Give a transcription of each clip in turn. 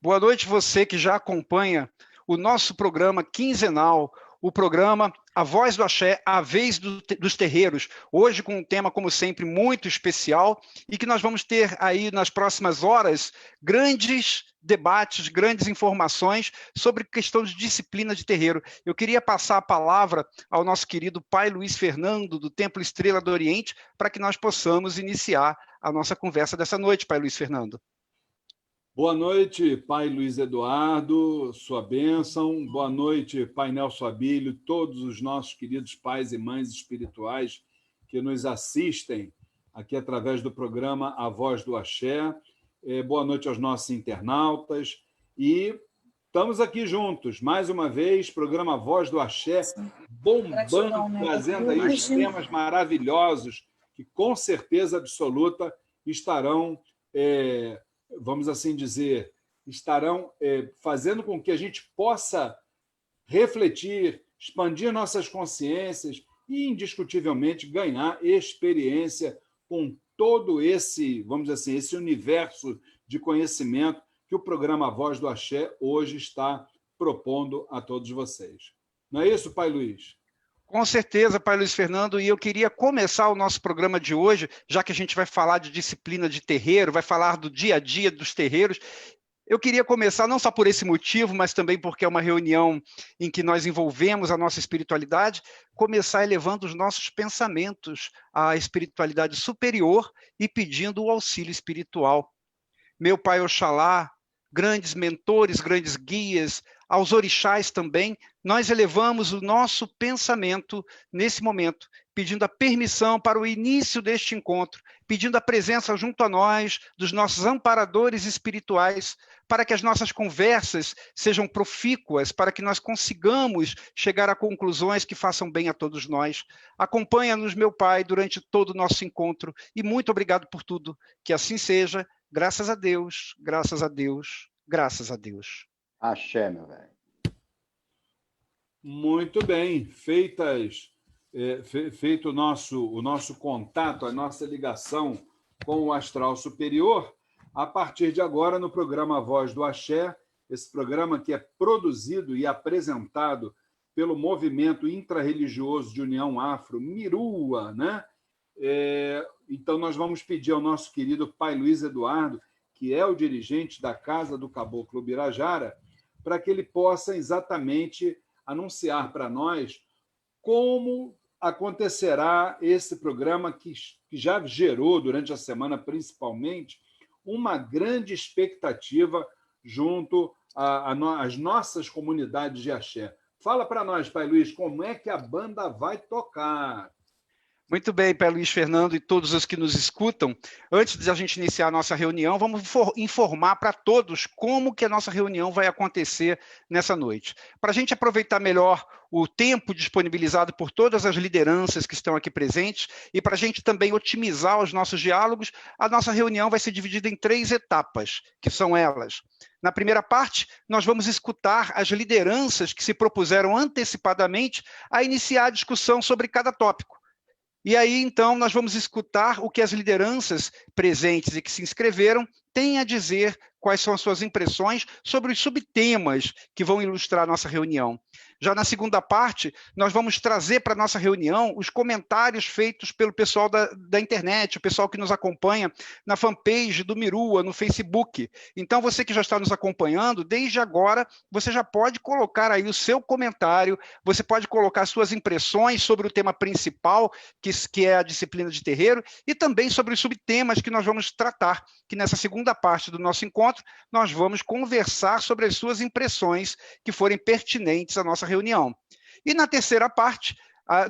Boa noite você que já acompanha o nosso programa quinzenal, o programa A Voz do Axé, a vez dos terreiros, hoje com um tema, como sempre, muito especial e que nós vamos ter aí nas próximas horas grandes debates, grandes informações sobre questão de disciplina de terreiro. Eu queria passar a palavra ao nosso querido Pai Luiz Fernando, do Templo Estrela do Oriente, para que nós possamos iniciar a nossa conversa dessa noite, Pai Luiz Fernando. Boa noite, Pai Luiz Eduardo, sua bênção. Boa noite, Pai Nelson Abílio, todos os nossos queridos pais e mães espirituais que nos assistem aqui através do programa A Voz do Axé. Boa noite aos nossos internautas. E estamos aqui juntos, mais uma vez, programa A Voz do Axé, bombando, trazendo aí os temas maravilhosos que, com certeza absoluta, estarão... vamos assim dizer, estarão fazendo com que a gente possa refletir, expandir nossas consciências e, indiscutivelmente, ganhar experiência com todo esse, vamos dizer assim, esse universo de conhecimento que o programa Voz do Axé hoje está propondo a todos vocês. Não é isso, Pai Luiz? Com certeza, Pai Luiz Fernando, e eu queria começar o nosso programa de hoje, já que a gente vai falar de disciplina de terreiro, vai falar do dia a dia dos terreiros. Eu queria começar não só por esse motivo, mas também porque é uma reunião em que nós envolvemos a nossa espiritualidade, começar elevando os nossos pensamentos à espiritualidade superior e pedindo o auxílio espiritual. Meu Pai Oxalá, grandes mentores, grandes guias, aos orixás também, nós elevamos o nosso pensamento nesse momento, pedindo a permissão para o início deste encontro, pedindo a presença junto a nós dos nossos amparadores espirituais, para que as nossas conversas sejam profícuas, para que nós consigamos chegar a conclusões que façam bem a todos nós. Acompanha-nos, meu Pai, durante todo o nosso encontro, e muito obrigado por tudo. Que assim seja. Graças a Deus, graças a Deus, graças a Deus. Axé, meu velho. Muito bem, feito o nosso contato, a nossa ligação com o astral superior, a partir de agora, no programa Voz do Axé, esse programa que é produzido e apresentado pelo Movimento Intrarreligioso de União Afro, Mirua, né? Então, nós vamos pedir ao nosso querido Pai Luiz Eduardo, que é o dirigente da Casa do Caboclo Ubirajara, para que ele possa exatamente anunciar para nós como acontecerá esse programa que já gerou, durante a semana principalmente, uma grande expectativa junto às nossas comunidades de axé. Fala para nós, Pai Luiz, como é que a banda vai tocar? Muito bem, Pai Luiz Fernando e todos os que nos escutam. Antes de a gente iniciar a nossa reunião, vamos informar para todos como que a nossa reunião vai acontecer nessa noite. Para a gente aproveitar melhor o tempo disponibilizado por todas as lideranças que estão aqui presentes e para a gente também otimizar os nossos diálogos, a nossa reunião vai ser dividida em 3 etapas, que são elas. Na primeira parte, nós vamos escutar as lideranças que se propuseram antecipadamente a iniciar a discussão sobre cada tópico. E aí, então, nós vamos escutar o que as lideranças presentes e que se inscreveram têm a dizer, quais são as suas impressões sobre os subtemas que vão ilustrar a nossa reunião. Já na segunda parte, nós vamos trazer para a nossa reunião os comentários feitos pelo pessoal da internet, o pessoal que nos acompanha na fanpage do Mirua, no Facebook. Então, você que já está nos acompanhando, desde agora, você já pode colocar aí o seu comentário, você pode colocar suas impressões sobre o tema principal, que é a disciplina de terreiro, e também sobre os subtemas que nós vamos tratar, que nessa segunda parte do nosso encontro, nós vamos conversar sobre as suas impressões que forem pertinentes à nossa reunião. E na terceira parte,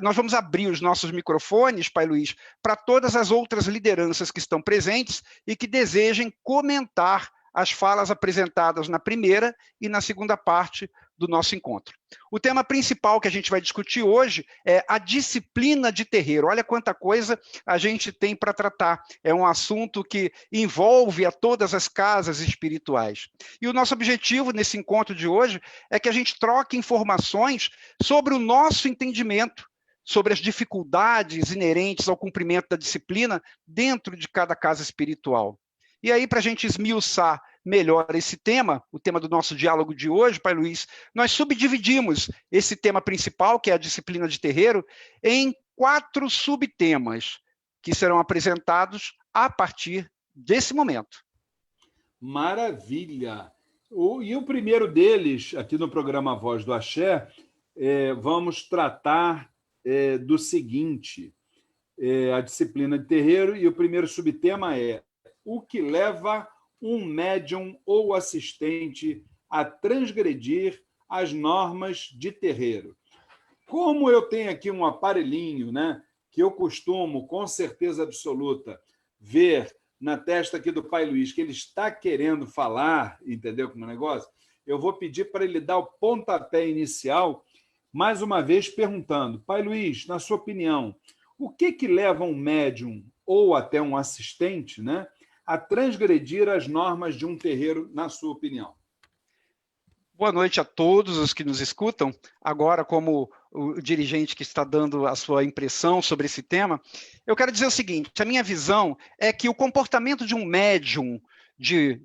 nós vamos abrir os nossos microfones, Pai Luiz, para todas as outras lideranças que estão presentes e que desejem comentar as falas apresentadas na primeira e na segunda parte do nosso encontro. O tema principal que a gente vai discutir hoje é a disciplina de terreiro. Olha quanta coisa a gente tem para tratar. É um assunto que envolve a todas as casas espirituais. E o nosso objetivo nesse encontro de hoje é que a gente troque informações sobre o nosso entendimento, sobre as dificuldades inerentes ao cumprimento da disciplina dentro de cada casa espiritual. E aí, para a gente esmiuçar melhor esse tema, o tema do nosso diálogo de hoje, Pai Luiz, nós subdividimos esse tema principal, que é a disciplina de terreiro, em 4 subtemas, que serão apresentados a partir desse momento. Maravilha! E o primeiro deles, aqui no programa Voz do Axé, vamos tratar do seguinte, a disciplina de terreiro, e o primeiro subtema é o que leva um médium ou assistente a transgredir as normas de terreiro. Como eu tenho aqui um aparelhinho, né, que eu costumo, com certeza absoluta, ver na testa aqui do Pai Luiz, que ele está querendo falar, entendeu como é o negócio? Eu vou pedir para ele dar o pontapé inicial, mais uma vez perguntando, Pai Luiz, na sua opinião, o que leva um médium ou até um assistente, né, a transgredir as normas de um terreiro, na sua opinião? Boa noite a todos os que nos escutam. Agora, como o dirigente que está dando a sua impressão sobre esse tema, eu quero dizer o seguinte, a minha visão é que o comportamento de um médium de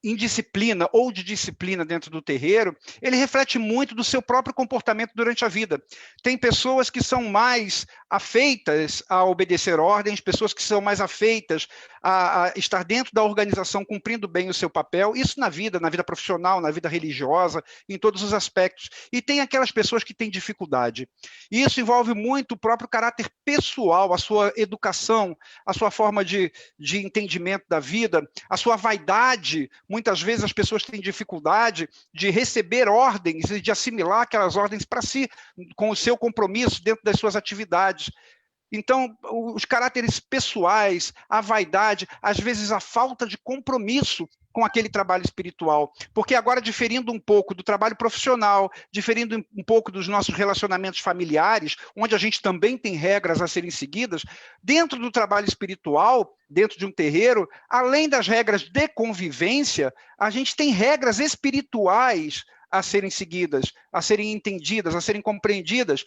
indisciplina ou de disciplina dentro do terreiro, ele reflete muito do seu próprio comportamento durante a vida. Tem pessoas que são mais afeitas a obedecer ordens, pessoas que são mais afeitas a estar dentro da organização, cumprindo bem o seu papel, isso na vida profissional, na vida religiosa, em todos os aspectos. E tem aquelas pessoas que têm dificuldade. E isso envolve muito o próprio caráter pessoal, a sua educação, a sua forma de entendimento da vida, a sua vaidade. Muitas vezes as pessoas têm dificuldade de receber ordens e de assimilar aquelas ordens para si, com o seu compromisso dentro das suas atividades. Então, os caráteres pessoais, a vaidade, às vezes a falta de compromisso com aquele trabalho espiritual. Porque agora, diferindo um pouco do trabalho profissional, diferindo um pouco dos nossos relacionamentos familiares, onde a gente também tem regras a serem seguidas, dentro do trabalho espiritual, dentro de um terreiro, além das regras de convivência, a gente tem regras espirituais a serem seguidas, a serem entendidas, a serem compreendidas.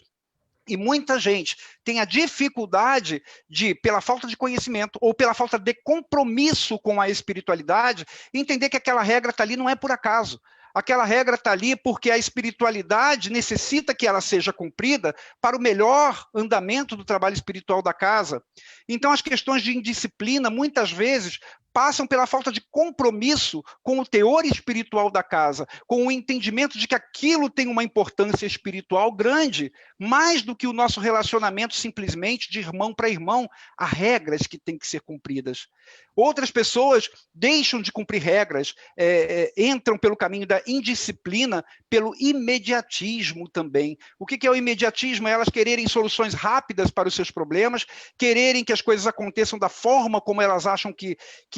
E muita gente tem a dificuldade de, pela falta de conhecimento ou pela falta de compromisso com a espiritualidade, entender que aquela regra está ali não é por acaso. Aquela regra está ali porque a espiritualidade necessita que ela seja cumprida para o melhor andamento do trabalho espiritual da casa. Então, as questões de indisciplina, muitas vezes, passam pela falta de compromisso com o teor espiritual da casa, com o entendimento de que aquilo tem uma importância espiritual grande, mais do que o nosso relacionamento simplesmente de irmão para irmão. Há regras que têm que ser cumpridas. Outras pessoas deixam de cumprir regras, entram pelo caminho da indisciplina, pelo imediatismo também. O que é o imediatismo? É elas quererem soluções rápidas para os seus problemas, quererem que as coisas aconteçam da forma como elas acham que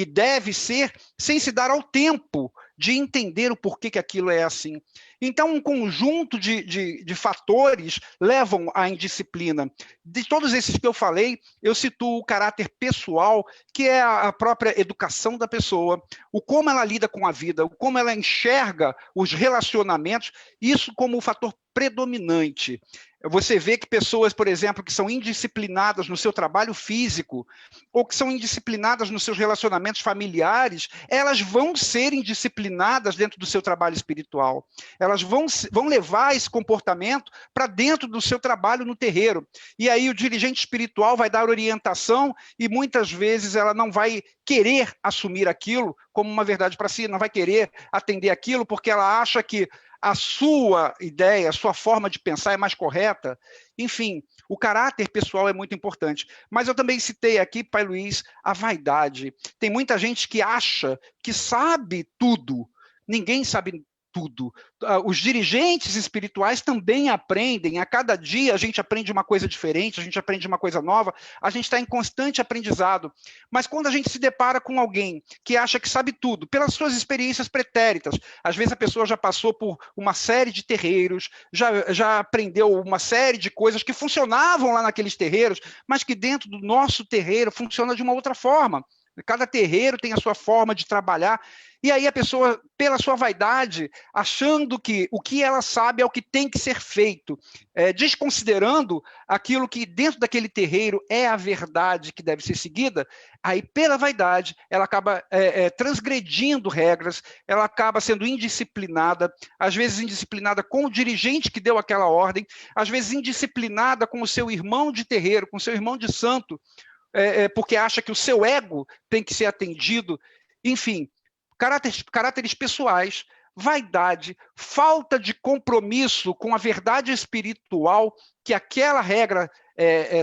deve ser, sem se dar ao tempo de entender o porquê que aquilo é assim. Então, um conjunto de fatores levam à indisciplina. De todos esses que eu falei, eu situo o caráter pessoal, que é a própria educação da pessoa, o como ela lida com a vida, o como ela enxerga os relacionamentos, isso como o fator predominante. Você vê que pessoas, por exemplo, que são indisciplinadas no seu trabalho físico, ou que são indisciplinadas nos seus relacionamentos familiares, elas vão ser indisciplinadas dentro do seu trabalho espiritual. Elas vão levar esse comportamento para dentro do seu trabalho no terreiro. E aí o dirigente espiritual vai dar orientação e muitas vezes ela não vai querer assumir aquilo como uma verdade para si, não vai querer atender aquilo porque ela acha que a sua ideia, a sua forma de pensar é mais correta. Enfim, o caráter pessoal é muito importante. Mas eu também citei aqui, Pai Luiz, a vaidade. Tem muita gente que acha que sabe tudo. Ninguém sabe tudo. Os dirigentes espirituais também aprendem. A cada dia a gente aprende uma coisa diferente, a gente aprende uma coisa nova, a gente está em constante aprendizado. Mas quando a gente se depara com alguém que acha que sabe tudo, pelas suas experiências pretéritas, às vezes a pessoa já passou por uma série de terreiros, já aprendeu uma série de coisas que funcionavam lá naqueles terreiros, mas que dentro do nosso terreiro funciona de uma outra forma. Cada terreiro tem a sua forma de trabalhar, e aí a pessoa, pela sua vaidade, achando que o que ela sabe é o que tem que ser feito, desconsiderando aquilo que dentro daquele terreiro é a verdade que deve ser seguida, aí pela vaidade ela acaba transgredindo regras, ela acaba sendo indisciplinada, às vezes indisciplinada com o dirigente que deu aquela ordem, às vezes indisciplinada com o seu irmão de terreiro, com o seu irmão de santo, porque acha que o seu ego tem que ser atendido, enfim, caráteres pessoais, vaidade, falta de compromisso com a verdade espiritual que aquela regra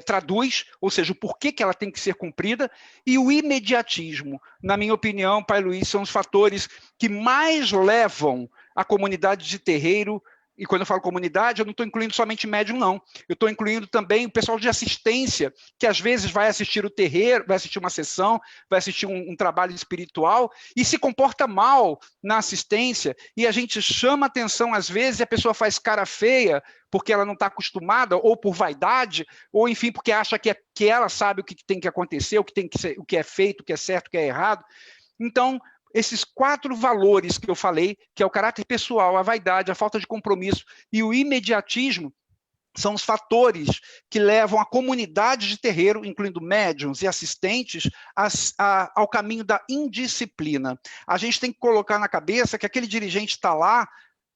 traduz, ou seja, o porquê que ela tem que ser cumprida, e o imediatismo. Na minha opinião, Pai Luiz, são os fatores que mais levam a comunidade de terreiro. E quando eu falo comunidade, eu não estou incluindo somente médium, não. Eu estou incluindo também o pessoal de assistência, que às vezes vai assistir o terreiro, vai assistir uma sessão, vai assistir um trabalho espiritual e se comporta mal na assistência. E a gente chama atenção às vezes e a pessoa faz cara feia porque ela não está acostumada, ou por vaidade, ou enfim, porque acha que ela sabe o que tem que acontecer, o que tem que ser, o que é feito, o que é certo, o que é errado. Então, esses 4 valores que eu falei, que é o caráter pessoal, a vaidade, a falta de compromisso e o imediatismo, são os fatores que levam a comunidade de terreiro, incluindo médiuns e assistentes, ao caminho da indisciplina. A gente tem que colocar na cabeça que aquele dirigente está lá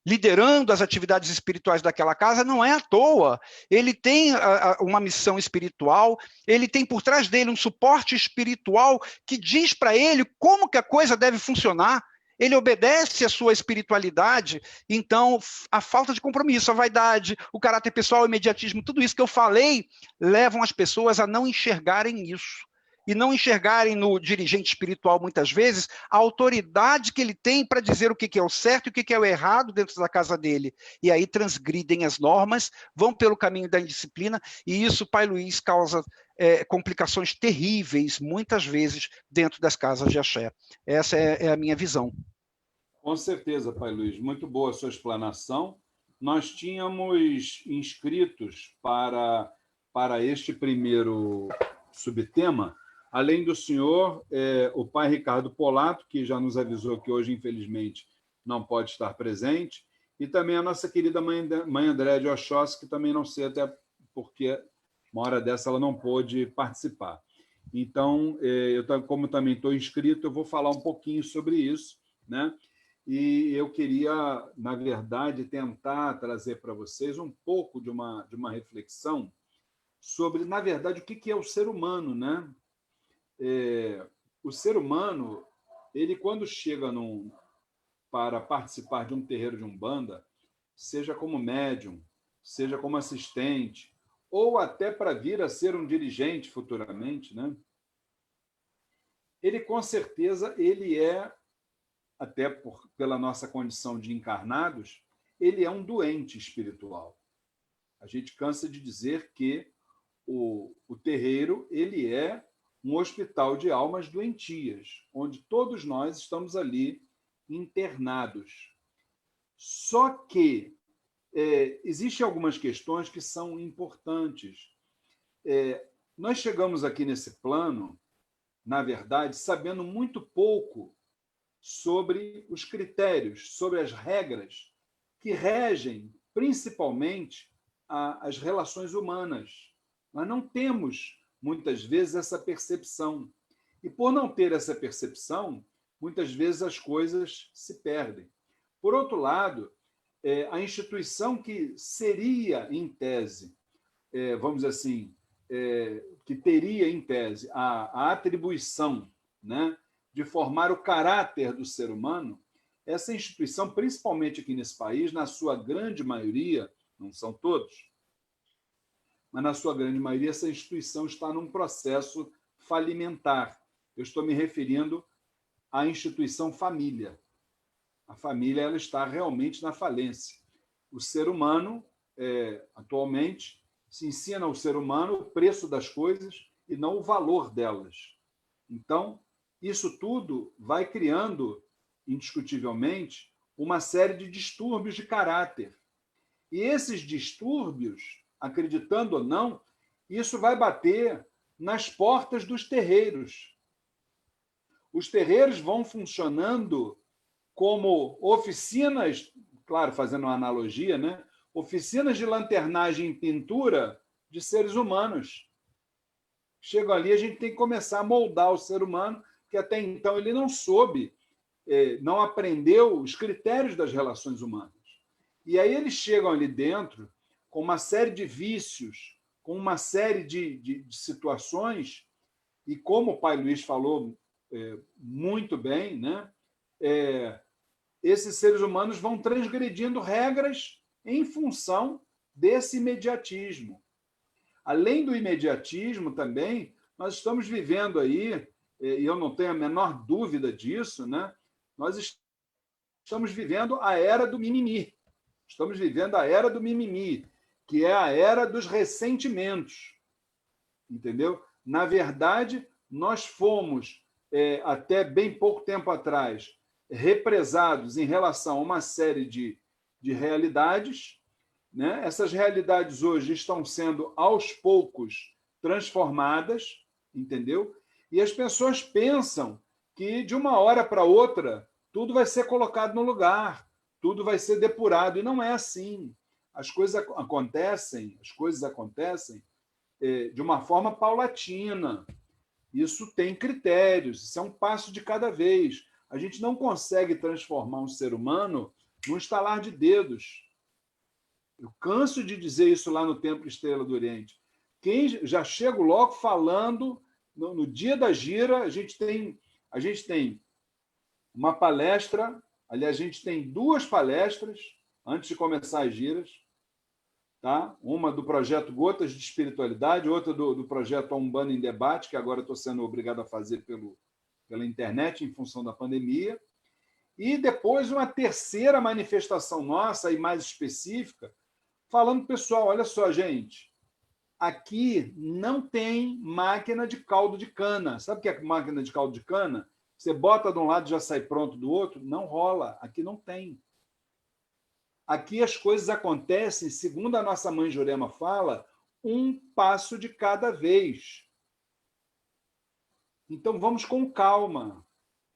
liderando as atividades espirituais daquela casa, não é à toa. Ele tem uma missão espiritual, ele tem por trás dele um suporte espiritual que diz para ele como que a coisa deve funcionar. Ele obedece à sua espiritualidade, então a falta de compromisso, a vaidade, o caráter pessoal, o imediatismo, tudo isso que eu falei, levam as pessoas a não enxergarem isso. E não enxergarem no dirigente espiritual, muitas vezes, a autoridade que ele tem para dizer o que é o certo e o que é o errado dentro da casa dele. E aí transgridem as normas, vão pelo caminho da indisciplina, e isso, Pai Luiz, causa complicações terríveis, muitas vezes, dentro das casas de axé. Essa é a minha visão. Com certeza, Pai Luiz. Muito boa a sua explanação. Nós tínhamos inscritos para este primeiro subtema, além do senhor, o pai Ricardo Polato, que já nos avisou que hoje, infelizmente, não pode estar presente, e também a nossa querida mãe Andréa de Oxóssi, que também não sei, até porque uma hora dessa ela não pôde participar. Então, eu, como também estou inscrito, eu vou falar um pouquinho sobre isso, né? E eu queria, na verdade, tentar trazer para vocês um pouco de uma reflexão sobre, na verdade, o que é o ser humano, né? O ser humano, ele quando chega para participar de um terreiro de umbanda, seja como médium, seja como assistente, ou até para vir a ser um dirigente futuramente, né? Ele, com certeza, ele é, até pela nossa condição de encarnados, ele é um doente espiritual. A gente cansa de dizer que o terreiro ele é um hospital de almas doentias, onde todos nós estamos ali internados. Só que existem algumas questões que são importantes. Nós chegamos aqui nesse plano, na verdade, sabendo muito pouco sobre os critérios, sobre as regras que regem, principalmente, as relações humanas. Nós não temos, muitas vezes, essa percepção. E, por não ter essa percepção, muitas vezes as coisas se perdem. Por outro lado, a instituição que seria, em tese, vamos dizer assim, que teria, em tese, a atribuição, né, de formar o caráter do ser humano, essa instituição, principalmente aqui nesse país, na sua grande maioria, não são todos, mas na sua grande maioria, essa instituição está num processo falimentar. Eu estou me referindo à instituição família. A família ela está realmente na falência. O ser humano, atualmente, se ensina ao ser humano o preço das coisas e não o valor delas. Então, isso tudo vai criando, indiscutivelmente, uma série de distúrbios de caráter. E esses distúrbios, acreditando ou não, isso vai bater nas portas dos terreiros. Os terreiros vão funcionando como oficinas, claro, fazendo uma analogia, né? Oficinas de lanternagem e pintura de seres humanos. Chegam ali, a gente tem que começar a moldar o ser humano, que até então ele não soube, não aprendeu os critérios das relações humanas. E aí eles chegam ali dentro com uma série de vícios, com uma série de situações, e como o Pai Luiz falou muito bem, né? Esses seres humanos vão transgredindo regras em função desse imediatismo. Além do imediatismo também, nós estamos vivendo aí, e eu não tenho a menor dúvida disso, né? Nós estamos vivendo a era do mimimi. Estamos vivendo a era do mimimi, que é a era dos ressentimentos. Entendeu? Na verdade, nós fomos, até bem pouco tempo atrás, represados em relação a uma série de realidades, né? Essas realidades hoje estão sendo, aos poucos, transformadas, entendeu? E as pessoas pensam que, de uma hora para outra, tudo vai ser colocado no lugar, tudo vai ser depurado, e não é assim. As coisas acontecem de uma forma paulatina. Isso tem critérios, isso é um passo de cada vez. A gente não consegue transformar um ser humano num estalar de dedos. Eu canso de dizer isso lá no Templo Estrela do Oriente. Quem já chego logo falando, no dia da gira, a gente tem uma palestra, aliás, a gente tem 2 palestras antes de começar as giras, tá? Uma do projeto Gotas de Espiritualidade, outra do projeto Umbanda em Debate, que agora estou sendo obrigado a fazer pela internet, em função da pandemia, e depois uma terceira manifestação nossa, e mais específica, falando, pessoal, olha só, gente, aqui não tem máquina de caldo de cana. Sabe o que é máquina de caldo de cana? Você bota de um lado e já sai pronto do outro? Não rola, aqui não tem. Aqui as coisas acontecem, segundo a nossa mãe Jurema fala, um passo de cada vez. Então vamos com calma.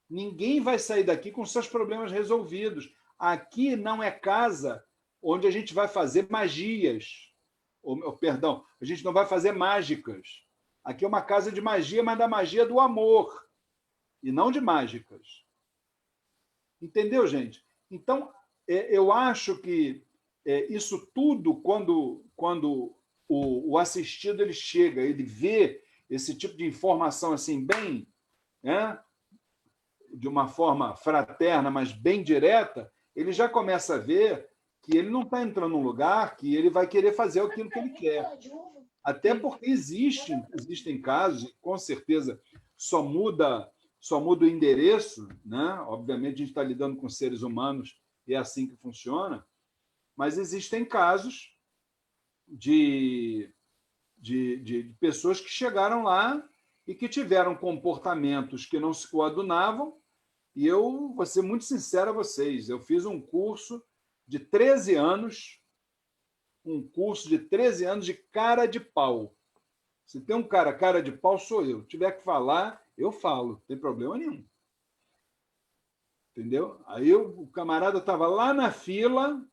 Ninguém vai sair daqui com seus problemas resolvidos. Aqui não é casa onde a gente vai fazer magias. Perdão, a gente não vai fazer mágicas. Aqui é uma casa de magia, mas da magia do amor, e não de mágicas. Entendeu, gente? Então, eu acho que isso tudo, quando o assistido ele chega, ele vê esse tipo de informação assim, bem, né, de uma forma fraterna, mas bem direta, ele já começa a ver que ele não está entrando num lugar que ele vai querer fazer aquilo que ele quer. Até porque existem casos, e com certeza só muda o endereço, né? Obviamente a gente está lidando com seres humanos e é assim que funciona, mas existem casos de pessoas que chegaram lá e que tiveram comportamentos que não se coadunavam, e eu vou ser muito sincero a vocês, eu fiz um curso de 13 anos, de cara de pau. Se tem um cara de pau, sou eu. Se tiver que falar, eu falo, não tem problema nenhum. Entendeu? Aí o camarada estava lá na fila,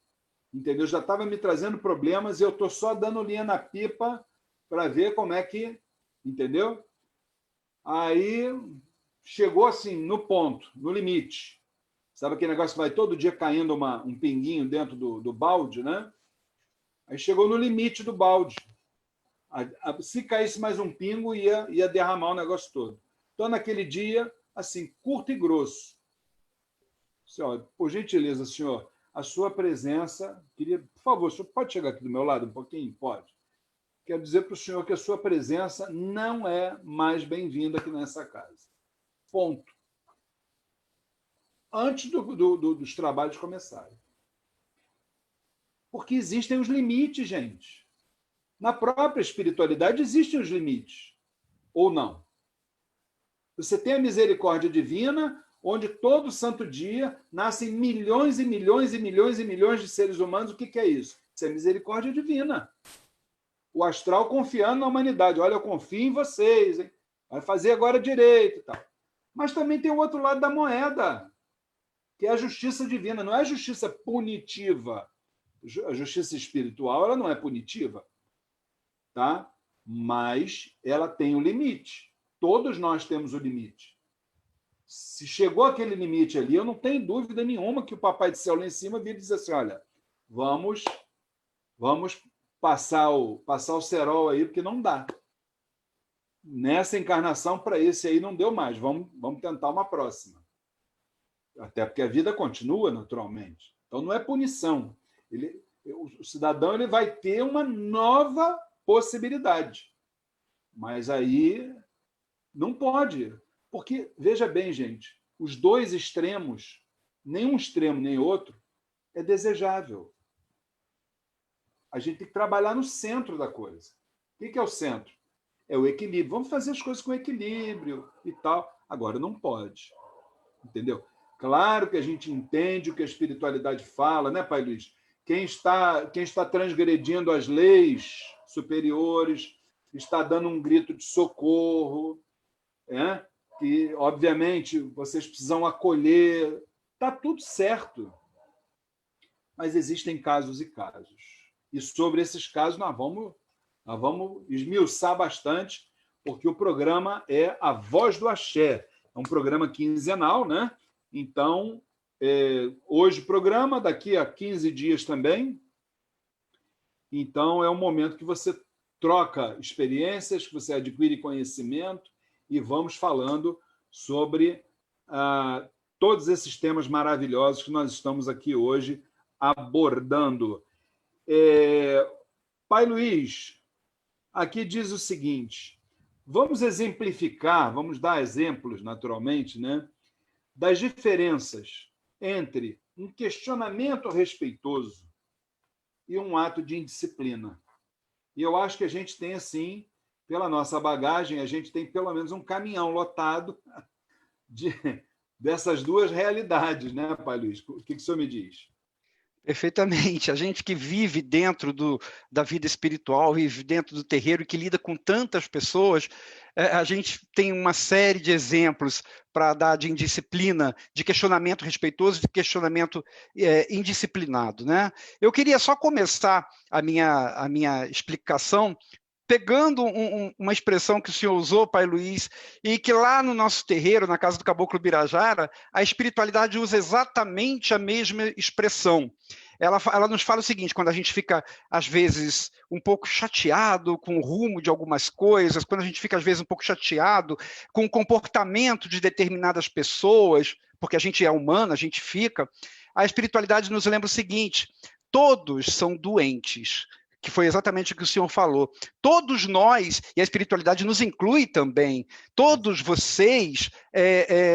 entendeu? Já estava me trazendo problemas e eu estou só dando linha na pipa para ver como é que... Entendeu? Aí chegou assim, no ponto, no limite. Sabe aquele negócio que vai todo dia caindo um pinguinho dentro do balde, né? Aí chegou no limite do balde. Se caísse mais um pingo, ia derramar o negócio todo. Então, naquele dia, assim, curto e grosso. Senhor, por gentileza, senhor, a sua presença... Por favor, o senhor pode chegar aqui do meu lado um pouquinho? Pode. Quero dizer para o senhor que a sua presença não é mais bem-vinda aqui nessa casa. Ponto. Antes dos trabalhos começarem. Porque existem os limites, gente. Na própria espiritualidade existem os limites. Ou não? Você tem a misericórdia divina, onde todo santo dia nascem milhões e milhões e milhões e milhões de seres humanos. O que é isso? Isso é misericórdia divina. O astral confiando na humanidade. Olha, eu confio em vocês, hein? Vai fazer agora direito e tal. Mas também tem o outro lado da moeda, que é a justiça divina. Não é a justiça punitiva. A justiça espiritual ela não é punitiva, tá? Mas ela tem o limite. Todos nós temos o limite. Se chegou aquele limite ali, eu não tenho dúvida nenhuma que o Papai do Céu lá em cima vira e diz assim, olha, vamos passar o cerol aí, porque não dá. Nessa encarnação, para esse aí não deu mais. Vamos tentar uma próxima. Até porque a vida continua, naturalmente. Então, não é punição. O cidadão ele vai ter uma nova possibilidade. Mas aí não pode. Porque, veja bem, gente, os dois extremos, nenhum extremo nem outro, é desejável. A gente tem que trabalhar no centro da coisa. O que é o centro? É o equilíbrio. Vamos fazer as coisas com equilíbrio e tal. Agora, não pode. Entendeu? Claro que a gente entende o que a espiritualidade fala, né, Pai Luiz? Quem está transgredindo as leis superiores está dando um grito de socorro, que, obviamente, vocês precisam acolher. Está tudo certo. Mas existem casos e casos. E sobre esses casos nós vamos esmiuçar bastante, porque o programa é A Voz do Axé. É um programa quinzenal, né? Então, hoje programa, daqui a 15 dias também. Então, é um momento que você troca experiências, que você adquire conhecimento e vamos falando sobre todos esses temas maravilhosos que nós estamos aqui hoje abordando. Pai Luiz, aqui diz o seguinte, vamos exemplificar, vamos dar exemplos, naturalmente, né, das diferenças entre um questionamento respeitoso e um ato de indisciplina. E eu acho que a gente tem, assim, pela nossa bagagem, a gente tem pelo menos um caminhão lotado dessas duas realidades, né, Pai Luiz? O que o senhor me diz? Perfeitamente. A gente que vive dentro da vida espiritual, vive dentro do terreiro e que lida com tantas pessoas, a gente tem uma série de exemplos para dar de indisciplina, de questionamento respeitoso, de questionamento indisciplinado, né? Eu queria só começar a minha explicação pegando uma expressão que o senhor usou, Pai Luiz, e que lá no nosso terreiro, na casa do Caboclo Birajara, a espiritualidade usa exatamente a mesma expressão. Ela nos fala o seguinte, quando a gente fica, às vezes, um pouco chateado com o rumo de algumas coisas, quando a gente fica, às vezes, um pouco chateado com o comportamento de determinadas pessoas, porque a gente é humano, a gente fica, a espiritualidade nos lembra o seguinte, todos são doentes, que foi exatamente o que o senhor falou. Todos nós, e a espiritualidade nos inclui também, todos vocês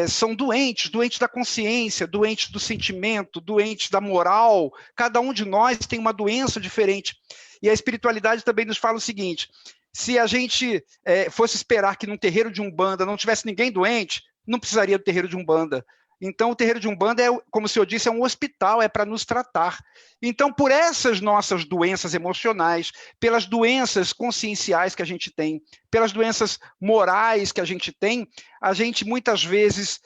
são doentes, doentes da consciência, doentes do sentimento, doentes da moral. Cada um de nós tem uma doença diferente. E a espiritualidade também nos fala o seguinte, se a gente fosse esperar que num terreiro de Umbanda não tivesse ninguém doente, não precisaria do terreiro de Umbanda. Então, o terreiro de Umbanda, como o senhor disse, é um hospital, é para nos tratar. Então, por essas nossas doenças emocionais, pelas doenças conscienciais que a gente tem, pelas doenças morais que a gente tem, a gente muitas vezes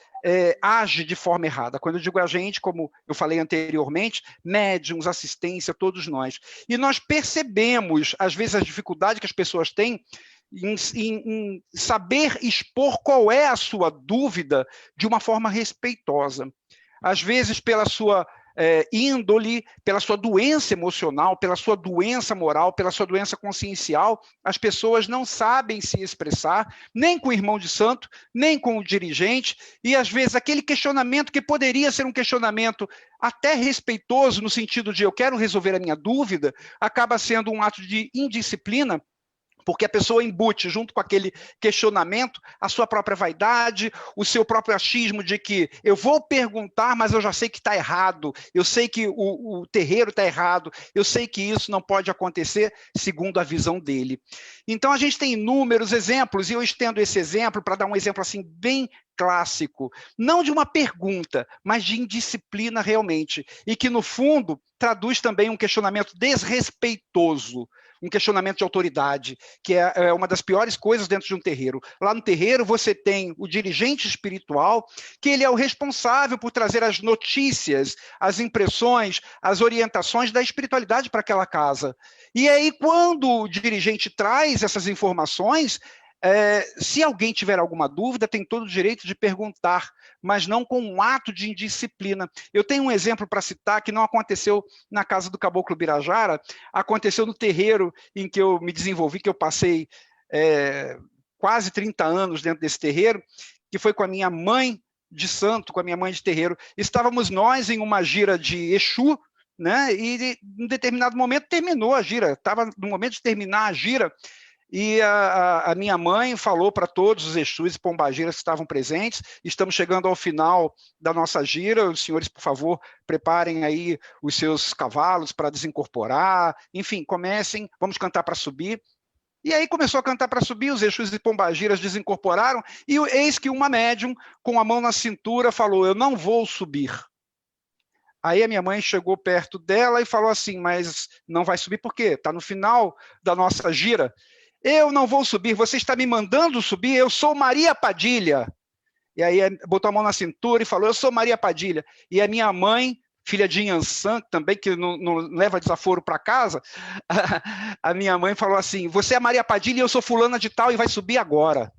age de forma errada. Quando eu digo a gente, como eu falei anteriormente, médiums, assistência, todos nós. E nós percebemos, às vezes, a dificuldade que as pessoas têm em saber expor qual é a sua dúvida de uma forma respeitosa. Às vezes, pela sua índole, pela sua doença emocional, pela sua doença moral, pela sua doença consciencial, as pessoas não sabem se expressar, nem com o irmão de santo, nem com o dirigente, e às vezes aquele questionamento que poderia ser um questionamento até respeitoso, no sentido de eu quero resolver a minha dúvida, acaba sendo um ato de indisciplina, porque a pessoa embute junto com aquele questionamento a sua própria vaidade, o seu próprio achismo de que eu vou perguntar, mas eu já sei que está errado, eu sei que o terreiro está errado, eu sei que isso não pode acontecer segundo a visão dele. Então a gente tem inúmeros exemplos, e eu estendo esse exemplo para dar um exemplo assim bem clássico, não de uma pergunta, mas de indisciplina realmente, e que no fundo traduz também um questionamento desrespeitoso. um questionamento de autoridade, que é uma das piores coisas dentro de um terreiro. Lá no terreiro você tem o dirigente espiritual, que ele é o responsável por trazer as notícias, as impressões, as orientações da espiritualidade para aquela casa. E aí, quando o dirigente traz essas informações, se alguém tiver alguma dúvida, tem todo o direito de perguntar, mas não com um ato de indisciplina. Eu tenho um exemplo para citar que não aconteceu na casa do Caboclo Birajara, aconteceu no terreiro em que eu me desenvolvi, que eu passei quase 30 anos dentro desse terreiro, que foi com a minha mãe de santo, com a minha mãe de terreiro. Estávamos nós em uma gira de Exu, né? E em determinado momento terminou a gira, estava no momento de terminar a gira, e a minha mãe falou para todos os Exus e pombagiras que estavam presentes: estamos chegando ao final da nossa gira, os senhores, por favor, preparem aí os seus cavalos para desincorporar, enfim, comecem, vamos cantar para subir. E aí começou a cantar para subir, os Exus e pombagiras desincorporaram, e eis que uma médium, com a mão na cintura, falou: eu não vou subir. Aí a minha mãe chegou perto dela e falou assim: mas não vai subir por quê? Está no final da nossa gira. Eu não vou subir, você está me mandando subir, eu sou Maria Padilha. E aí botou a mão na cintura e falou: eu sou Maria Padilha. E a minha mãe, filha de Inhansã, também, que não leva desaforo para casa, a minha mãe falou assim: você é Maria Padilha e eu sou fulana de tal e vai subir agora.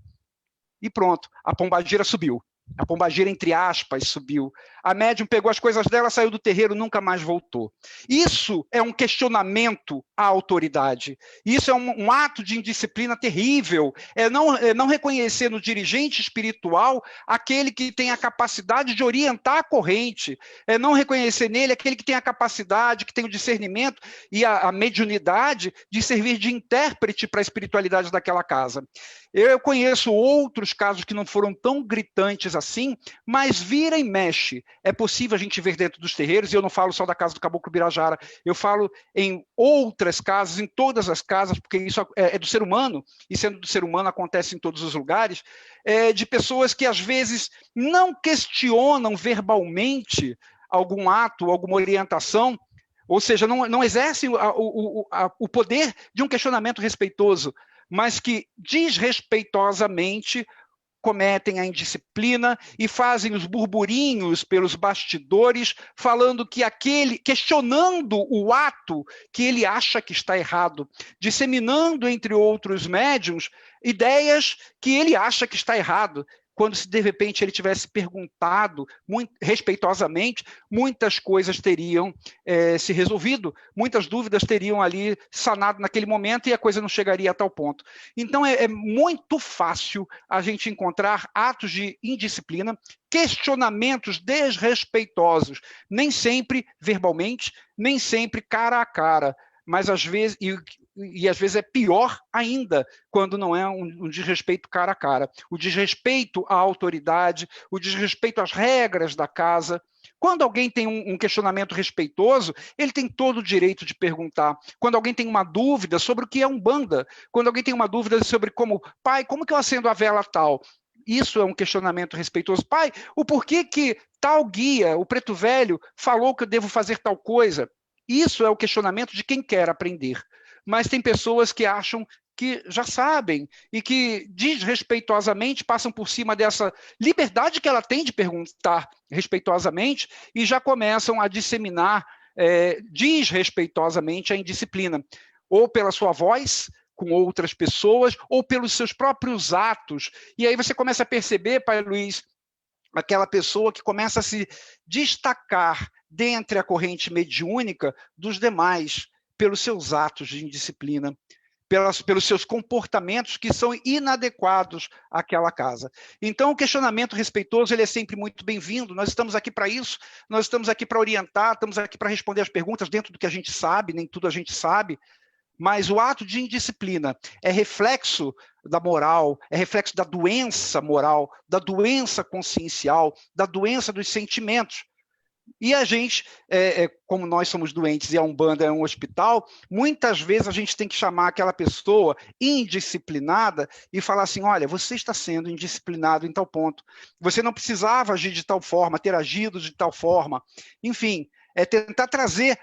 E pronto, a pombagira subiu. A pombagira, entre aspas, subiu. A médium pegou as coisas dela, saiu do terreiro, nunca mais voltou. Isso é um questionamento à autoridade. Isso é um ato de indisciplina terrível. É não reconhecer no dirigente espiritual aquele que tem a capacidade de orientar a corrente. É não reconhecer nele aquele que tem a capacidade, que tem o discernimento e a mediunidade de servir de intérprete para a espiritualidade daquela casa. Eu conheço outros casos que não foram tão gritantes assim, mas vira e mexe. É possível a gente ver dentro dos terreiros, e eu não falo só da casa do Caboclo Birajara, eu falo em outras casas, em todas as casas, porque isso é do ser humano, e sendo do ser humano acontece em todos os lugares, de pessoas que às vezes não questionam verbalmente algum ato, alguma orientação, ou seja, não exercem o poder de um questionamento respeitoso, mas que desrespeitosamente cometem a indisciplina e fazem os burburinhos pelos bastidores, falando que questionando o ato que ele acha que está errado, disseminando entre outros médiuns ideias que ele acha que está errado, quando se de repente ele tivesse perguntado respeitosamente, muitas coisas teriam se resolvido, muitas dúvidas teriam ali sanado naquele momento e a coisa não chegaria a tal ponto. Então é muito fácil a gente encontrar atos de indisciplina, questionamentos desrespeitosos, nem sempre verbalmente, nem sempre cara a cara, mas às vezes, e às vezes é pior ainda, quando não é um desrespeito cara a cara. O desrespeito à autoridade, o desrespeito às regras da casa. Quando alguém tem um questionamento respeitoso, ele tem todo o direito de perguntar. Quando alguém tem uma dúvida sobre o que é Umbanda, quando alguém tem uma dúvida sobre pai, como que eu acendo a vela tal? Isso é um questionamento respeitoso. Pai, o porquê que tal guia, o preto velho, falou que eu devo fazer tal coisa? Isso é o questionamento de quem quer aprender. Mas tem pessoas que acham que já sabem e que desrespeitosamente passam por cima dessa liberdade que ela tem de perguntar respeitosamente e já começam a disseminar desrespeitosamente a indisciplina, ou pela sua voz com outras pessoas, ou pelos seus próprios atos. E aí você começa a perceber, Pai Luiz, aquela pessoa que começa a se destacar dentre a corrente mediúnica dos demais, pelos seus atos de indisciplina, pelos seus comportamentos que são inadequados àquela casa. Então, o questionamento respeitoso ele é sempre muito bem-vindo. Nós estamos aqui para isso, nós estamos aqui para orientar, estamos aqui para responder as perguntas dentro do que a gente sabe, nem tudo a gente sabe, mas o ato de indisciplina é reflexo da moral, é reflexo da doença moral, da doença consciencial, da doença dos sentimentos. E a gente, como nós somos doentes e a Umbanda é um hospital, muitas vezes a gente tem que chamar aquela pessoa indisciplinada e falar assim: olha, você está sendo indisciplinado em tal ponto, você não precisava agir de tal forma, ter agido de tal forma. Enfim, é tentar trazer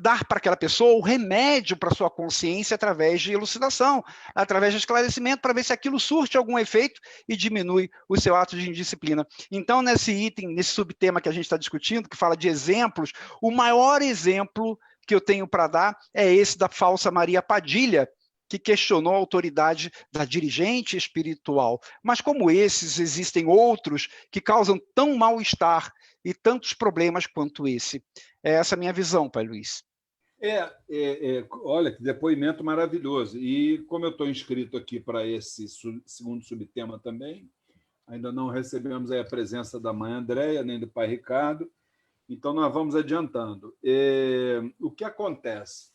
dar para aquela pessoa o remédio para sua consciência através de elucidação, através de esclarecimento, para ver se aquilo surte algum efeito e diminui o seu ato de indisciplina. Então, nesse item, nesse subtema que a gente está discutindo, que fala de exemplos, o maior exemplo que eu tenho para dar é esse da falsa Maria Padilha, que questionou a autoridade da dirigente espiritual. Mas como esses, existem outros que causam tão mal-estar e tantos problemas quanto esse. É essa a minha visão, Pai Luiz. Olha, que depoimento maravilhoso. E como eu estou inscrito aqui para esse segundo subtema também, ainda não recebemos aí a presença da mãe Andréia, nem do pai Ricardo, então nós vamos adiantando. O que acontece?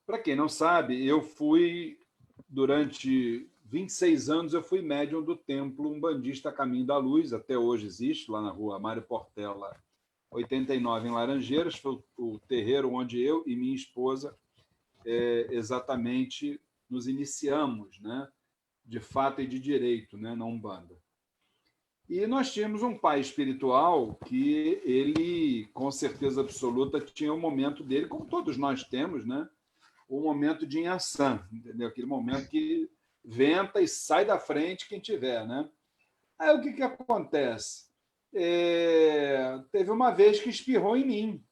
Para quem não sabe, eu fui, durante 26 anos, eu fui médium do templo umbandista Caminho da Luz, até hoje existe, lá na rua Mário Portela, 89, em Laranjeiras. Foi o terreiro onde eu e minha esposa exatamente nos iniciamos, né, de fato e de direito, né, na Umbanda. E nós tínhamos um pai espiritual que ele, com certeza absoluta, tinha o momento dele, como todos nós temos, né, o momento de Inhaçã, entendeu? Aquele momento que venta e sai da frente quem tiver, né? Aí o que acontece? Teve uma vez que espirrou em mim.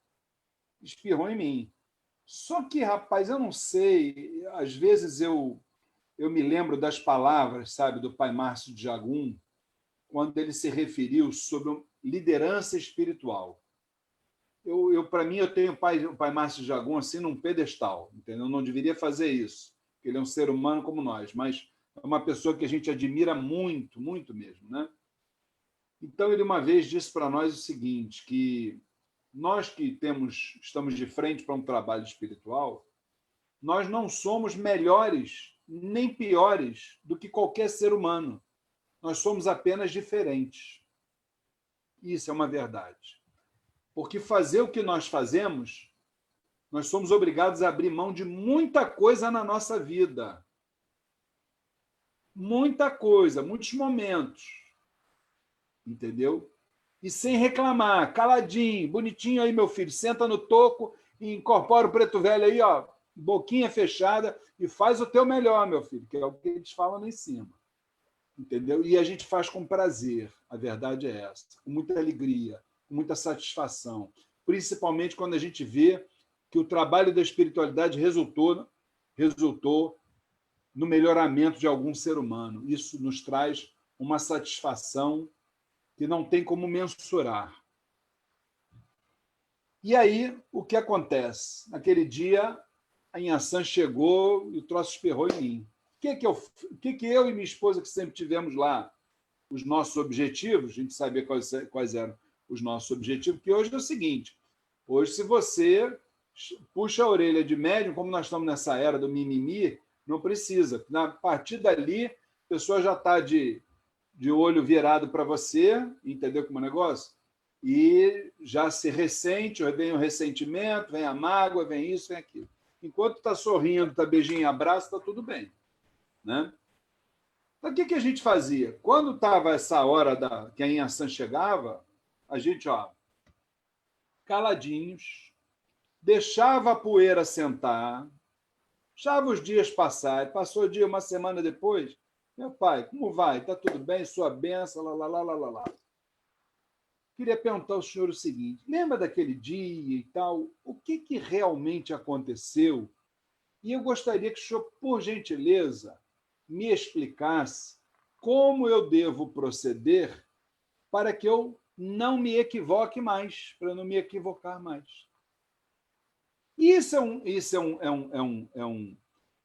Só que, rapaz, eu não sei, às vezes eu me lembro das palavras, sabe, do pai Márcio de Jagum, quando ele se referiu sobre liderança espiritual. Para mim, eu tenho o pai Márcio de Jagum assim num pedestal, entendeu? Eu não deveria fazer isso, porque ele é um ser humano como nós, mas é uma pessoa que a gente admira muito, muito mesmo, né? Então, ele uma vez disse para nós o seguinte, que nós que estamos de frente para um trabalho espiritual, nós não somos melhores nem piores do que qualquer ser humano. Nós somos apenas diferentes. Isso é uma verdade. Porque fazer o que nós fazemos, nós somos obrigados a abrir mão de muita coisa na nossa vida. Muita coisa, muitos momentos. Entendeu? E sem reclamar, caladinho, bonitinho aí, meu filho, senta no toco e incorpora o preto velho aí, ó, boquinha fechada, e faz o teu melhor, meu filho, que é o que eles falam lá em cima. Entendeu? E a gente faz com prazer, a verdade é essa, com muita alegria, com muita satisfação, principalmente quando a gente vê que o trabalho da espiritualidade resultou no melhoramento de algum ser humano. Isso nos traz uma satisfação que não tem como mensurar. E aí, o que acontece? Naquele dia, a Inhaçã chegou e o troço esperrou em mim. O que eu e minha esposa, que sempre tivemos lá os nossos objetivos, a gente sabia quais eram os nossos objetivos, porque hoje é o seguinte, hoje se você puxa a orelha de médium, como nós estamos nessa era do mimimi, não precisa. A partir dali, a pessoa já está de olho virado para você, entendeu como é o negócio? E já se ressente, vem o ressentimento, vem a mágoa, vem isso, vem aquilo. Enquanto está sorrindo, está beijinho e abraço, está tudo bem. Né? Então, o que a gente fazia? Quando estava essa hora que a Inhaçã chegava, a gente, caladinhos, deixava a poeira sentar, deixava os dias passar, passou o dia, uma semana depois, meu pai, como vai? Está tudo bem? Sua benção, lá. Queria perguntar ao senhor o seguinte, lembra daquele dia e tal? O que realmente aconteceu? E eu gostaria que o senhor, por gentileza, me explicasse como eu devo proceder para que eu não me equivoque mais, para eu não me equivocar mais. Isso é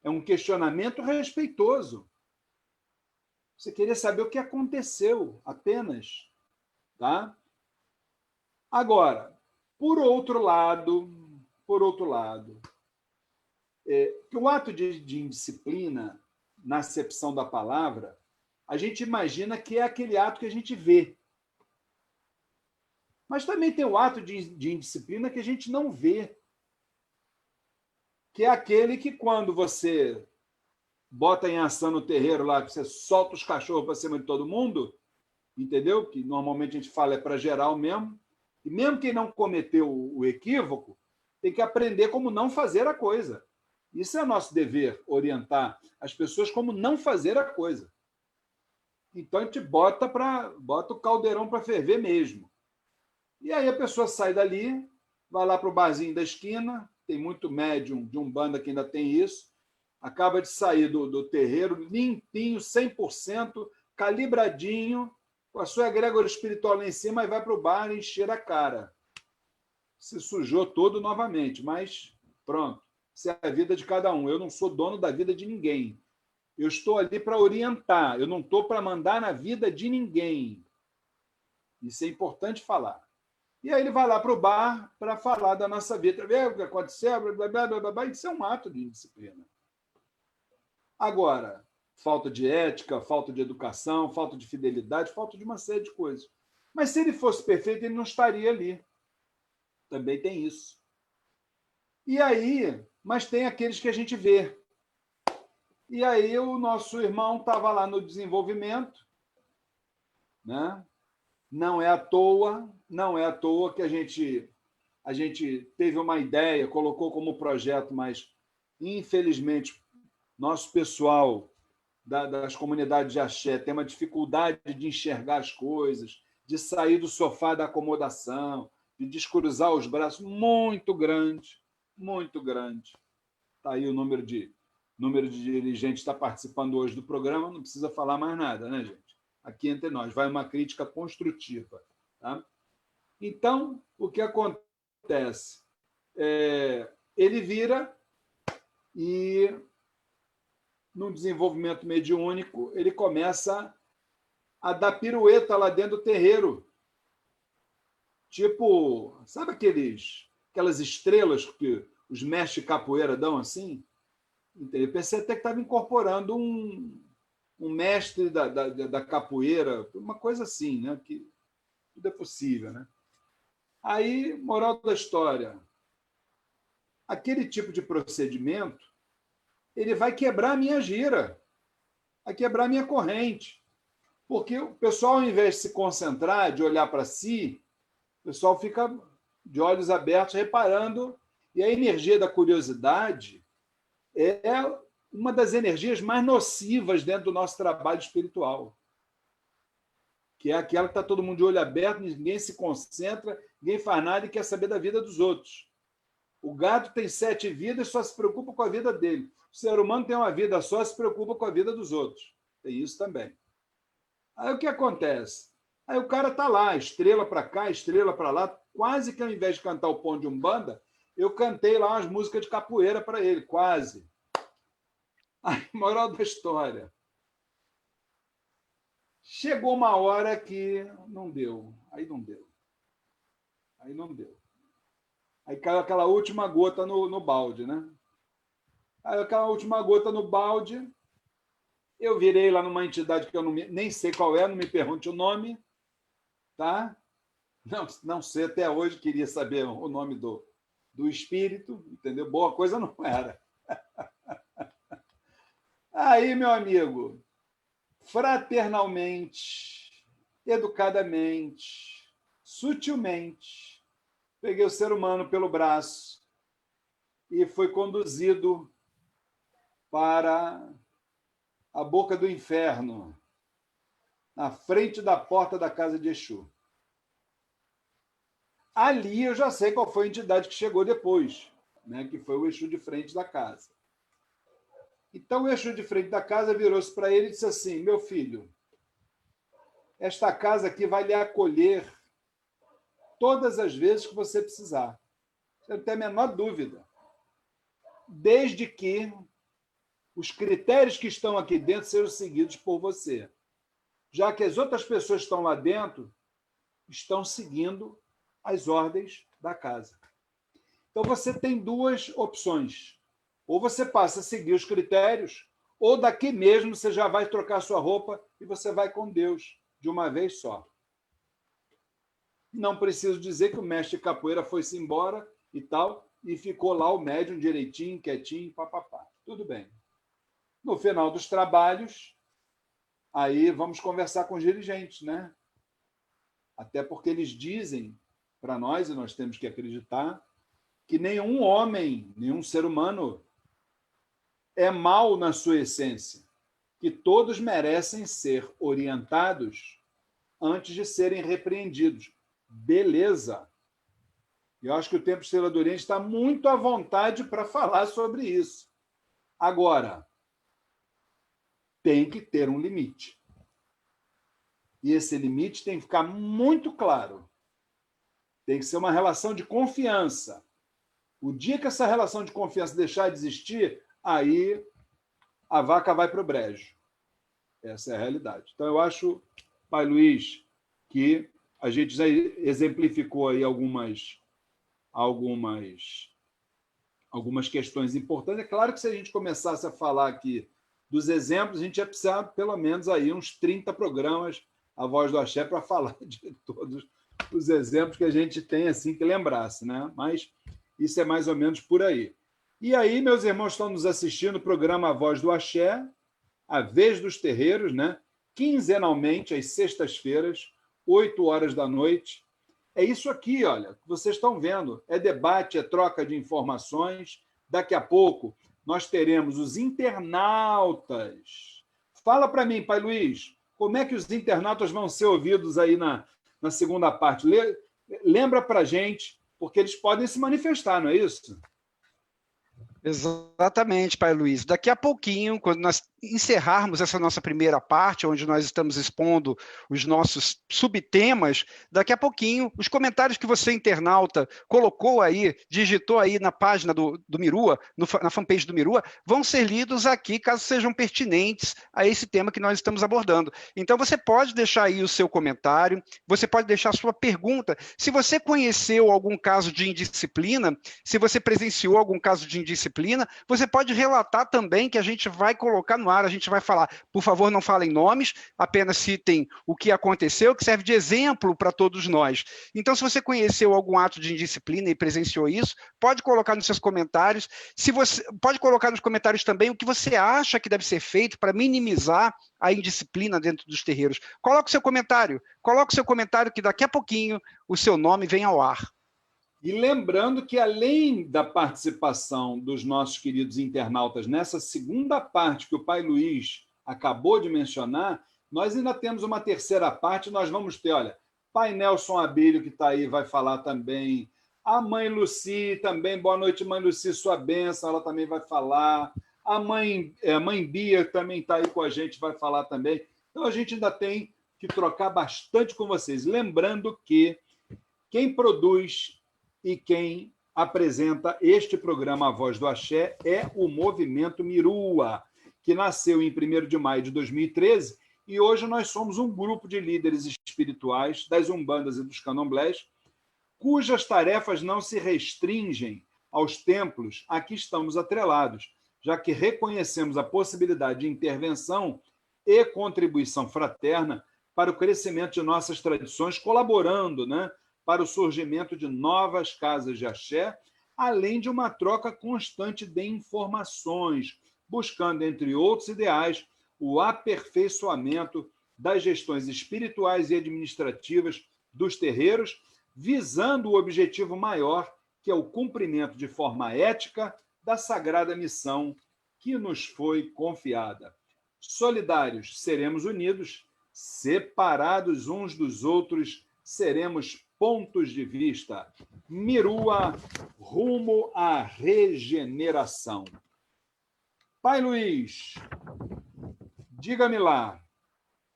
um questionamento respeitoso. Você queria saber o que aconteceu apenas. Tá? Agora, por outro lado, que o ato de indisciplina, na acepção da palavra, a gente imagina que é aquele ato que a gente vê. Mas também tem o ato de indisciplina que a gente não vê, que é aquele que, quando você bota em ação no terreiro lá, que você solta os cachorros para cima de todo mundo, entendeu? Que normalmente a gente fala é para geral mesmo, E mesmo quem não cometeu o equívoco, tem que aprender como não fazer a coisa. Isso é nosso dever, orientar as pessoas como não fazer a coisa. Então, a gente bota o caldeirão para ferver mesmo. E aí a pessoa sai dali, vai lá para o barzinho da esquina, tem muito médium de Umbanda que ainda tem isso, acaba de sair do terreiro limpinho, 100%, calibradinho, com a sua egrégora espiritual lá em cima, e vai para o bar encher a cara. Se sujou todo novamente, mas pronto. Isso é a vida de cada um. Eu não sou dono da vida de ninguém. Eu estou ali para orientar, eu não estou para mandar na vida de ninguém. Isso é importante falar. E aí ele vai lá para o bar para falar da nossa vida. Vê o que aconteceu, blá, blá, blá, blá, blá. Isso é um ato de indisciplina. Agora, falta de ética, falta de educação, falta de fidelidade, falta de uma série de coisas. Mas se ele fosse perfeito, ele não estaria ali. Também tem isso. E aí, mas tem aqueles que a gente vê. E aí o nosso irmão estava lá no desenvolvimento, né? Não é à toa que a gente teve uma ideia, colocou como projeto, mas infelizmente nosso pessoal das comunidades de axé tem uma dificuldade de enxergar as coisas, de sair do sofá da acomodação, de descruzar os braços, muito grande, muito grande. Está aí o número de dirigentes que está participando hoje do programa, não precisa falar mais nada, né, gente? Aqui entre nós, vai uma crítica construtiva. Tá? Então, o que acontece? Ele vira e, no desenvolvimento mediúnico, ele começa a dar pirueta lá dentro do terreiro. Tipo, sabe aquelas estrelas que os mestres de capoeira dão assim? Eu pensei até que estava incorporando um mestre da capoeira, uma coisa assim, né? Que tudo é possível, né? Aí, moral da história, aquele tipo de procedimento, ele vai quebrar a minha gira, vai quebrar a minha corrente, porque o pessoal, ao invés de se concentrar, de olhar para si, o pessoal fica de olhos abertos, reparando, e a energia da curiosidade é uma das energias mais nocivas dentro do nosso trabalho espiritual, que é aquela que está todo mundo de olho aberto, ninguém se concentra, ninguém faz nada e quer saber da vida dos outros. O gato tem 7 vidas e só se preocupa com a vida dele. O ser humano tem uma vida só e se preocupa com a vida dos outros. Tem isso também. Aí o que acontece? Aí o cara está lá, estrela para cá, estrela para lá, quase que ao invés de cantar o Pão de Umbanda, eu cantei lá umas músicas de capoeira para ele, quase. Aí, moral da história. Chegou uma hora que não deu. Aí não deu. Aí caiu aquela última gota no balde, né? Aí aquela última gota no balde, eu virei lá numa entidade que eu nem sei qual é, não me pergunte o nome, tá? Não sei até hoje, queria saber o nome do espírito, entendeu? Boa coisa não era. Aí, meu amigo, fraternalmente, educadamente, sutilmente, peguei o ser humano pelo braço e foi conduzido para a boca do inferno, na frente da porta da casa de Exu. Ali eu já sei qual foi a entidade que chegou depois, né? Que foi o Exu de frente da casa. Então o Exu de frente da casa virou-se para ele e disse assim: meu filho, esta casa aqui vai lhe acolher todas as vezes que você precisar. Você não tem a menor dúvida. Desde que os critérios que estão aqui dentro sejam seguidos por você. Já que as outras pessoas que estão lá dentro estão seguindo as ordens da casa. Então, você tem 2 opções. Ou você passa a seguir os critérios, ou daqui mesmo você já vai trocar sua roupa e você vai com Deus de uma vez só. Não preciso dizer que o mestre de capoeira foi-se embora e tal, e ficou lá o médium direitinho, quietinho, papapá. Tudo bem. No final dos trabalhos, aí vamos conversar com os dirigentes, né? Até porque eles dizem para nós, e nós temos que acreditar, que nenhum homem, nenhum ser humano é mau na sua essência, que todos merecem ser orientados antes de serem repreendidos. Beleza. Eu acho que o Templo Estrela do Oriente está muito à vontade para falar sobre isso. Agora, tem que ter um limite. E esse limite tem que ficar muito claro. Tem que ser uma relação de confiança. O dia que essa relação de confiança deixar de existir, aí a vaca vai para o brejo. Essa é a realidade. Então, eu acho, Pai Luiz, que a gente já exemplificou aí algumas questões importantes. É claro que se a gente começasse a falar aqui dos exemplos, a gente ia precisar pelo menos aí uns 30 programas, a Voz do Axé, para falar de todos os exemplos que a gente tem assim que lembrasse, né? Mas isso é mais ou menos por aí. E aí, meus irmãos estão nos assistindo o programa A Voz do Axé, A Vez dos Terreiros, né? Quinzenalmente, às sextas-feiras, 8 horas da noite. É isso aqui, olha, que vocês estão vendo. É debate, é troca de informações. Daqui a pouco nós teremos os internautas. Fala para mim, Pai Luiz, como é que os internautas vão ser ouvidos aí na segunda parte? Lembra para a gente, porque eles podem se manifestar, não é isso? Exatamente, Pai Luiz. Daqui a pouquinho, quando nós encerrarmos essa nossa primeira parte, onde nós estamos expondo os nossos subtemas, daqui a pouquinho, os comentários que você, internauta, colocou aí, digitou aí na página do Mirua, na fanpage do Mirua, vão ser lidos aqui, caso sejam pertinentes a esse tema que nós estamos abordando. Então, você pode deixar aí o seu comentário, você pode deixar a sua pergunta. Se você conheceu algum caso de indisciplina, se você presenciou algum caso de indisciplina, você pode relatar também, que a gente vai colocar no ar, a gente vai falar, por favor, não falem nomes, apenas citem o que aconteceu, que serve de exemplo para todos nós. Então, se você conheceu algum ato de indisciplina e presenciou isso, pode colocar nos seus comentários. Pode colocar nos comentários também o que você acha que deve ser feito para minimizar a indisciplina dentro dos terreiros. Coloque o seu comentário que daqui a pouquinho o seu nome vem ao ar. E lembrando que, além da participação dos nossos queridos internautas nessa segunda parte que o Pai Luiz acabou de mencionar, nós ainda temos uma terceira parte. Nós vamos ter, olha, Pai Nelson Abílio, que está aí, vai falar também. A Mãe Luci também. Boa noite, Mãe Luci, sua bênção, ela também vai falar. A Mãe Bia também está aí com a gente, vai falar também. Então, a gente ainda tem que trocar bastante com vocês. Lembrando que quem produz e quem apresenta este programa A Voz do Axé é o Movimento Mirua, que nasceu em 1º de maio de 2013, e hoje nós somos um grupo de líderes espirituais das umbandas e dos candomblés, cujas tarefas não se restringem aos templos a que estamos atrelados, já que reconhecemos a possibilidade de intervenção e contribuição fraterna para o crescimento de nossas tradições, colaborando, né, para o surgimento de novas casas de axé, além de uma troca constante de informações, buscando, entre outros ideais, o aperfeiçoamento das gestões espirituais e administrativas dos terreiros, visando o objetivo maior, que é o cumprimento de forma ética da sagrada missão que nos foi confiada. Solidários seremos unidos, separados uns dos outros seremos pontos de vista. Mirua, rumo à regeneração. Pai Luiz, diga-me lá,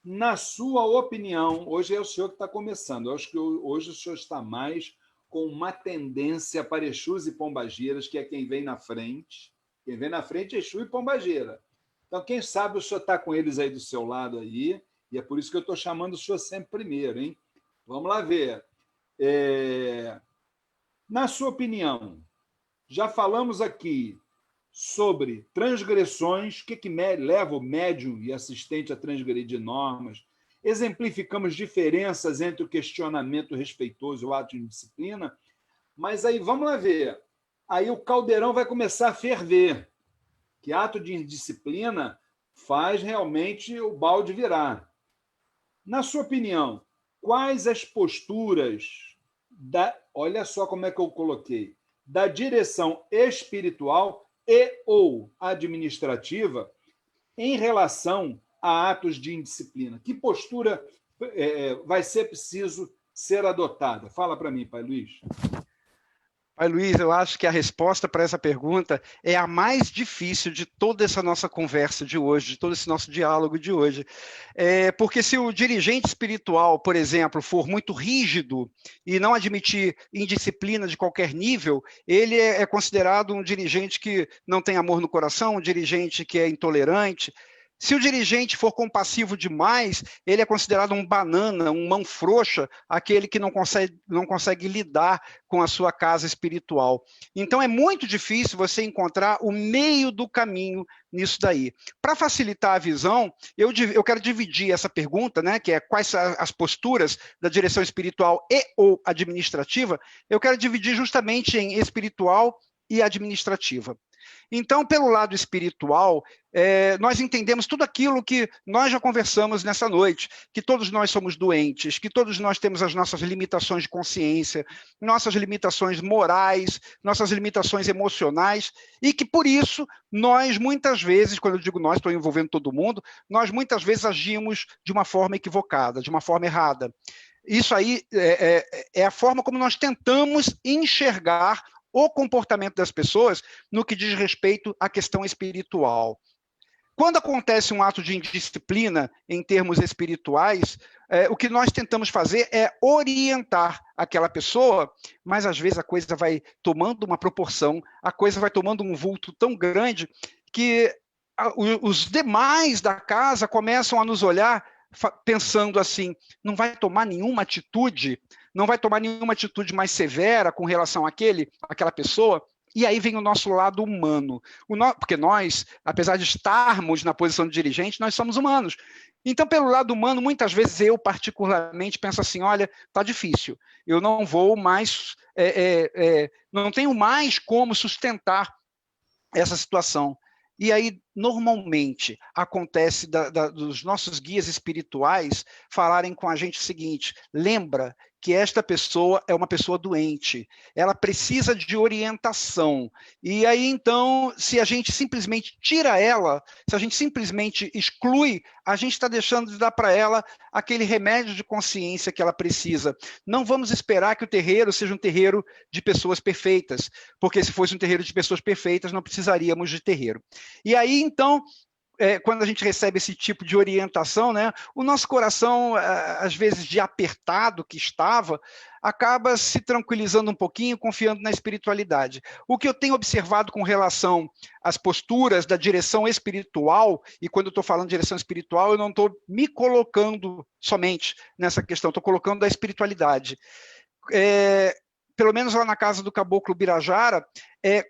na sua opinião, hoje é o senhor que está começando, eu acho que hoje o senhor está mais com uma tendência para Exus e Pombageiras, que é quem vem na frente. Quem vem na frente é Exu e Pombageira. Então, quem sabe o senhor está com eles aí do seu lado aí, e é por isso que eu estou chamando o senhor sempre primeiro, hein? Vamos lá ver. Na sua opinião, já falamos aqui sobre transgressões, o que leva o médium e assistente a transgredir normas, exemplificamos diferenças entre o questionamento respeitoso e o ato de disciplina, mas aí vamos lá ver, aí o caldeirão vai começar a ferver, que ato de indisciplina faz realmente o balde virar. Na sua opinião, quais as posturas olha só como é que eu coloquei, da direção espiritual e ou administrativa em relação a atos de indisciplina. Que postura vai ser preciso ser adotada? Fala para mim, Pai Luiz. Pai Luiz, eu acho que a resposta para essa pergunta é a mais difícil de toda essa nossa conversa de hoje, de todo esse nosso diálogo de hoje. Porque se o dirigente espiritual, por exemplo, for muito rígido e não admitir indisciplina de qualquer nível, ele é considerado um dirigente que não tem amor no coração, um dirigente que é intolerante. Se o dirigente for compassivo demais, ele é considerado um banana, um mão frouxa, aquele que não consegue lidar com a sua casa espiritual. Então é muito difícil você encontrar o meio do caminho nisso daí. Para facilitar a visão, eu quero dividir essa pergunta, né, que é quais são as posturas da direção espiritual e ou administrativa, eu quero dividir justamente em espiritual e administrativa. Então, pelo lado espiritual, nós entendemos tudo aquilo que nós já conversamos nessa noite, que todos nós somos doentes, que todos nós temos as nossas limitações de consciência, nossas limitações morais, nossas limitações emocionais, e que por isso nós muitas vezes, quando eu digo nós, estou envolvendo todo mundo, nós muitas vezes agimos de uma forma equivocada, de uma forma errada. Isso aí é a forma como nós tentamos enxergar o comportamento das pessoas no que diz respeito à questão espiritual. Quando acontece um ato de indisciplina em termos espirituais, o que nós tentamos fazer é orientar aquela pessoa, mas às vezes a coisa vai tomando uma proporção, a coisa vai tomando um vulto tão grande que os demais da casa começam a nos olhar pensando assim, não vai tomar nenhuma atitude, não vai tomar nenhuma atitude mais severa com relação àquela pessoa, e aí vem o nosso lado humano. Porque nós, apesar de estarmos na posição de dirigente, nós somos humanos. Então, pelo lado humano, muitas vezes eu particularmente penso assim, olha, está difícil, eu não vou mais, não tenho mais como sustentar essa situação. E aí, normalmente, acontece dos nossos guias espirituais falarem com a gente o seguinte, lembra que esta pessoa é uma pessoa doente, ela precisa de orientação. E aí, então, se a gente simplesmente tira ela, se a gente simplesmente exclui, a gente está deixando de dar para ela aquele remédio de consciência que ela precisa. Não vamos esperar que o terreiro seja um terreiro de pessoas perfeitas, porque se fosse um terreiro de pessoas perfeitas, não precisaríamos de terreiro. E aí, então, quando a gente recebe esse tipo de orientação, né, o nosso coração, às vezes de apertado que estava, acaba se tranquilizando um pouquinho, confiando na espiritualidade. O que eu tenho observado com relação às posturas da direção espiritual, e quando eu estou falando de direção espiritual, eu não estou me colocando somente nessa questão, estou colocando a espiritualidade. Pelo menos lá na casa do Caboclo Birajara,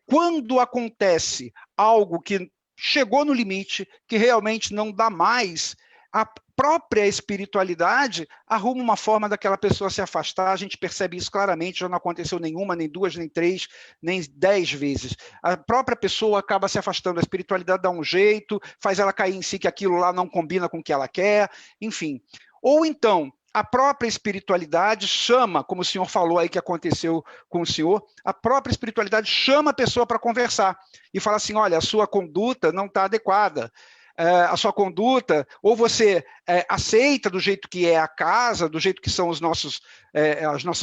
quando acontece algo que chegou no limite, que realmente não dá mais, a própria espiritualidade arruma uma forma daquela pessoa se afastar, a gente percebe isso claramente, já não aconteceu nenhuma, nem duas, nem três, nem 10 vezes. A própria pessoa acaba se afastando, a espiritualidade dá um jeito, faz ela cair em si que aquilo lá não combina com o que ela quer, enfim. Ou então, a própria espiritualidade chama, como o senhor falou aí que aconteceu com o senhor, a própria espiritualidade chama a pessoa para conversar e fala assim, olha, a sua conduta não está adequada, a sua conduta, ou você aceita do jeito que é a casa, do jeito que são as nossas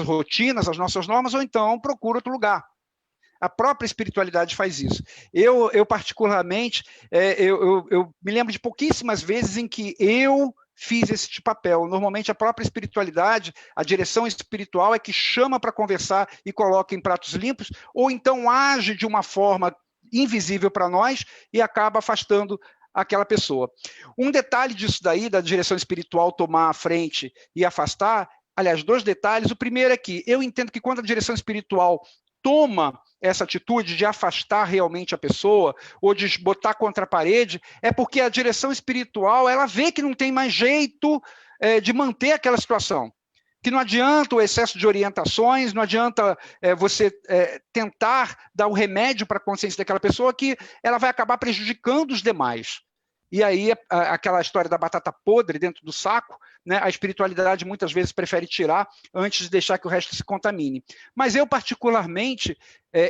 rotinas, as nossas normas, ou então procura outro lugar. A própria espiritualidade faz isso. Eu particularmente, eu me lembro de pouquíssimas vezes em que eu fiz esse papel. Normalmente a própria espiritualidade, a direção espiritual é que chama para conversar e coloca em pratos limpos, ou então age de uma forma invisível para nós e acaba afastando aquela pessoa. Um detalhe disso daí, da direção espiritual tomar a frente e afastar, aliás, 2 detalhes. O primeiro é que eu entendo que quando a direção espiritual toma essa atitude de afastar realmente a pessoa ou de botar contra a parede, é porque a direção espiritual ela vê que não tem mais jeito de manter aquela situação. Que não adianta o excesso de orientações, não adianta você tentar dar o remédio para a consciência daquela pessoa, que ela vai acabar prejudicando os demais. e aí aquela história da batata podre dentro do saco, né, a espiritualidade muitas vezes prefere tirar antes de deixar que o resto se contamine. Mas eu, particularmente,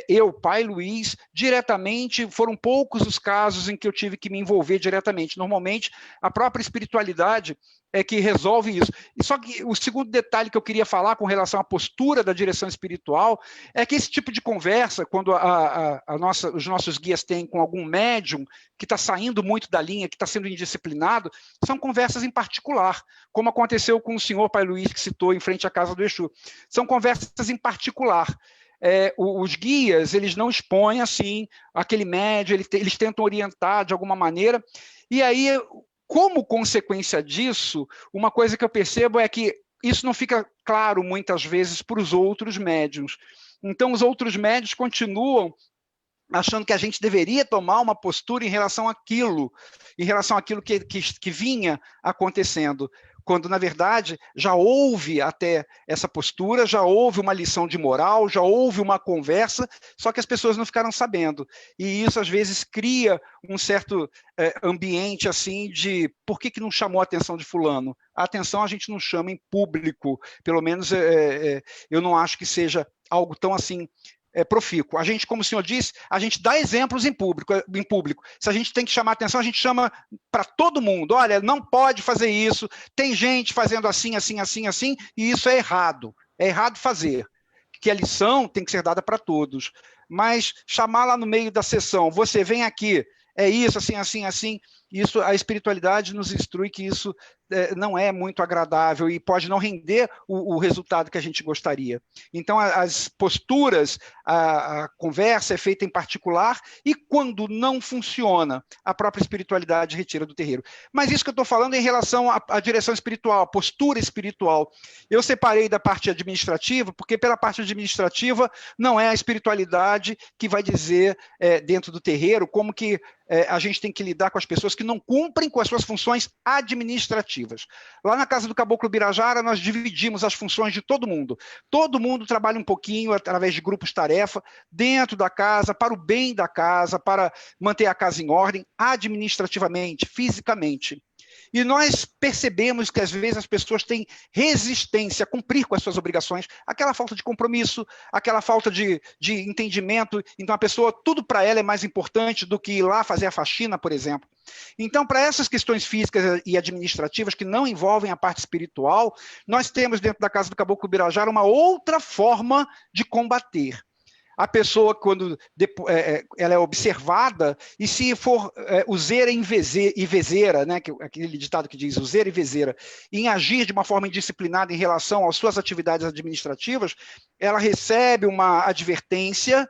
eu, Pai Luiz, diretamente, foram poucos os casos em que eu tive que me envolver diretamente. Normalmente, a própria espiritualidade é que resolve isso. E só que o segundo detalhe que eu queria falar com relação à postura da direção espiritual é que esse tipo de conversa, quando os nossos guias têm com algum médium que está saindo muito da linha, que está sendo indisciplinado, são conversas em particular, como aconteceu com o senhor Pai Luiz, que citou em frente à casa do Exu. São conversas em particular. Os guias, eles não expõem assim aquele médium, eles tentam orientar de alguma maneira, e aí, como consequência disso, uma coisa que eu percebo é que isso não fica claro muitas vezes para os outros médiuns. Então, os outros médiuns continuam achando que a gente deveria tomar uma postura em relação àquilo que vinha acontecendo, quando, na verdade, já houve até essa postura, já houve uma lição de moral, já houve uma conversa, só que as pessoas não ficaram sabendo. E isso, às vezes, cria um certo ambiente assim de por que não chamou a atenção de fulano? A atenção a gente não chama em público, pelo menos eu não acho que seja algo tão assim profícuo. A gente, como o senhor disse, a gente dá exemplos em público. Se a gente tem que chamar atenção, a gente chama para todo mundo. Olha, não pode fazer isso, tem gente fazendo assim, assim, assim, assim, e isso é errado. É errado fazer. Que a lição tem que ser dada para todos. Mas chamar lá no meio da sessão, você vem aqui, é isso, assim, assim, assim, isso, a espiritualidade nos instrui que isso não é muito agradável e pode não render o resultado que a gente gostaria. Então, as posturas, a conversa é feita em particular e quando não funciona, a própria espiritualidade retira do terreiro. Mas isso que eu estou falando é em relação à direção espiritual, à postura espiritual. Eu separei da parte administrativa, porque pela parte administrativa não é a espiritualidade que vai dizer dentro do terreiro como que a gente tem que lidar com as pessoas que não cumprem com as suas funções administrativas. Lá na Casa do Caboclo Birajara, nós dividimos as funções de todo mundo. Todo mundo trabalha um pouquinho através de grupos-tarefa, dentro da casa, para o bem da casa, para manter a casa em ordem, administrativamente, fisicamente. E nós percebemos que, às vezes, as pessoas têm resistência a cumprir com as suas obrigações, aquela falta de compromisso, aquela falta de entendimento. Então, a pessoa, tudo para ela é mais importante do que ir lá fazer a faxina, por exemplo. Então, para essas questões físicas e administrativas que não envolvem a parte espiritual, nós temos dentro da Casa do Caboclo Birajara uma outra forma de combater. A pessoa, quando ela é observada, e se for useira e vezeira, né, aquele ditado que diz useira e vezeira, em agir de uma forma indisciplinada em relação às suas atividades administrativas, ela recebe uma advertência,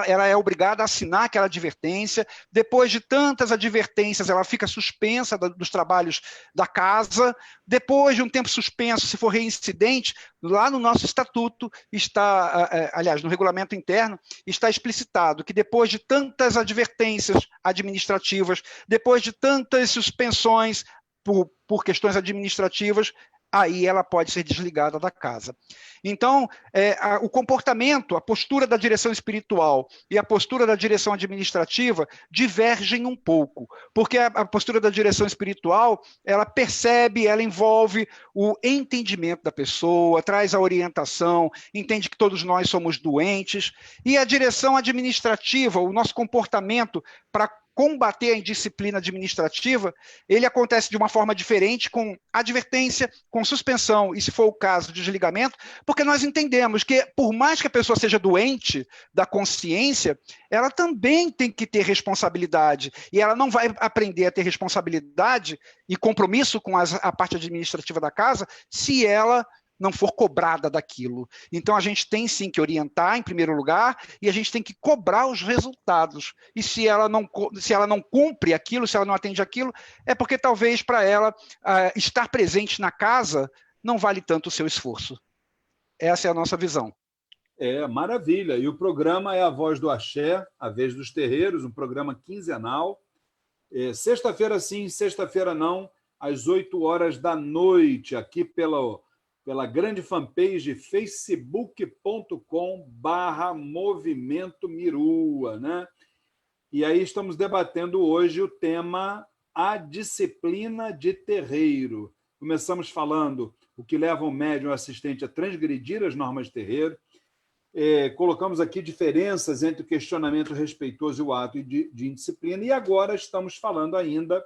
ela é obrigada a assinar aquela advertência. Depois de tantas advertências, ela fica suspensa dos trabalhos da casa. Depois de um tempo suspenso, se for reincidente, lá no nosso estatuto está, aliás, no regulamento interno, está explicitado que depois de tantas advertências administrativas, depois de tantas suspensões por questões administrativas, aí ela pode ser desligada da casa. Então, o comportamento, a postura da direção espiritual e a postura da direção administrativa divergem um pouco, porque a postura da direção espiritual, ela percebe, ela envolve o entendimento da pessoa, traz a orientação, entende que todos nós somos doentes, e a direção administrativa, o nosso comportamento para combater a indisciplina administrativa, ele acontece de uma forma diferente, com advertência, com suspensão, e se for o caso, desligamento, porque nós entendemos que, por mais que a pessoa seja doente da consciência, ela também tem que ter responsabilidade, e ela não vai aprender a ter responsabilidade e compromisso com a parte administrativa da casa se ela não for cobrada daquilo. Então, a gente tem sim que orientar, em primeiro lugar, e a gente tem que cobrar os resultados. E se ela não cumpre aquilo, se ela não atende aquilo, é porque talvez para ela estar presente na casa não vale tanto o seu esforço. Essa é a nossa visão. Maravilha. E o programa é A Voz do Axé, A Vez dos Terreiros, um programa quinzenal. Sexta-feira sim, sexta-feira não, às 20h, aqui pela grande fanpage facebook.com/Movimento Mirua, né? E aí estamos debatendo hoje o tema a disciplina de terreiro. Começamos falando o que leva o médium e o assistente a transgredir as normas de terreiro. Colocamos aqui diferenças entre o questionamento respeitoso e o ato de indisciplina, e agora estamos falando ainda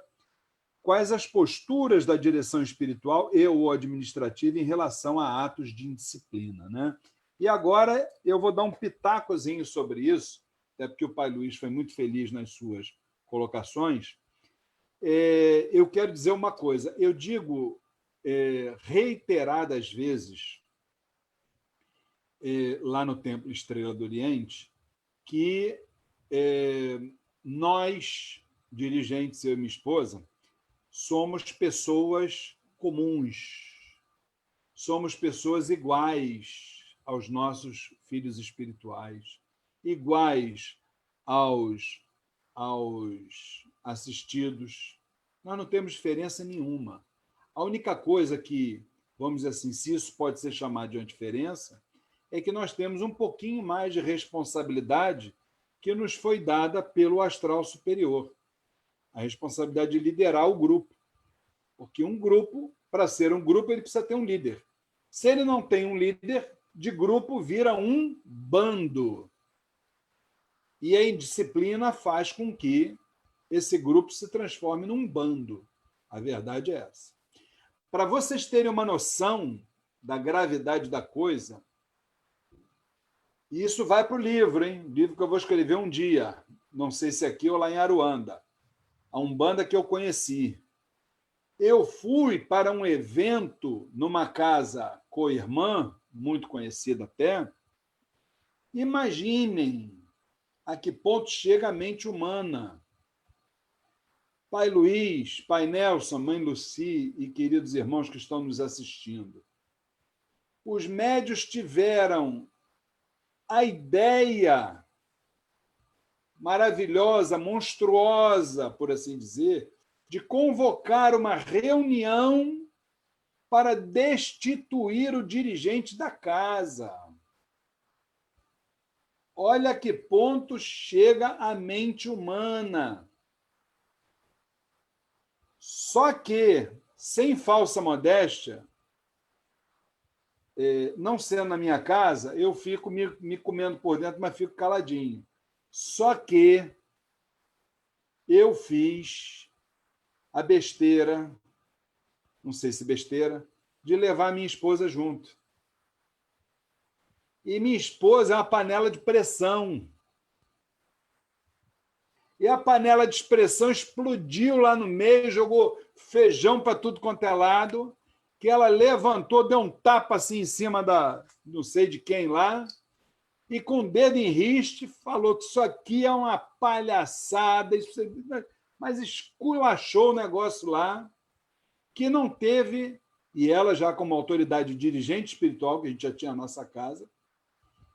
quais as posturas da direção espiritual e ou administrativa em relação a atos de indisciplina, né? E agora eu vou dar um pitacozinho sobre isso, até porque o Pai Luiz foi muito feliz nas suas colocações. Eu quero dizer uma coisa, eu digo reiteradas vezes lá no Templo Estrela do Oriente que nós, dirigentes, eu e minha esposa, somos pessoas comuns, somos pessoas iguais aos nossos filhos espirituais, iguais aos assistidos. Nós não temos diferença nenhuma. A única coisa que, vamos dizer assim, se isso pode ser chamado de uma diferença, é que nós temos um pouquinho mais de responsabilidade que nos foi dada pelo astral superior. A responsabilidade de liderar o grupo. Porque um grupo, para ser um grupo, ele precisa ter um líder. Se ele não tem um líder, de grupo vira um bando. E a indisciplina faz com que esse grupo se transforme num bando. A verdade é essa. Para vocês terem uma noção da gravidade da coisa, e isso vai para o livro, hein? Livro que eu vou escrever um dia, não sei se aqui ou lá em Aruanda, a Umbanda que eu conheci. Eu fui para um evento numa casa co-irmã, muito conhecida até. Imaginem a que ponto chega a mente humana. Pai Luiz, Pai Nelson, Mãe Luci e queridos irmãos que estão nos assistindo. Os médios tiveram a ideia maravilhosa, monstruosa, por assim dizer, de convocar uma reunião para destituir o dirigente da casa. Olha a que ponto chega a mente humana. Só que, sem falsa modéstia, não sendo na minha casa, eu fico me comendo por dentro, mas fico caladinho. Só que eu fiz a besteira, não sei se besteira, de levar minha esposa junto. E minha esposa é uma panela de pressão. E a panela de pressão explodiu lá no meio, jogou feijão para tudo quanto é lado, que ela levantou, deu um tapa assim em cima da não sei de quem lá, e com o dedo em riste falou que isso aqui é uma palhaçada, mas esculachou o negócio lá, que não teve, e ela já como autoridade dirigente espiritual, que a gente já tinha na nossa casa,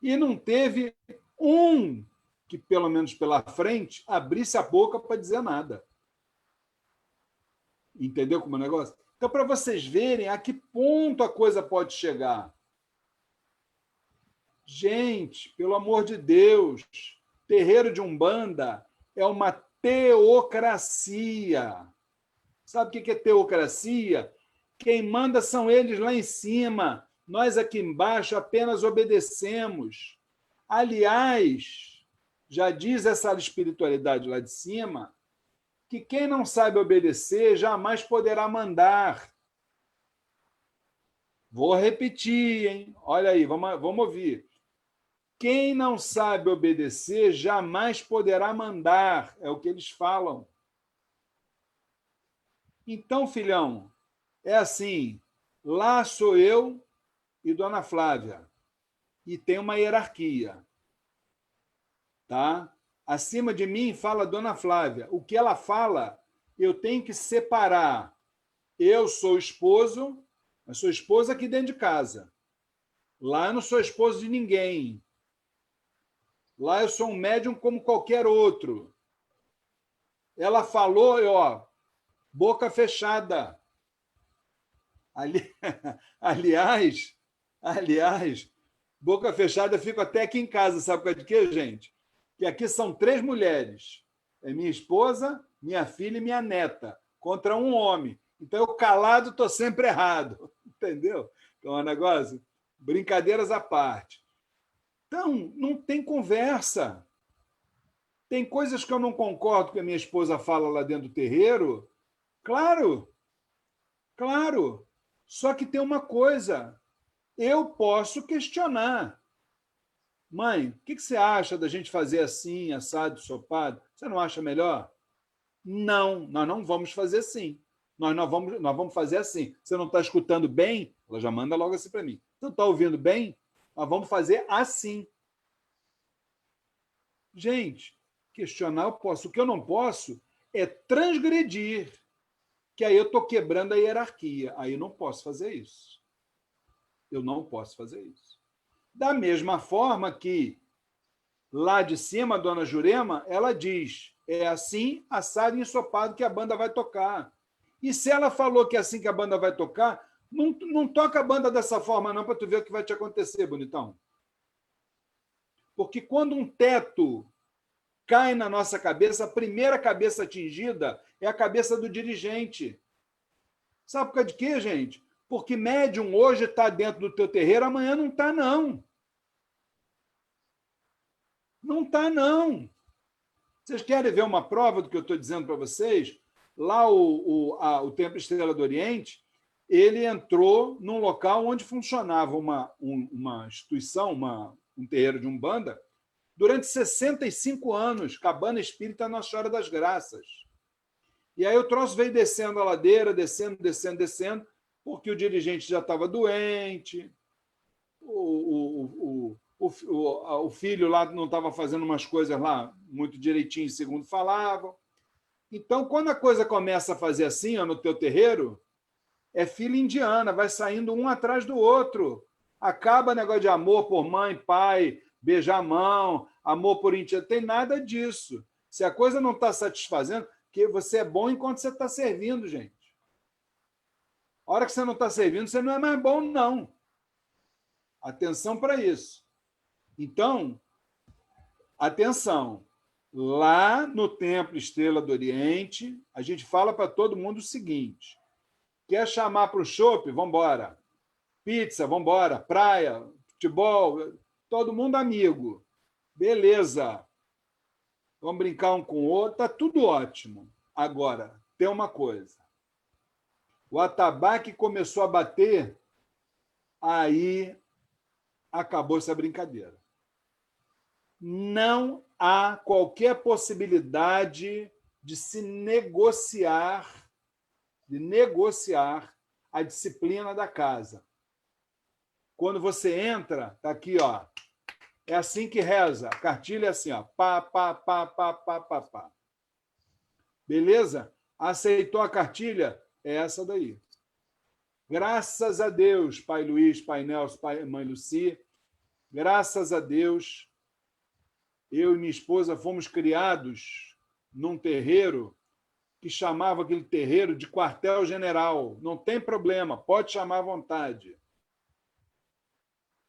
e não teve um que, pelo menos pela frente, abrisse a boca para dizer nada. Entendeu como é o negócio? Então, para vocês verem a que ponto a coisa pode chegar. Gente, pelo amor de Deus, terreiro de Umbanda é uma teocracia. Sabe o que é teocracia? Quem manda são eles lá em cima. Nós aqui embaixo apenas obedecemos. Aliás, já diz essa espiritualidade lá de cima, que quem não sabe obedecer jamais poderá mandar. Vou repetir, hein? Olha aí, vamos ouvir. Quem não sabe obedecer jamais poderá mandar, é o que eles falam. Então, filhão, é assim, lá sou eu e Dona Flávia, e tem uma hierarquia, tá? Acima de mim fala Dona Flávia. O que ela fala, eu tenho que separar. Eu sou esposo, mas sou esposa aqui dentro de casa. Lá eu não sou esposo de ninguém. Lá eu sou um médium como qualquer outro. Ela falou, boca fechada. Aliás, boca fechada eu fico até aqui em casa, sabe por causa de quê, gente? Que aqui são 3 mulheres. É minha esposa, minha filha e minha neta. contra um homem. Então, eu calado estou sempre errado. Entendeu? Então, é um negócio. Brincadeiras à parte. Então, não tem conversa. Tem coisas que eu não concordo com a minha esposa fala lá dentro do terreiro. Claro, claro. Só que tem uma coisa. Eu posso questionar. Mãe, o que você acha da gente fazer assim, assado, ensopado? Você não acha melhor? Não, nós não vamos fazer assim. Nós vamos fazer assim. Você não está escutando bem? Ela já manda logo assim para mim. Você não está ouvindo bem? Nós vamos fazer assim. Gente, questionar eu posso. O que eu não posso é transgredir, que aí eu estou quebrando a hierarquia. Aí eu não posso fazer isso. Eu não posso fazer isso. Da mesma forma que, lá de cima, a dona Jurema, ela diz, é assim, assado e ensopado que a banda vai tocar. E se ela falou que é assim que a banda vai tocar, não toca a banda dessa forma não, para tu ver o que vai te acontecer, bonitão. Porque quando um teto cai na nossa cabeça, a primeira cabeça atingida é a cabeça do dirigente. Sabe por causa de quê, gente? Porque médium hoje está dentro do teu terreiro, amanhã não está, não. Não está, não. Vocês querem ver uma prova do que eu estou dizendo para vocês? Lá o Templo Estrela do Oriente, ele entrou num local onde funcionava uma instituição, um terreiro de Umbanda, durante 65 anos, Cabana Espírita Nossa Senhora das Graças. E aí o troço veio descendo a ladeira, descendo, porque o dirigente já estava doente, o filho lá não estava fazendo umas coisas lá muito direitinho, segundo falavam. Então, quando a coisa começa a fazer assim, ó, no teu terreiro, é fila indiana, vai saindo um atrás do outro. Acaba negócio de amor por mãe, pai, beijar a mão, amor por intimidade. Tem nada disso. Se a coisa não está satisfazendo, porque você é bom enquanto você está servindo, gente. A hora que você não está servindo, você não é mais bom, não. Atenção para isso. Então, atenção. Lá no Templo Estrela do Oriente, a gente fala para todo mundo o seguinte: quer chamar para o chopp? Vamos embora. Pizza, vamos embora. Praia, futebol, todo mundo amigo. Beleza. Vamos brincar um com o outro, está tudo ótimo. Agora, tem uma coisa. O atabaque começou a bater, aí acabou essa brincadeira. Não há qualquer possibilidade de se negociar a disciplina da casa. Quando você entra, está aqui, ó, é assim que reza. A cartilha é assim, ó, pá, pá, pá, pá, pá, pá, pá. Beleza? Aceitou a cartilha? É essa daí. Graças a Deus, Pai Luiz, Pai Nelson, Mãe Luci, graças a Deus, eu e minha esposa fomos criados num terreiro que chamava aquele terreiro de quartel-general. Não tem problema, pode chamar à vontade.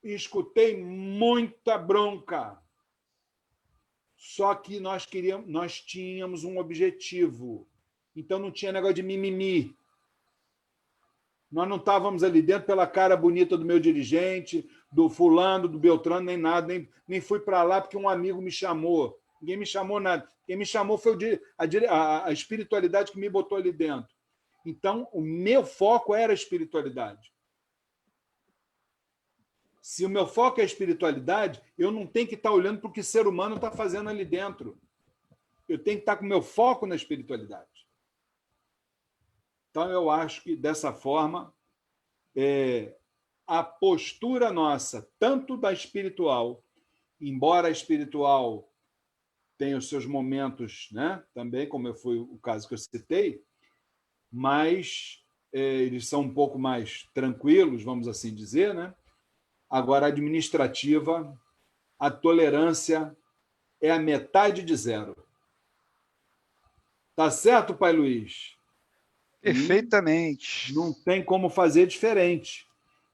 E escutei muita bronca. Só que nós tínhamos um objetivo. Então não tinha negócio de mimimi. Nós não estávamos ali dentro pela cara bonita do meu dirigente, do fulano, do Beltrano, nem nada, nem fui para lá porque um amigo me chamou. Ninguém me chamou nada. Quem me chamou foi a espiritualidade que me botou ali dentro. Então, o meu foco era a espiritualidade. Se o meu foco é a espiritualidade, eu não tenho que estar olhando para o que o ser humano está fazendo ali dentro. Eu tenho que estar com o meu foco na espiritualidade. Então, eu acho que, dessa forma, a postura nossa, tanto da espiritual, embora a espiritual tenha os seus momentos, né, também, como foi o caso que eu citei, mas eles são um pouco mais tranquilos, vamos assim dizer, né? Agora, a administrativa, a tolerância é a metade de zero. Tá certo, Pai Luiz? Perfeitamente. Não tem como fazer diferente.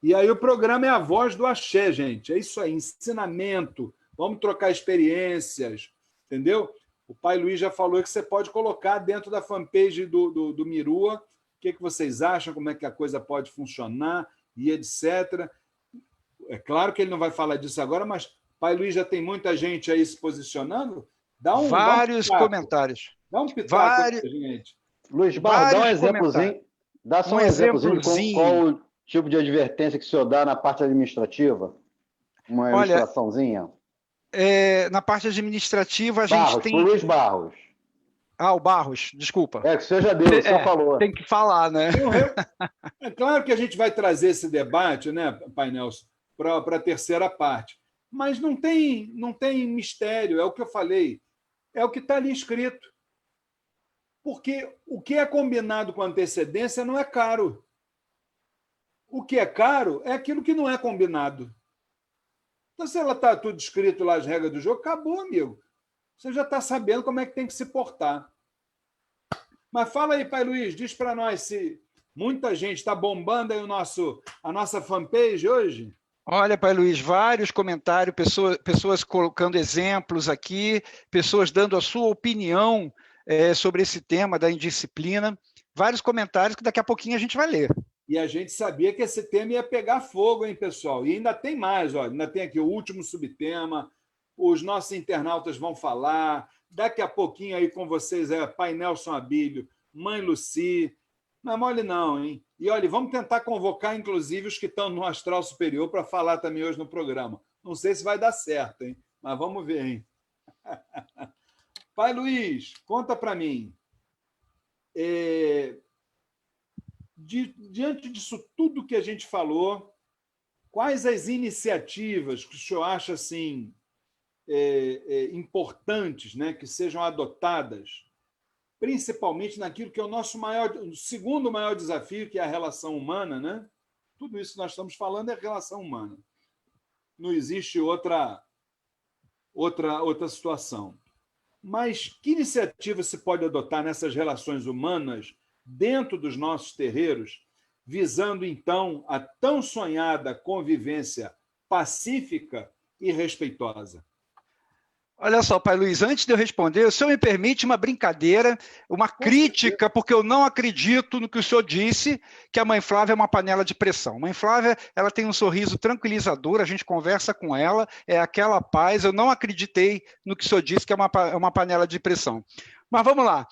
E aí o programa é a voz do axé, gente. É isso aí, ensinamento. Vamos trocar experiências, entendeu? O Pai Luiz já falou que você pode colocar dentro da fanpage do Mirua o que vocês acham, como é que a coisa pode funcionar e etc. É claro que ele não vai falar disso agora, mas o Pai Luiz já tem muita gente aí se posicionando. Vários comentários. Dá um pitaco aí pra gente. Luiz Barros, dá um exemplozinho. Dá só um exemplozinho de qual o tipo de advertência que o senhor dá na parte administrativa? Uma ilustraçãozinha? Na parte administrativa, a Barros, gente tem... o Luiz Barros. Ah, o Barros, desculpa. Que o senhor já deu, o senhor falou. Tem que falar, né? É claro que a gente vai trazer esse debate, né, Pai Nelson, para a terceira parte. Mas não tem mistério, é o que eu falei. É o que está ali escrito. Porque o que é combinado com antecedência não é caro. O que é caro é aquilo que não é combinado. Então, se ela está tudo escrito lá, as regras do jogo, acabou, amigo. Você já está sabendo como é que tem que se portar. Mas fala aí, Pai Luiz, diz para nós se muita gente está bombando aí a nossa fanpage hoje. Olha, Pai Luiz, vários comentários, pessoas colocando exemplos aqui, pessoas dando a sua opinião sobre esse tema da indisciplina. Vários comentários que daqui a pouquinho a gente vai ler. E a gente sabia que esse tema ia pegar fogo, hein, pessoal? E ainda tem mais, olha, ainda tem aqui o último subtema, os nossos internautas vão falar, daqui a pouquinho aí com vocês Pai Nelson Abílio, Mãe Luci, não é mole não, hein? E olha, vamos tentar convocar, inclusive, os que estão no astral superior para falar também hoje no programa. Não sei se vai dar certo, hein? Mas vamos ver, hein? Pai Luiz, conta para mim. Diante disso tudo que a gente falou, quais as iniciativas que o senhor acha assim, importantes, né, que sejam adotadas, principalmente naquilo que é o segundo maior desafio, que é a relação humana, né? Tudo isso que nós estamos falando é relação humana. Não existe outra situação. Mas que iniciativa se pode adotar nessas relações humanas dentro dos nossos terreiros, visando, então, a tão sonhada convivência pacífica e respeitosa? Olha só, Pai Luiz, antes de eu responder, o senhor me permite uma brincadeira, uma crítica, porque eu não acredito no que o senhor disse, que a Mãe Flávia é uma panela de pressão. Mãe Flávia, ela tem um sorriso tranquilizador, a gente conversa com ela, é aquela paz, eu não acreditei no que o senhor disse, que é uma panela de pressão. Mas vamos lá.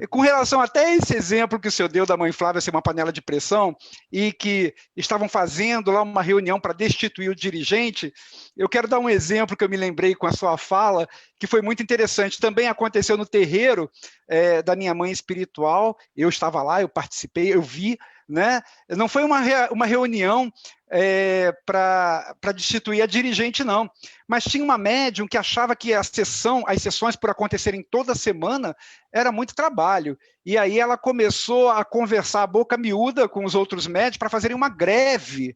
Com relação até a esse exemplo que o senhor deu da Mãe Flávia ser uma panela de pressão e que estavam fazendo lá uma reunião para destituir o dirigente, eu quero dar um exemplo que eu me lembrei com a sua fala, que foi muito interessante. Também aconteceu no terreiro da minha mãe espiritual. Eu estava lá, eu participei, eu vi, né? Não foi uma reunião para destituir a dirigente, não. Mas tinha uma médium que achava que as sessões por acontecerem toda semana era muito trabalho. E aí ela começou a conversar a boca miúda com os outros médios para fazerem uma greve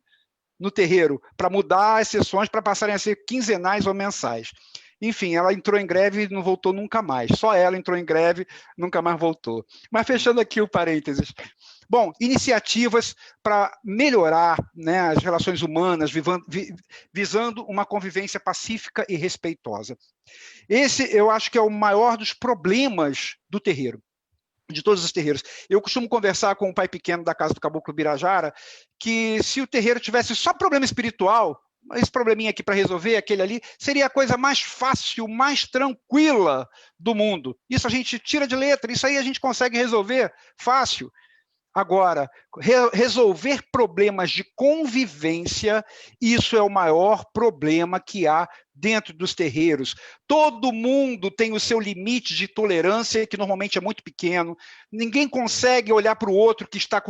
no terreiro, para mudar as sessões para passarem a ser quinzenais ou mensais. Enfim, ela entrou em greve e não voltou nunca mais. Só ela entrou em greve, nunca mais voltou. Mas fechando aqui o parênteses. Bom, iniciativas para melhorar, né, as relações humanas, visando uma convivência pacífica e respeitosa. Esse, eu acho que é o maior dos problemas do terreiro, de todos os terreiros. Eu costumo conversar com o pai pequeno da Casa do Caboclo Birajara, que se o terreiro tivesse só problema espiritual, esse probleminha aqui para resolver, aquele ali, seria a coisa mais fácil, mais tranquila do mundo. Isso a gente tira de letra, isso aí a gente consegue resolver fácil. Agora, resolver problemas de convivência, isso é o maior problema que há dentro dos terreiros. Todo mundo tem o seu limite de tolerância, que normalmente é muito pequeno. Ninguém consegue olhar para o outro que está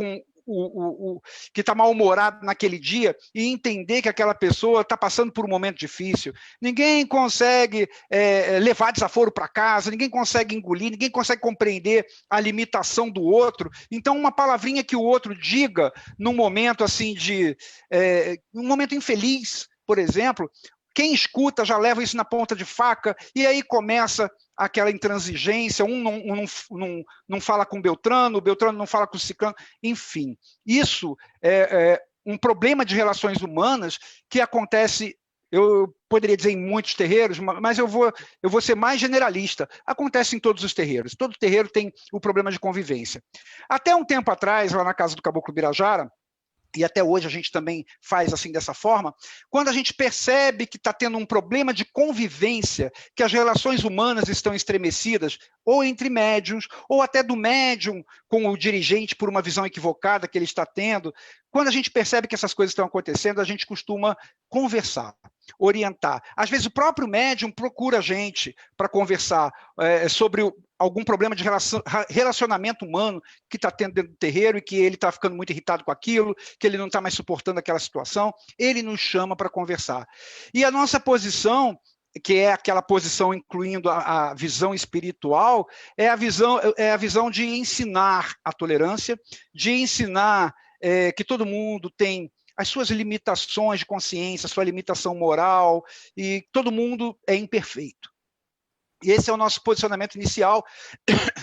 que está mal-humorado naquele dia e entender que aquela pessoa está passando por um momento difícil. Ninguém consegue levar desaforo para casa, ninguém consegue engolir, ninguém consegue compreender a limitação do outro. Então, uma palavrinha que o outro diga num momento assim um momento infeliz, por exemplo, quem escuta já leva isso na ponta de faca e aí começa aquela intransigência, não fala com o Beltrano não fala com o Ciclano, enfim. Isso é um problema de relações humanas que acontece Eu poderia dizer em muitos terreiros, mas eu vou ser mais generalista. Acontece em todos os terreiros. Todo terreiro tem o problema de convivência. Até um tempo atrás, lá na casa do Caboclo Birajara, e até hoje a gente também faz assim dessa forma, quando a gente percebe que está tendo um problema de convivência, que as relações humanas estão estremecidas, ou entre médiuns, ou até do médium com o dirigente por uma visão equivocada que ele está tendo, quando a gente percebe que essas coisas estão acontecendo, a gente costuma conversar, orientar. Às vezes o próprio médium procura a gente para conversar sobre algum problema de relacionamento humano que está tendo dentro do terreiro e que ele está ficando muito irritado com aquilo, que ele não está mais suportando aquela situação, ele nos chama para conversar. E a nossa posição, que é aquela posição incluindo a visão espiritual, é a visão de ensinar a tolerância, de ensinar que todo mundo tem as suas limitações de consciência, a sua limitação moral, e todo mundo é imperfeito. E esse é o nosso posicionamento inicial,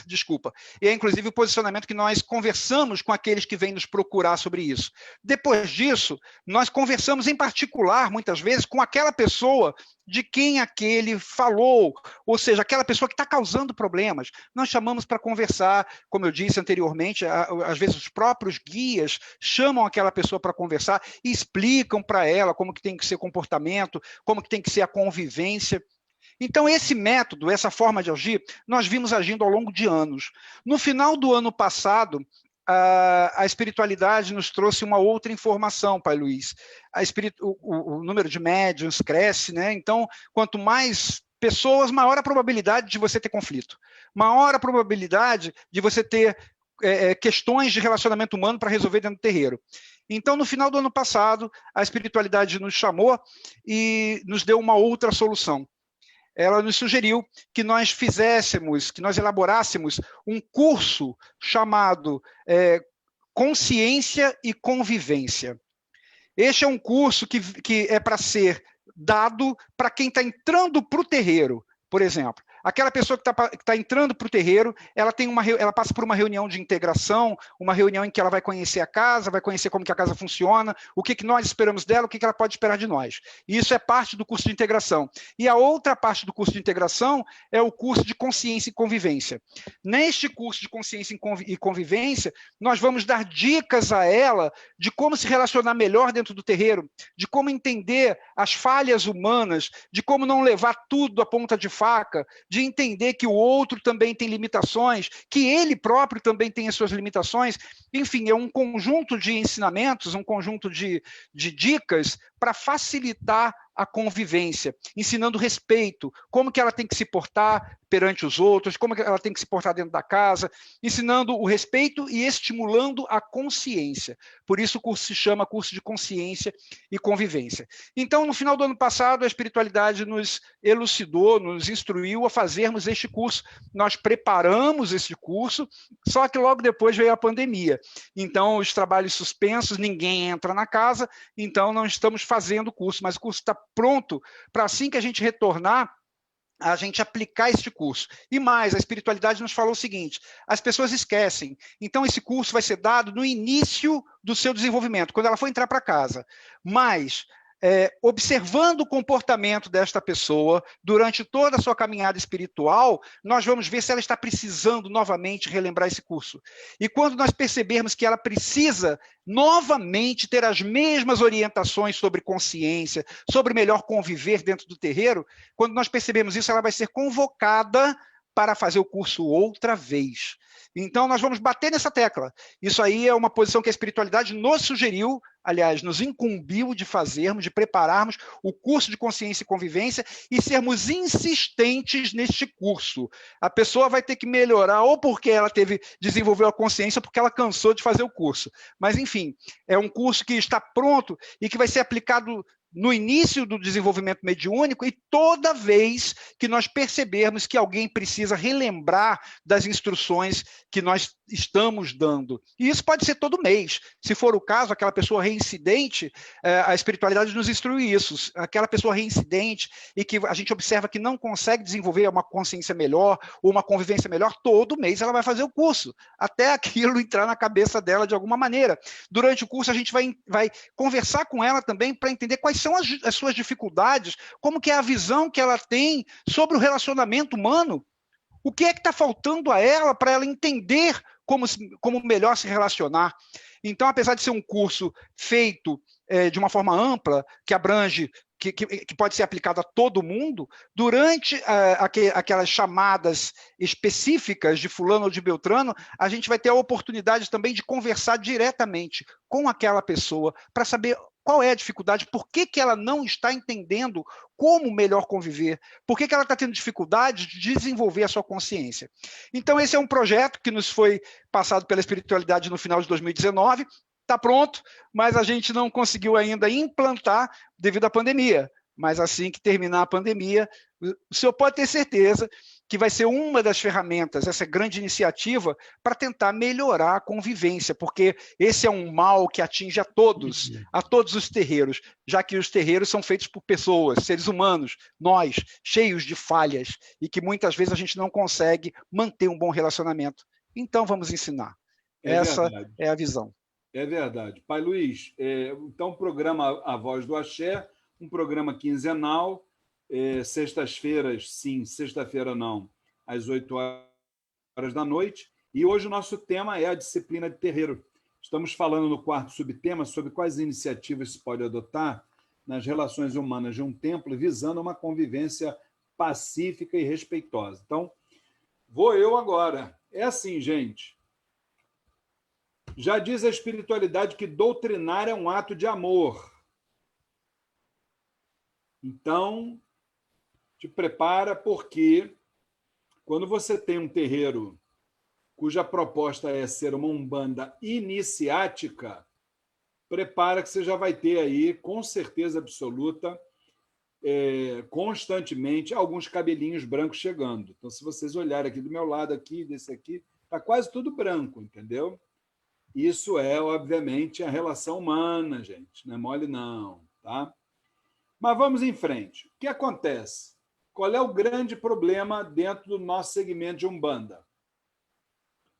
desculpa, e é inclusive o posicionamento que nós conversamos com aqueles que vêm nos procurar sobre isso. Depois disso, nós conversamos em particular, muitas vezes, com aquela pessoa de quem aquele falou, ou seja, aquela pessoa que está causando problemas. Nós chamamos para conversar, como eu disse anteriormente, às vezes os próprios guias chamam aquela pessoa para conversar e explicam para ela como que tem que ser o comportamento, como que tem que ser a convivência. Então, esse método, essa forma de agir, nós vimos agindo ao longo de anos. No final do ano passado, a espiritualidade nos trouxe uma outra informação, Pai Luiz. O número de médiuns cresce, né? Então, quanto mais pessoas, maior a probabilidade de você ter conflito. Maior a probabilidade de você ter questões de relacionamento humano para resolver dentro do terreiro. Então, no final do ano passado, a espiritualidade nos chamou e nos deu uma outra solução. Ela nos sugeriu que nós fizéssemos, que nós elaborássemos um curso chamado Consciência e Convivência. Este é um curso que é para ser dado para quem está entrando para o terreiro, por exemplo. Aquela pessoa que está entrando para o terreiro, ela passa por uma reunião de integração, uma reunião em que ela vai conhecer a casa, vai conhecer como que a casa funciona, o que nós esperamos dela, o que ela pode esperar de nós. E isso é parte do curso de integração. E a outra parte do curso de integração é o curso de consciência e convivência. Neste curso de consciência e convivência, nós vamos dar dicas a ela de como se relacionar melhor dentro do terreiro, de como entender as falhas humanas, de como não levar tudo à ponta de faca, de entender que o outro também tem limitações, que ele próprio também tem as suas limitações. Enfim, é um conjunto de ensinamentos, um conjunto de dicas para facilitar a convivência, ensinando respeito, como que ela tem que se portar perante os outros, como que ela tem que se portar dentro da casa, ensinando o respeito e estimulando a consciência. Por isso o curso se chama Curso de Consciência e Convivência. Então, no final do ano passado, a espiritualidade nos elucidou, nos instruiu a fazermos este curso. Nós preparamos esse curso, só que logo depois veio a pandemia. Então, os trabalhos suspensos, ninguém entra na casa, então não estamos fazendo o curso, mas o curso está pronto para, assim que a gente retornar, a gente aplicar este curso. E mais, a espiritualidade nos falou o seguinte: as pessoas esquecem. Então, esse curso vai ser dado no início do seu desenvolvimento, quando ela for entrar para casa. Mas, observando o comportamento desta pessoa durante toda a sua caminhada espiritual, nós vamos ver se ela está precisando novamente relembrar esse curso. E quando nós percebermos que ela precisa novamente ter as mesmas orientações sobre consciência, sobre melhor conviver dentro do terreiro, quando nós percebemos isso, ela vai ser convocada para fazer o curso outra vez. Então, nós vamos bater nessa tecla. Isso aí é uma posição que a espiritualidade nos sugeriu, aliás, nos incumbiu de fazermos, de prepararmos o curso de consciência e convivência e sermos insistentes neste curso. A pessoa vai ter que melhorar ou porque ela desenvolveu a consciência ou porque ela cansou de fazer o curso. Mas, enfim, é um curso que está pronto e que vai ser aplicado no início do desenvolvimento mediúnico e toda vez que nós percebermos que alguém precisa relembrar das instruções que nós estamos dando. E isso pode ser todo mês. Se for o caso, aquela pessoa reincidente, a espiritualidade nos instrui isso. Aquela pessoa reincidente e que a gente observa que não consegue desenvolver uma consciência melhor ou uma convivência melhor, todo mês ela vai fazer o curso, até aquilo entrar na cabeça dela de alguma maneira. Durante o curso, a gente vai conversar com ela também para entender quais são as suas dificuldades, como que é a visão que ela tem sobre o relacionamento humano. O que é que está faltando a ela para ela entender como melhor se relacionar? Então, apesar de ser um curso feito de uma forma ampla, que abrange, que pode ser aplicado a todo mundo, durante aquelas chamadas específicas de fulano ou de beltrano, a gente vai ter a oportunidade também de conversar diretamente com aquela pessoa para saber qual é a dificuldade, por que ela não está entendendo como melhor conviver, por que ela está tendo dificuldade de desenvolver a sua consciência. Então, esse é um projeto que nos foi passado pela espiritualidade no final de 2019, está pronto, mas a gente não conseguiu ainda implantar devido à pandemia. Mas assim que terminar a pandemia, o senhor pode ter certeza que vai ser uma das ferramentas, essa grande iniciativa, para tentar melhorar a convivência, porque esse é um mal que atinge a todos os terreiros, já que os terreiros são feitos por pessoas, seres humanos, nós, cheios de falhas, e que muitas vezes a gente não consegue manter um bom relacionamento. Então, vamos ensinar. Essa é a visão. É verdade. Pai Luiz, então o programa A Voz do Axé, um programa quinzenal, sextas-feiras, sim, sexta-feira não, às 8h da noite. E hoje o nosso tema é a disciplina de terreiro. Estamos falando no quarto subtema sobre quais iniciativas se pode adotar nas relações humanas de um templo, visando uma convivência pacífica e respeitosa. Então, vou eu agora. É assim, gente. Já diz a espiritualidade que doutrinar é um ato de amor. Então, te prepara, porque quando você tem um terreiro cuja proposta é ser uma umbanda iniciática, prepara que você já vai ter aí, com certeza absoluta, constantemente, alguns cabelinhos brancos chegando. Então, se vocês olharem aqui do meu lado, aqui, desse aqui, está quase tudo branco, entendeu? Isso é, obviamente, a relação humana, gente. Não é mole, não, tá? Mas vamos em frente. O que acontece? Qual é o grande problema dentro do nosso segmento de Umbanda?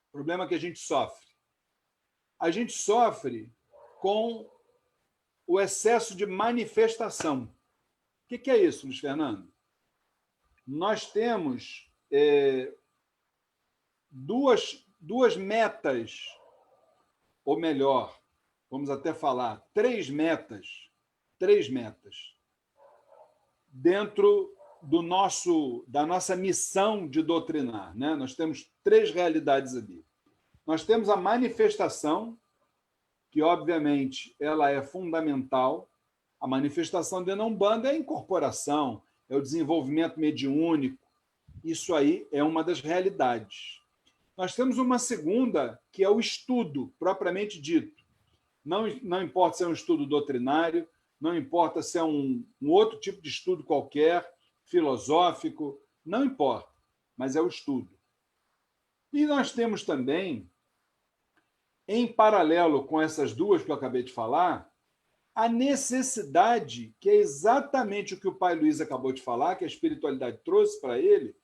O problema que a gente sofre. A gente sofre com o excesso de manifestação. O que é isso, Luiz Fernando? Nós temos duas metas, ou melhor, vamos até falar, três metas dentro da nossa missão de doutrinar, né? Nós temos três realidades ali. Nós temos a manifestação, que, obviamente, ela é fundamental. A manifestação dentro da Umbanda é a incorporação, é o desenvolvimento mediúnico. Isso aí é uma das realidades. Nós temos uma segunda, que é o estudo, propriamente dito. Não importa se é um estudo doutrinário, não importa se é um outro tipo de estudo qualquer, filosófico, não importa, mas é o estudo. E nós temos também, em paralelo com essas duas que eu acabei de falar, a necessidade, que é exatamente o que o Pai Luiz acabou de falar, que a espiritualidade trouxe para ele,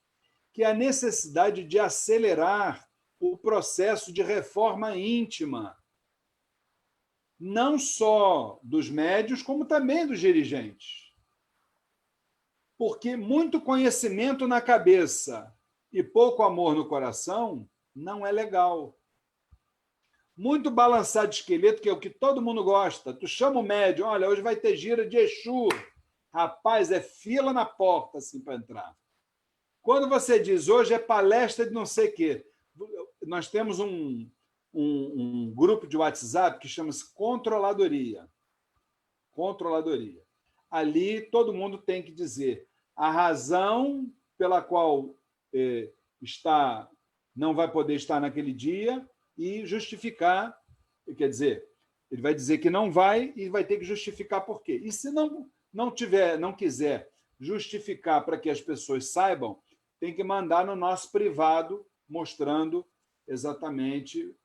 que é a necessidade de acelerar o processo de reforma íntima, não só dos médios, como também dos dirigentes. Porque muito conhecimento na cabeça e pouco amor no coração não é legal. Muito balançar de esqueleto, que é o que todo mundo gosta. Tu chama o médium, olha, hoje vai ter gira de Exu. Rapaz, é fila na porta assim, para entrar. Quando você diz, hoje é palestra de não sei o quê, nós temos um grupo de WhatsApp que chama-se Controladoria. Controladoria. Ali todo mundo tem que dizer a razão pela qual não vai poder estar naquele dia e justificar, quer dizer, ele vai dizer que não vai e vai ter que justificar por quê. E se não quiser justificar para que as pessoas saibam, tem que mandar no nosso privado mostrando exatamente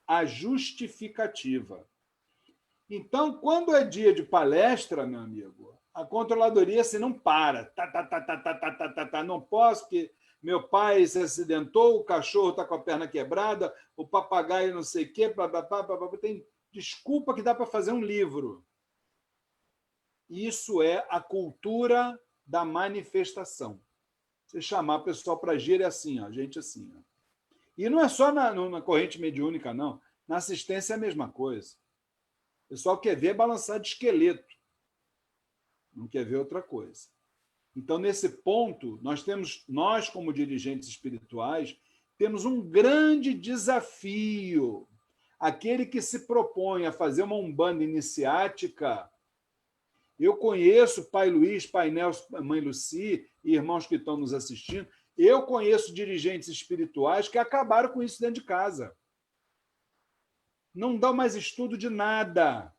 a justificativa. Então, quando é dia de palestra, meu amigo, a controladoria se não para. Não posso, porque meu pai se acidentou, o cachorro está com a perna quebrada, o papagaio não sei o quê, tem desculpa que dá para fazer um livro. Isso é a cultura da manifestação. Você chamar o pessoal para agir é assim, ó, gente assim. Ó. E não é só na corrente mediúnica, não. Na assistência é a mesma coisa. O pessoal quer ver balançar de esqueleto. Não quer ver outra coisa. Então, nesse ponto, nós como dirigentes espirituais, temos um grande desafio. Aquele que se propõe a fazer uma umbanda iniciática. Eu conheço Pai Luiz, Pai Nelson, Mãe Luci e irmãos que estão nos assistindo. Eu conheço dirigentes espirituais que acabaram com isso dentro de casa. Não dão mais estudo de nada.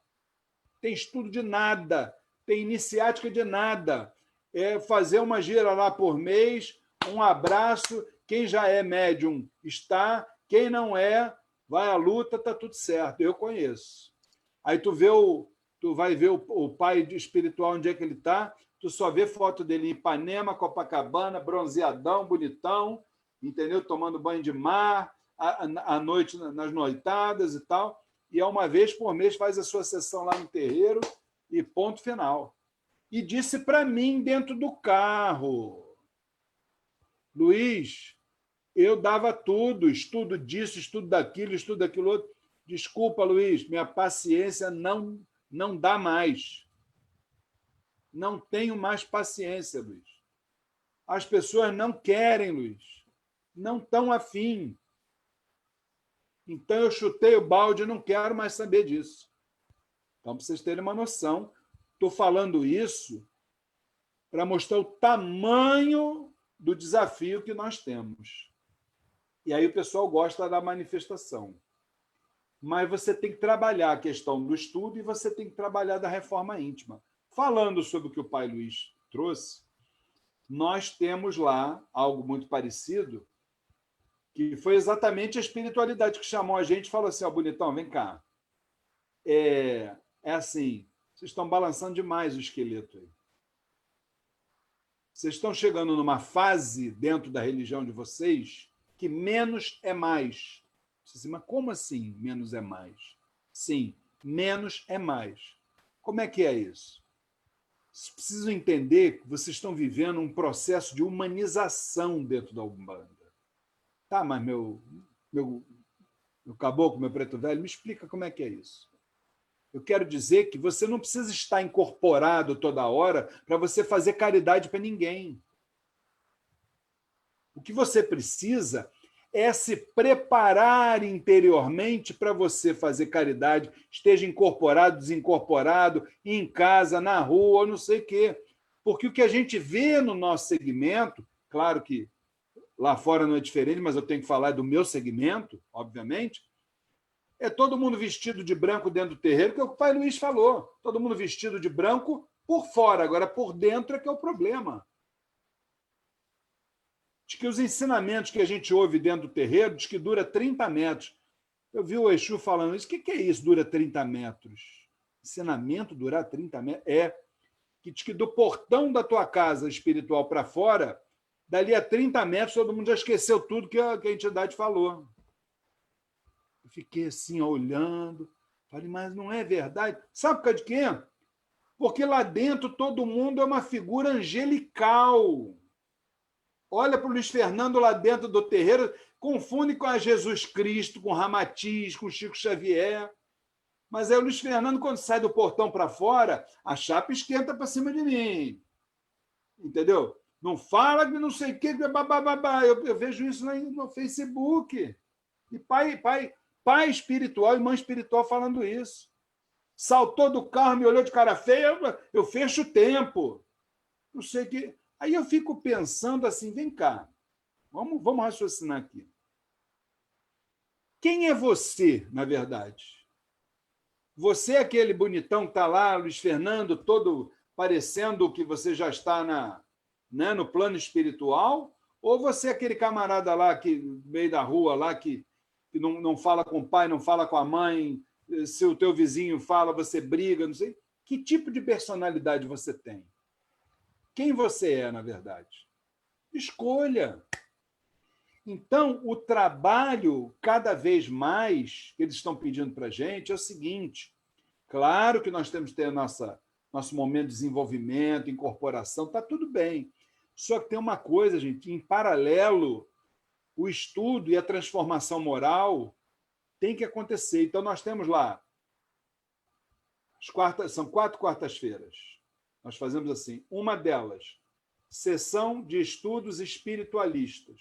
Tem estudo de nada. Tem iniciática de nada. É fazer uma gira lá por mês, um abraço. Quem já é médium está. Quem não é, vai à luta, está tudo certo. Eu conheço. Aí tu vai ver o pai espiritual, onde é que ele está, tu só vê foto dele em Ipanema, Copacabana, bronzeadão, bonitão, entendeu? Tomando banho de mar, à noite nas noitadas e tal, e uma vez por mês faz a sua sessão lá no terreiro e ponto final. E disse para mim dentro do carro, Luiz, eu dava tudo, estudo disso, estudo daquilo outro. Desculpa, Luiz, minha paciência não dá mais. Não tenho mais paciência, Luiz. As pessoas não querem, Luiz. Não estão afim. Então, eu chutei o balde e não quero mais saber disso. Então, para vocês terem uma noção, estou falando isso para mostrar o tamanho do desafio que nós temos. E aí o pessoal gosta da manifestação. Mas você tem que trabalhar a questão do estudo e você tem que trabalhar da reforma íntima. Falando sobre o que o Pai Luiz trouxe, nós temos lá algo muito parecido, que foi exatamente a espiritualidade que chamou a gente e falou assim, ó, bonitão, vem cá. É assim, vocês estão balançando demais o esqueleto aí. Vocês estão chegando numa fase dentro da religião de vocês que menos é mais. Mas como assim menos é mais? Sim, menos é mais. Como é que é isso? Vocês precisam entender que vocês estão vivendo um processo de humanização dentro da Umbanda. Tá, mas meu caboclo, meu preto velho, me explica como é que é isso. Eu quero dizer que você não precisa estar incorporado toda hora para você fazer caridade para ninguém. O que você precisa é se preparar interiormente para você fazer caridade, esteja incorporado, desincorporado, em casa, na rua, não sei o quê. Porque o que a gente vê no nosso segmento, claro que lá fora não é diferente, mas eu tenho que falar do meu segmento, obviamente, é todo mundo vestido de branco dentro do terreiro, que é o que o Pai Luiz falou. Todo mundo vestido de branco por fora, agora por dentro é que é o problema. Diz que os ensinamentos que a gente ouve dentro do terreiro diz que dura 30 metros. Eu vi o Exu falando isso. O que é isso, dura 30 metros? Ensinamento durar 30 metros? Que diz que do portão da tua casa espiritual para fora, dali a 30 metros, todo mundo já esqueceu tudo que a entidade falou. Eu fiquei assim, olhando. Falei, mas não é verdade? Sabe por causa de quê? Porque lá dentro todo mundo é uma figura angelical. Olha para o Luiz Fernando lá dentro do terreiro, confunde com a Jesus Cristo, com Ramatiz, com Chico Xavier. Mas aí o Luiz Fernando, quando sai do portão para fora, a chapa esquenta para cima de mim. Entendeu? Não fala de não sei o que, babá. Eu vejo isso lá no Facebook. E pai espiritual e mãe espiritual falando isso. Saltou do carro, me olhou de cara feia, eu fecho o tempo. Não sei o que. Aí eu fico pensando assim, vem cá, vamos raciocinar aqui. Quem é você, na verdade? Você é aquele bonitão que está lá, Luiz Fernando, todo parecendo que você já está no plano espiritual? Ou você é aquele camarada lá que, no meio da rua, lá, que não fala com o pai, não fala com a mãe, se o teu vizinho fala, você briga, não sei. Que tipo de personalidade você tem? Quem você é, na verdade? Escolha. Então, o trabalho, cada vez mais, que eles estão pedindo para a gente, é o seguinte. Claro que nós temos que ter a nossa nosso momento de desenvolvimento, incorporação, está tudo bem. Só que tem uma coisa, gente, em paralelo, o estudo e a transformação moral tem que acontecer. Então, nós temos lá, são 4 quartas-feiras. Nós fazemos assim, uma delas, sessão de estudos espiritualistas,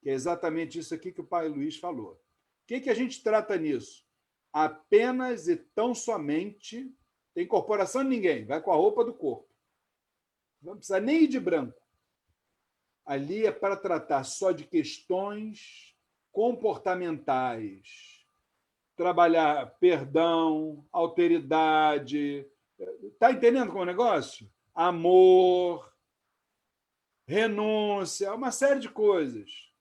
que é exatamente isso aqui que o Pai Luiz falou. O que a gente trata nisso? Apenas e tão somente, tem incorporação de ninguém, vai com a roupa do corpo. Não precisa nem ir de branco. Ali é para tratar só de questões comportamentais, trabalhar perdão, alteridade, está entendendo como é o negócio? Amor, renúncia, uma série de coisas,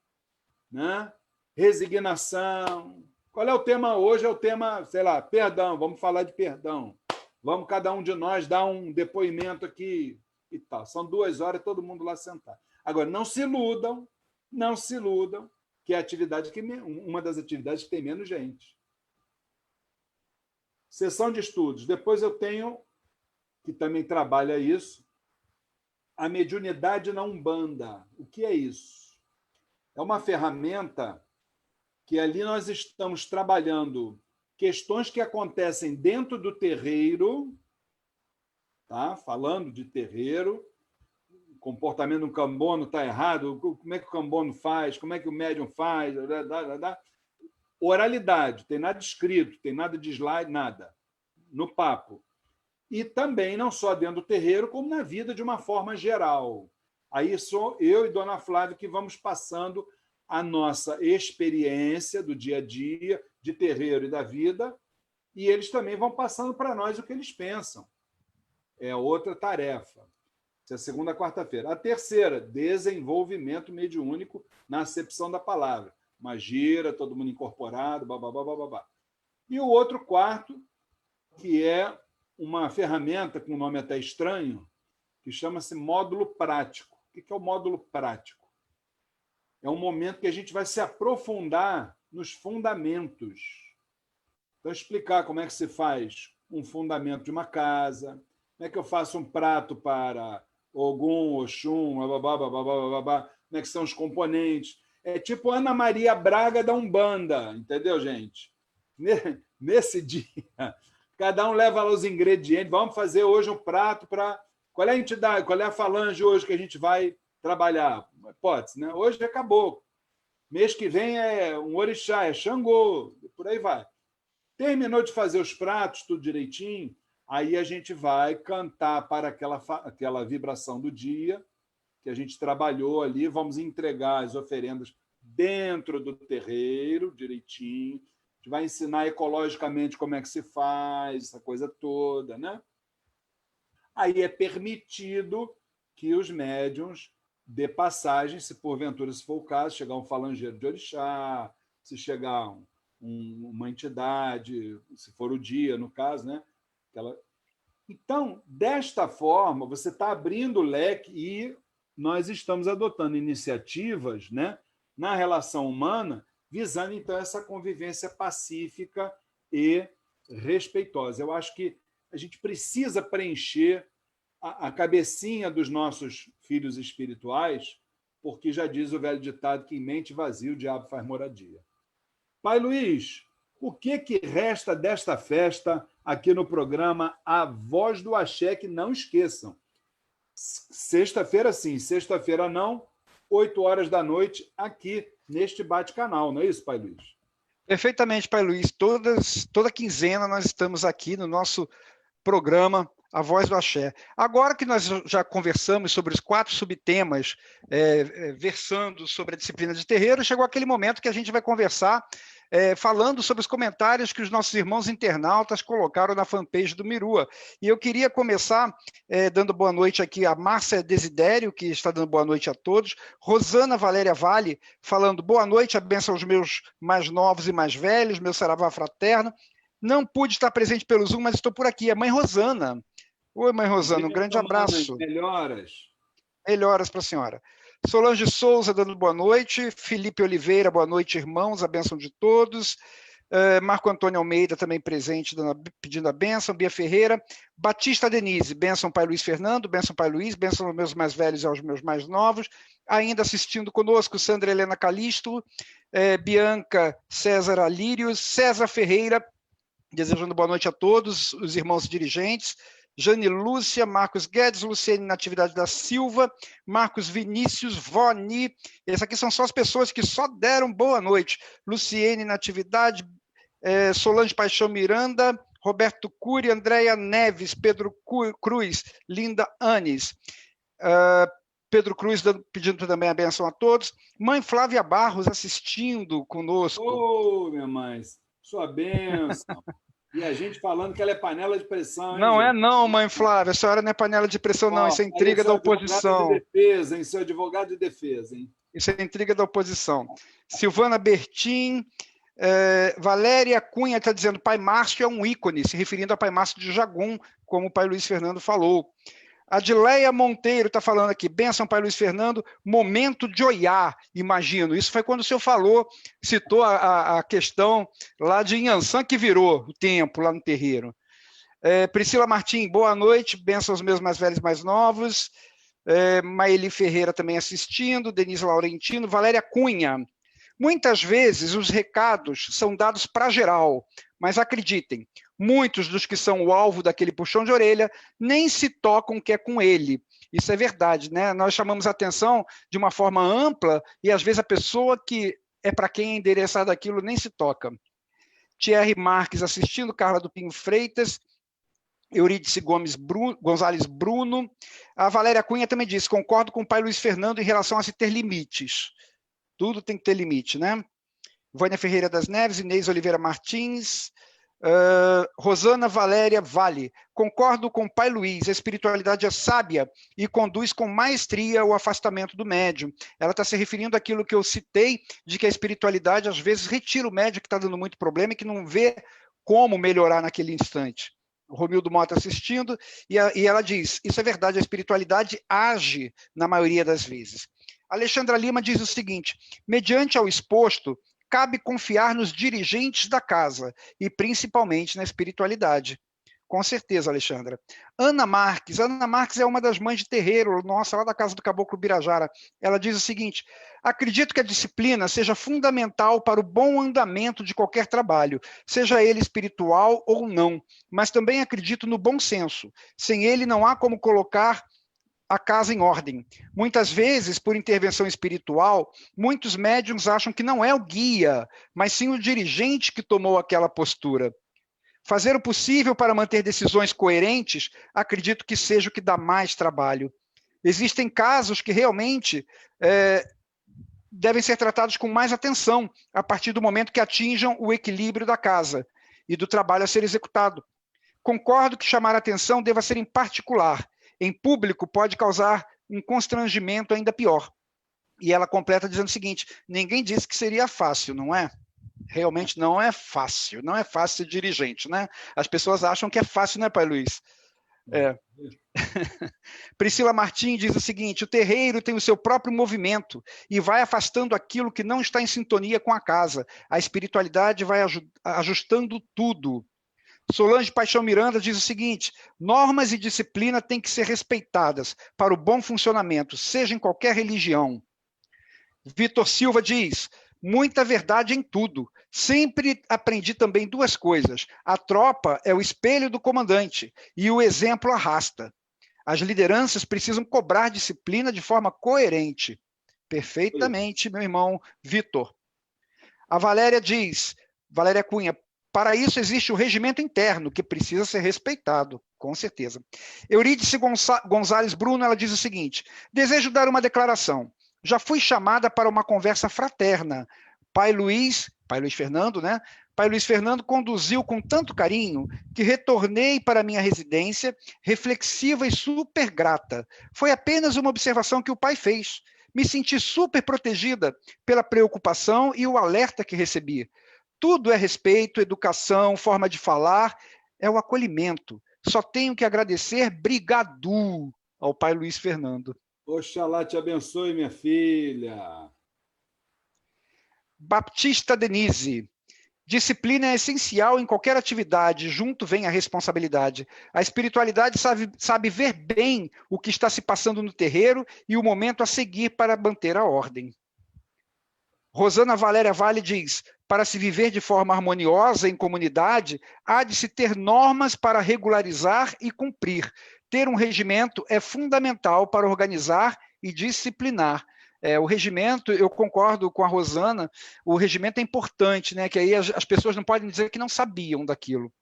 né? Resignação. Qual é o tema hoje? É o tema, sei lá, perdão, vamos falar de perdão. Vamos cada um de nós dar um depoimento aqui e tal. São 2 horas, todo mundo lá sentado. Agora, não se iludam, que é a atividade uma das atividades que tem menos gente. Sessão de estudos. Depois eu tenho, que também trabalha isso, a mediunidade na Umbanda. O que é isso? É uma ferramenta que ali nós estamos trabalhando questões que acontecem dentro do terreiro, tá? Falando de terreiro, o comportamento do cambono está errado, como é que o cambono faz, como é que o médium faz, oralidade, tem nada escrito, tem nada de slide, nada, no papo. E também não só dentro do terreiro, como na vida de uma forma geral. Aí sou eu e Dona Flávia que vamos passando a nossa experiência do dia a dia, de terreiro e da vida, e eles também vão passando para nós o que eles pensam. É outra tarefa. Essa é a segunda quarta-feira. A terceira, desenvolvimento mediúnico na acepção da palavra. Uma gira, todo mundo incorporado, babá. E o outro quarto, que é uma ferramenta com um nome até estranho, que chama-se módulo prático. O que é o módulo prático? É um momento que a gente vai se aprofundar nos fundamentos. Então, explicar como é que se faz um fundamento de uma casa, como é que eu faço um prato para Ogum, Oxum, babá, como é que são os componentes. É tipo Ana Maria Braga da Umbanda, entendeu, gente? Nesse dia, cada um leva lá os ingredientes. Vamos fazer hoje um prato para... Qual é a entidade, qual é a falange hoje que a gente vai trabalhar? Uma hipótese, né? Hoje é caboclo. Mês que vem é um orixá, é Xangô, por aí vai. Terminou de fazer os pratos, tudo direitinho, aí a gente vai cantar para aquela vibração do dia que a gente trabalhou ali, vamos entregar as oferendas dentro do terreiro, direitinho. A gente vai ensinar ecologicamente como é que se faz, essa coisa toda, né? Aí é permitido que os médiuns dê passagem, se porventura, se for o caso, chegar um falangeiro de orixá, se chegar uma entidade, se for o dia, no caso, né? Então, desta forma, você está abrindo o leque e nós estamos adotando iniciativas, né, na relação humana, visando, então, essa convivência pacífica e respeitosa. Eu acho que a gente precisa preencher a cabecinha dos nossos filhos espirituais, porque já diz o velho ditado que em mente vazia o diabo faz moradia. Pai Luiz, o que resta desta festa aqui no programa A Voz do Axé, que não esqueçam. Sexta-feira sim, sexta-feira não, 8 horas da noite, aqui neste bate-canal, não é isso, Pai Luiz? Perfeitamente, Pai Luiz. Toda quinzena nós estamos aqui no nosso programa A Voz do Axé. Agora que nós já conversamos sobre os 4 subtemas, versando sobre a disciplina de terreiro, chegou aquele momento que a gente vai conversar falando sobre os comentários que os nossos irmãos internautas colocaram na fanpage do Mirua. E eu queria começar dando boa noite aqui a Márcia Desidério, que está dando boa noite a todos, Rosana Valéria Vale, falando boa noite, a bênção aos meus mais novos e mais velhos, meu saravá fraterno. Não pude estar presente pelo Zoom, mas estou por aqui. A mãe Rosana. Oi, mãe Rosana, um grande abraço. Melhoras. Melhoras para a senhora. Solange Souza dando boa noite. Felipe Oliveira, boa noite, irmãos. A bênção de todos. Marco Antônio Almeida também presente, pedindo a bênção. Bia Ferreira. Batista Denise, bênção Pai Luiz Fernando, bênção Pai Luiz, bênção aos meus mais velhos e aos meus mais novos. Ainda assistindo conosco, Sandra Helena Calisto, Bianca César Alírios, César Ferreira, desejando boa noite a todos os irmãos dirigentes. Jane Lúcia, Marcos Guedes, Luciene Natividade da Silva, Marcos Vinícius, Voni. Essas aqui são só as pessoas que só deram boa noite. Luciene Natividade, Solange Paixão Miranda, Roberto Cury, Andréia Neves, Pedro Cruz, Linda Anes. Pedro Cruz pedindo também a benção a todos. Mãe Flávia Barros assistindo conosco. Ô, minha mãe, sua benção. E a gente falando que ela é panela de pressão, hein, não gente? É não, mãe Flávia, a senhora não é panela de pressão, não, isso é intriga da oposição. Seu advogado de defesa, hein? Isso é intriga da oposição. Silvana Bertin, Valéria Cunha está dizendo, Pai Márcio é um ícone, se referindo a Pai Márcio de Jagum, como o Pai Luiz Fernando falou. Adileia Monteiro está falando aqui, bênção Pai Luiz Fernando, momento de olhar, imagino. Isso foi quando o senhor falou, citou a questão lá de Inhansã, que virou o tempo lá no terreiro. Priscila Martim, boa noite, bênção aos meus mais velhos e mais novos. Maeli Ferreira também assistindo, Denise Laurentino, Valéria Cunha. Muitas vezes os recados são dados para geral, mas acreditem, muitos dos que são o alvo daquele puxão de orelha nem se tocam que é com ele. Isso é verdade, né? Nós chamamos a atenção de uma forma ampla e às vezes a pessoa que é para quem é endereçado aquilo nem se toca. Thierry Marques assistindo, Carla do Pinho Freitas, Eurídice Gonzalez Bruno. A Valéria Cunha também disse, concordo com o Pai Luiz Fernando em relação a se ter limites. Tudo tem que ter limite, né? Vânia Ferreira das Neves, Inês Oliveira Martins, Rosana Valéria Vale. Concordo com o Pai Luiz, a espiritualidade é sábia e conduz com maestria o afastamento do médium. Ela está se referindo àquilo que eu citei, de que a espiritualidade às vezes retira o médium que está dando muito problema e que não vê como melhorar naquele instante. O Romildo Mota assistindo, e ela diz, isso é verdade, a espiritualidade age na maioria das vezes. Alexandra Lima diz o seguinte, mediante ao exposto, cabe confiar nos dirigentes da casa, e principalmente na espiritualidade. Com certeza, Alexandra. Ana Marques é uma das mães de terreiro, nossa, lá da casa do Caboclo Birajara. Ela diz o seguinte, acredito que a disciplina seja fundamental para o bom andamento de qualquer trabalho, seja ele espiritual ou não, mas também acredito no bom senso. Sem ele não há como colocar a casa em ordem. Muitas vezes, por intervenção espiritual, muitos médiuns acham que não é o guia, mas sim o dirigente que tomou aquela postura. Fazer o possível para manter decisões coerentes, acredito que seja o que dá mais trabalho. Existem casos que realmente devem ser tratados com mais atenção, a partir do momento que atinjam o equilíbrio da casa e do trabalho a ser executado. Concordo que chamar a atenção deva ser em particular. Em público pode causar um constrangimento ainda pior. E ela completa dizendo o seguinte, ninguém disse que seria fácil, não é? Realmente não é fácil ser dirigente, né? As pessoas acham que é fácil, né, Pai Luiz? Priscila Martins diz o seguinte, o terreiro tem o seu próprio movimento e vai afastando aquilo que não está em sintonia com a casa. A espiritualidade vai ajustando tudo. Solange Paixão Miranda diz o seguinte, normas e disciplina têm que ser respeitadas para o bom funcionamento, seja em qualquer religião. Vitor Silva diz, muita verdade em tudo. Sempre aprendi também duas coisas. A tropa é o espelho do comandante e o exemplo arrasta. As lideranças precisam cobrar disciplina de forma coerente. Perfeitamente, meu irmão Vitor. A Valéria diz, Valéria Cunha, para isso existe o regimento interno, que precisa ser respeitado, com certeza. Eurídice Gonzalez Bruno, ela diz o seguinte, desejo dar uma declaração. Já fui chamada para uma conversa fraterna. Pai Luiz Fernando, né? Pai Luiz Fernando conduziu com tanto carinho que retornei para minha residência, reflexiva e super grata. Foi apenas uma observação que o pai fez. Me senti super protegida pela preocupação e o alerta que recebi. Tudo é respeito, educação, forma de falar, é o acolhimento. Só tenho que agradecer, brigadu, ao Pai Luiz Fernando. Oxalá te abençoe, minha filha. Baptista Denise. Disciplina é essencial em qualquer atividade, junto vem a responsabilidade. A espiritualidade sabe ver bem o que está se passando no terreiro e o momento a seguir para manter a ordem. Rosana Valéria Vale diz: para se viver de forma harmoniosa em comunidade, há de se ter normas para regularizar e cumprir. Ter um regimento é fundamental para organizar e disciplinar. O regimento, eu concordo com a Rosana, o regimento é importante, né? Que aí as pessoas não podem dizer que não sabiam daquilo.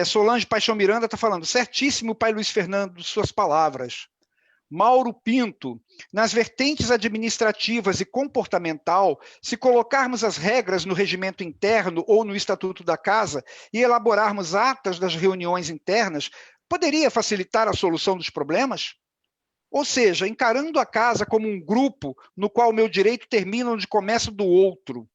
Solange Paixão Miranda está falando: certíssimo, pai Luiz Fernando, suas palavras. Mauro Pinto, nas vertentes administrativas e comportamental, se colocarmos as regras no regimento interno ou no estatuto da casa e elaborarmos atas das reuniões internas, poderia facilitar a solução dos problemas? Ou seja, encarando a casa como um grupo no qual o meu direito termina onde começa do outro,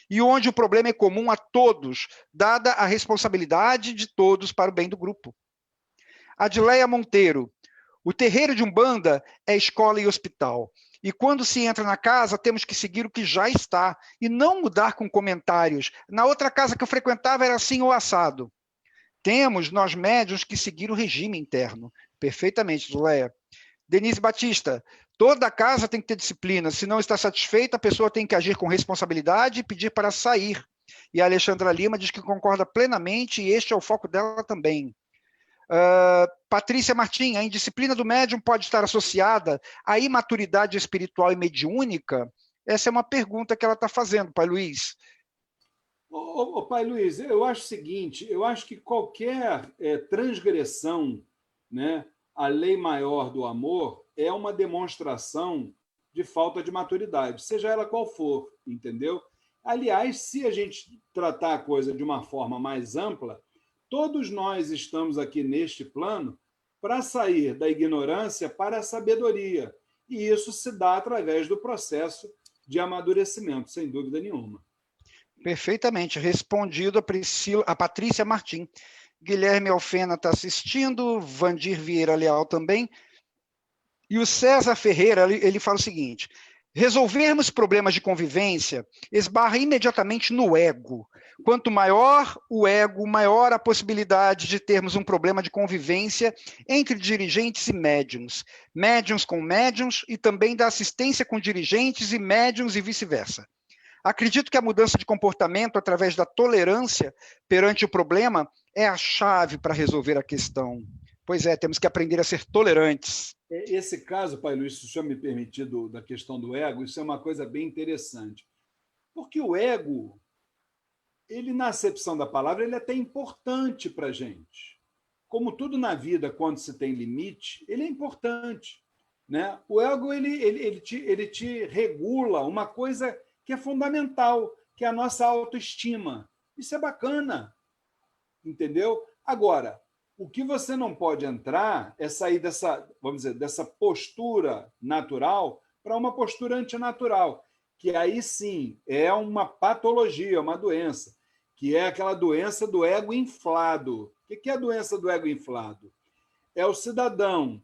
e onde o problema é comum a todos, dada a responsabilidade de todos para o bem do grupo. Adileia Monteiro: o terreiro de Umbanda é escola e hospital. E quando se entra na casa, temos que seguir o que já está e não mudar com comentários. Na outra casa que eu frequentava era assim ou assado. Temos, nós médiuns, que seguir o regime interno. Perfeitamente, Adileia. Denise Batista: toda casa tem que ter disciplina. Se não está satisfeita, a pessoa tem que agir com responsabilidade e pedir para sair. E a Alexandra Lima diz que concorda plenamente e este é o foco dela também. Patrícia Martim: a indisciplina do médium pode estar associada à imaturidade espiritual e mediúnica? Essa é uma pergunta que ela está fazendo, pai Luiz. Pai Luiz, eu acho o seguinte, eu acho que qualquer transgressão, né, à lei maior do amor é uma demonstração de falta de maturidade, seja ela qual for, entendeu? Aliás, se a gente tratar a coisa de uma forma mais ampla, todos nós estamos aqui neste plano para sair da ignorância para a sabedoria. E isso se dá através do processo de amadurecimento, sem dúvida nenhuma. Perfeitamente. Respondido a Patrícia Martim. Guilherme Alfena está assistindo, Vandir Vieira Leal também. E o César Ferreira, ele fala o seguinte: resolvermos problemas de convivência esbarra imediatamente no ego. Quanto maior o ego, maior a possibilidade de termos um problema de convivência entre dirigentes e médiuns, médiuns com médiuns e também da assistência com dirigentes e médiuns e vice-versa. Acredito que a mudança de comportamento através da tolerância perante o problema é a chave para resolver a questão. Pois é, temos que aprender a ser tolerantes. Esse caso, pai Luiz, se o senhor me permitir, da questão do ego, isso é uma coisa bem interessante. Porque o ego, ele, na acepção da palavra, ele é até importante para a gente. Como tudo na vida, quando se tem limite, ele é importante, né? O ego, ele te regula uma coisa que é fundamental, que é a nossa autoestima. Isso é bacana, entendeu? Agora, o que você não pode entrar é sair dessa, vamos dizer, dessa postura natural para uma postura antinatural, que aí sim é uma patologia, uma doença, que é aquela doença do ego inflado. O que é a doença do ego inflado? É o cidadão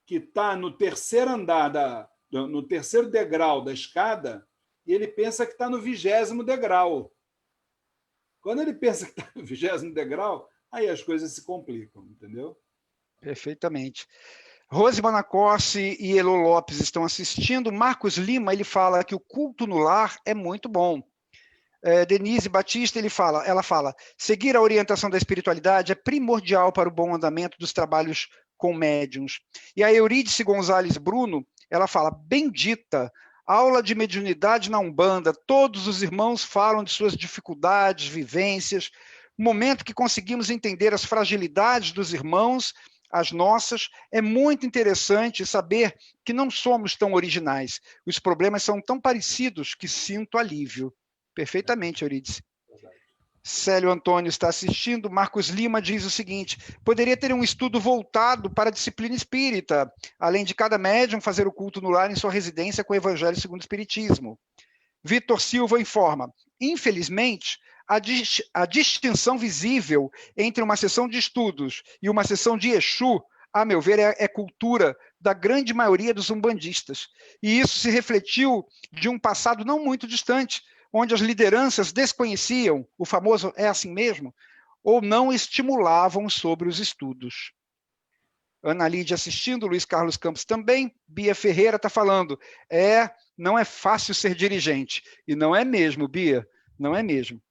que está no terceiro andar, no terceiro degrau da escada, e ele pensa que está no 20º degrau. Quando ele pensa que está no 20º degrau, aí as coisas se complicam, entendeu? Perfeitamente. Rose Manacossi e Elo Lopes estão assistindo. Marcos Lima, ele fala que o culto no lar é muito bom. Denise Batista, ela fala: seguir a orientação da espiritualidade é primordial para o bom andamento dos trabalhos com médiuns. E a Eurídice Gonzalez Bruno, ela fala: bendita, aula de mediunidade na Umbanda, todos os irmãos falam de suas dificuldades, vivências, momento que conseguimos entender as fragilidades dos irmãos, as nossas. É muito interessante saber que não somos tão originais. Os problemas são tão parecidos que sinto alívio. Perfeitamente, Eurídice. Célio Antônio está assistindo. Marcos Lima diz o seguinte: poderia ter um estudo voltado para a disciplina espírita, além de cada médium fazer o culto no lar em sua residência com o Evangelho segundo o Espiritismo. Vitor Silva informa: infelizmente, a distinção visível entre uma sessão de estudos e uma sessão de Exu, a meu ver, é cultura da grande maioria dos umbandistas. E isso se refletiu de um passado não muito distante, onde as lideranças desconheciam o famoso "é assim mesmo", ou não estimulavam sobre os estudos. Ana Lídia assistindo, Luiz Carlos Campos também, Bia Ferreira está falando, não é fácil ser dirigente. E não é mesmo, Bia, não é mesmo.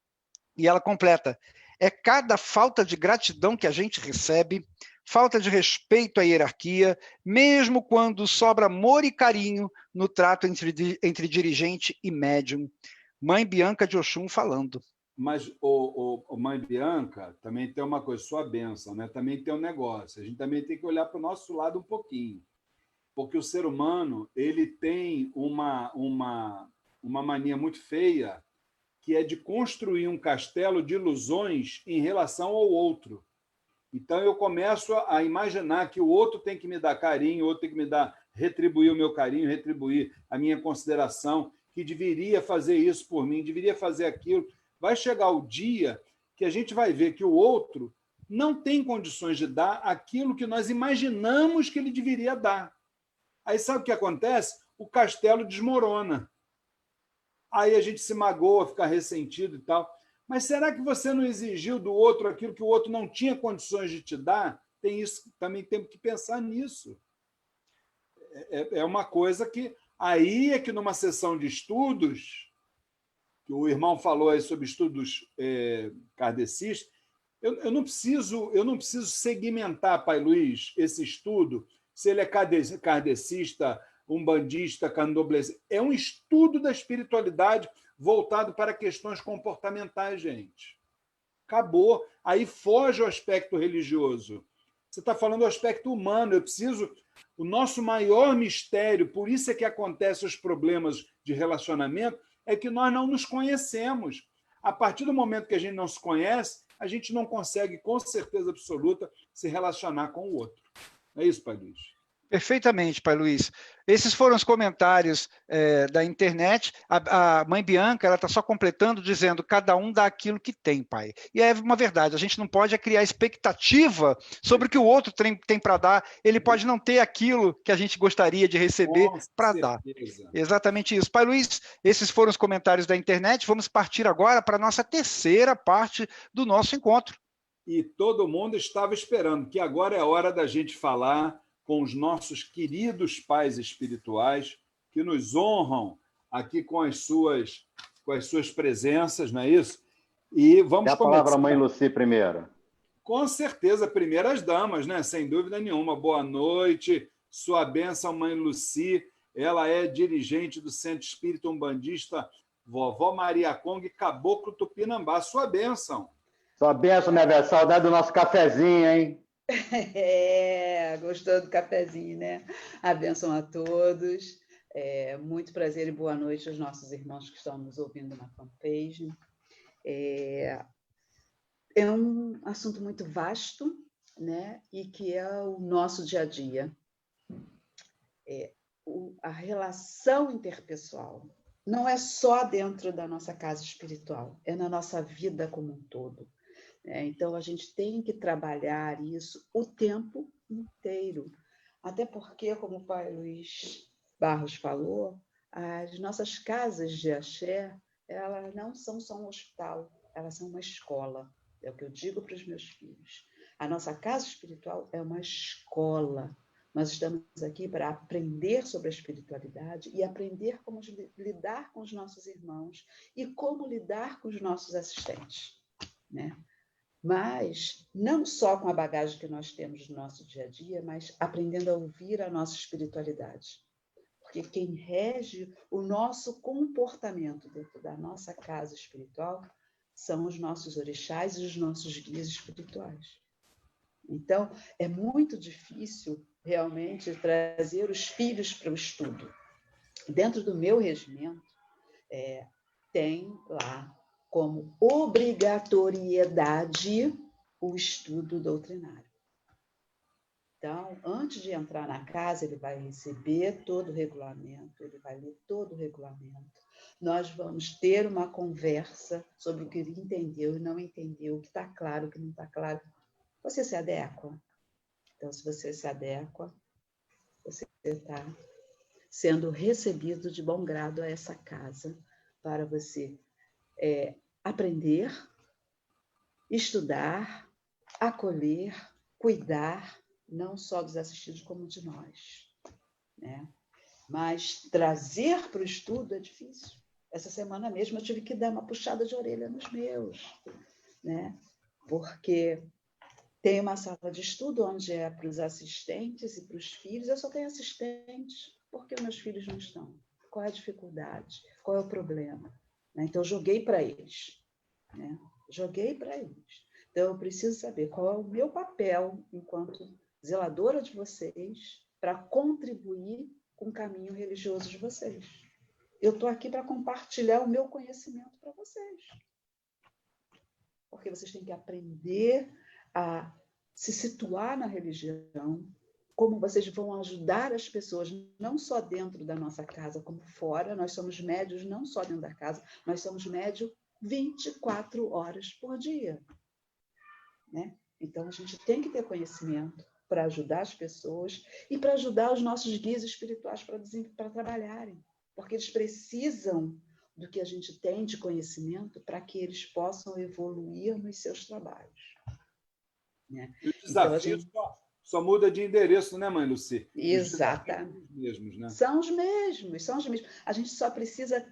E ela completa, é cada falta de gratidão que a gente recebe, falta de respeito à hierarquia, mesmo quando sobra amor e carinho no trato entre dirigente e médium. Mãe Bianca de Oxum falando. Mas, Mãe Bianca, também tem uma coisa, sua bênção, né? Também tem um negócio. A gente também tem que olhar para o nosso lado um pouquinho. Porque o ser humano ele tem uma mania muito feia, que é de construir um castelo de ilusões em relação ao outro. Então, eu começo a imaginar que o outro tem que me dar carinho, o outro tem que retribuir o meu carinho, retribuir a minha consideração, que deveria fazer isso por mim, deveria fazer aquilo. Vai chegar o dia que a gente vai ver que o outro não tem condições de dar aquilo que nós imaginamos que ele deveria dar. Aí sabe o que acontece? O castelo desmorona. Aí a gente se magoa, fica ressentido e tal. Mas será que você não exigiu do outro aquilo que o outro não tinha condições de te dar? Tem isso, também temos que pensar nisso. É uma coisa que... Aí é que numa sessão de estudos, que o irmão falou aí sobre estudos kardecistas, eu não preciso segmentar, Pai Luiz, esse estudo, se ele é kardecista, umbandista, candomblessista. É um estudo da espiritualidade voltado para questões comportamentais, gente. Acabou. Aí foge o aspecto religioso. Você está falando do aspecto humano. O nosso maior mistério, por isso é que acontecem os problemas de relacionamento, é que nós não nos conhecemos. A partir do momento que a gente não se conhece, a gente não consegue, com certeza absoluta, se relacionar com o outro. É isso, Pai Luiz? Perfeitamente, Pai Luiz. Esses foram os comentários da internet. A Mãe Bianca está só completando, dizendo cada um dá aquilo que tem, Pai. E é uma verdade, a gente não pode criar expectativa sobre o que o outro tem para dar. Ele pode não ter aquilo que a gente gostaria de receber para dar. Exatamente isso. Pai Luiz, esses foram os comentários da internet. Vamos partir agora para a nossa terceira parte do nosso encontro. E todo mundo estava esperando, que agora é a hora da gente falar com os nossos queridos pais espirituais, que nos honram aqui com as suas presenças, não é isso? E vamos começar. A palavra Mãe Luci primeiro. Com certeza, primeiras damas, né? Sem dúvida nenhuma. Boa noite, sua bênção, Mãe Luci. Ela é dirigente do Centro Espírita Umbandista Vovó Maria Conga e Caboclo Tupinambá. Sua bênção. Sua bênção, minha velha. Saudade do nosso cafezinho, hein? Gostou do cafezinho, né? A bênção a todos. Muito prazer e boa noite aos nossos irmãos que estão nos ouvindo na fanpage. É um assunto muito vasto, né? E que é o nosso dia a dia. A relação interpessoal não é só dentro da nossa casa espiritual, é na nossa vida como um todo. Então, a gente tem que trabalhar isso o tempo inteiro. Até porque, como o Pai Luiz Barros falou, as nossas casas de axé, elas não são só um hospital, elas são uma escola. É o que eu digo para os meus filhos. A nossa casa espiritual é uma escola. Nós estamos aqui para aprender sobre a espiritualidade e aprender como lidar com os nossos irmãos e como lidar com os nossos assistentes, né? Mas não só com a bagagem que nós temos no nosso dia a dia, mas aprendendo a ouvir a nossa espiritualidade. Porque quem rege o nosso comportamento dentro da nossa casa espiritual são os nossos orixás e os nossos guias espirituais. Então, é muito difícil realmente trazer os filhos para o estudo. Dentro do meu regimento, tem lá como obrigatoriedade o estudo doutrinário. Então, antes de entrar na casa, ele vai receber todo o regulamento, ele vai ler todo o regulamento. Nós vamos ter uma conversa sobre o que ele entendeu e não entendeu, o que está claro, o que não está claro. Você se adequa? Então, se você se adequa, você está sendo recebido de bom grado a essa casa para você aprender, estudar, acolher, cuidar, não só dos assistidos como de nós, né? Mas trazer para o estudo é difícil. Essa semana mesmo eu tive que dar uma puxada de orelha nos meus, né? Porque tem uma sala de estudo onde é para os assistentes e para os filhos. Eu só tenho assistentes porque meus filhos não estão. Qual é a dificuldade? Qual é o problema? Então, eu joguei para eles, né? Joguei para eles. Então, eu preciso saber qual é o meu papel enquanto zeladora de vocês para contribuir com o caminho religioso de vocês. Eu estou aqui para compartilhar o meu conhecimento para vocês. Porque vocês têm que aprender a se situar na religião, como vocês vão ajudar as pessoas, não só dentro da nossa casa, como fora. Nós somos médios não só dentro da casa, nós somos médios 24 horas por dia, né? Então, a gente tem que ter conhecimento para ajudar as pessoas e para ajudar os nossos guias espirituais para trabalharem, porque eles precisam do que a gente tem de conhecimento para que eles possam evoluir nos seus trabalhos, né? E o desafio então, gente... só muda de endereço, né, mãe Lucy? Exatamente. São os mesmos, né? São os mesmos, são os mesmos. A gente só precisa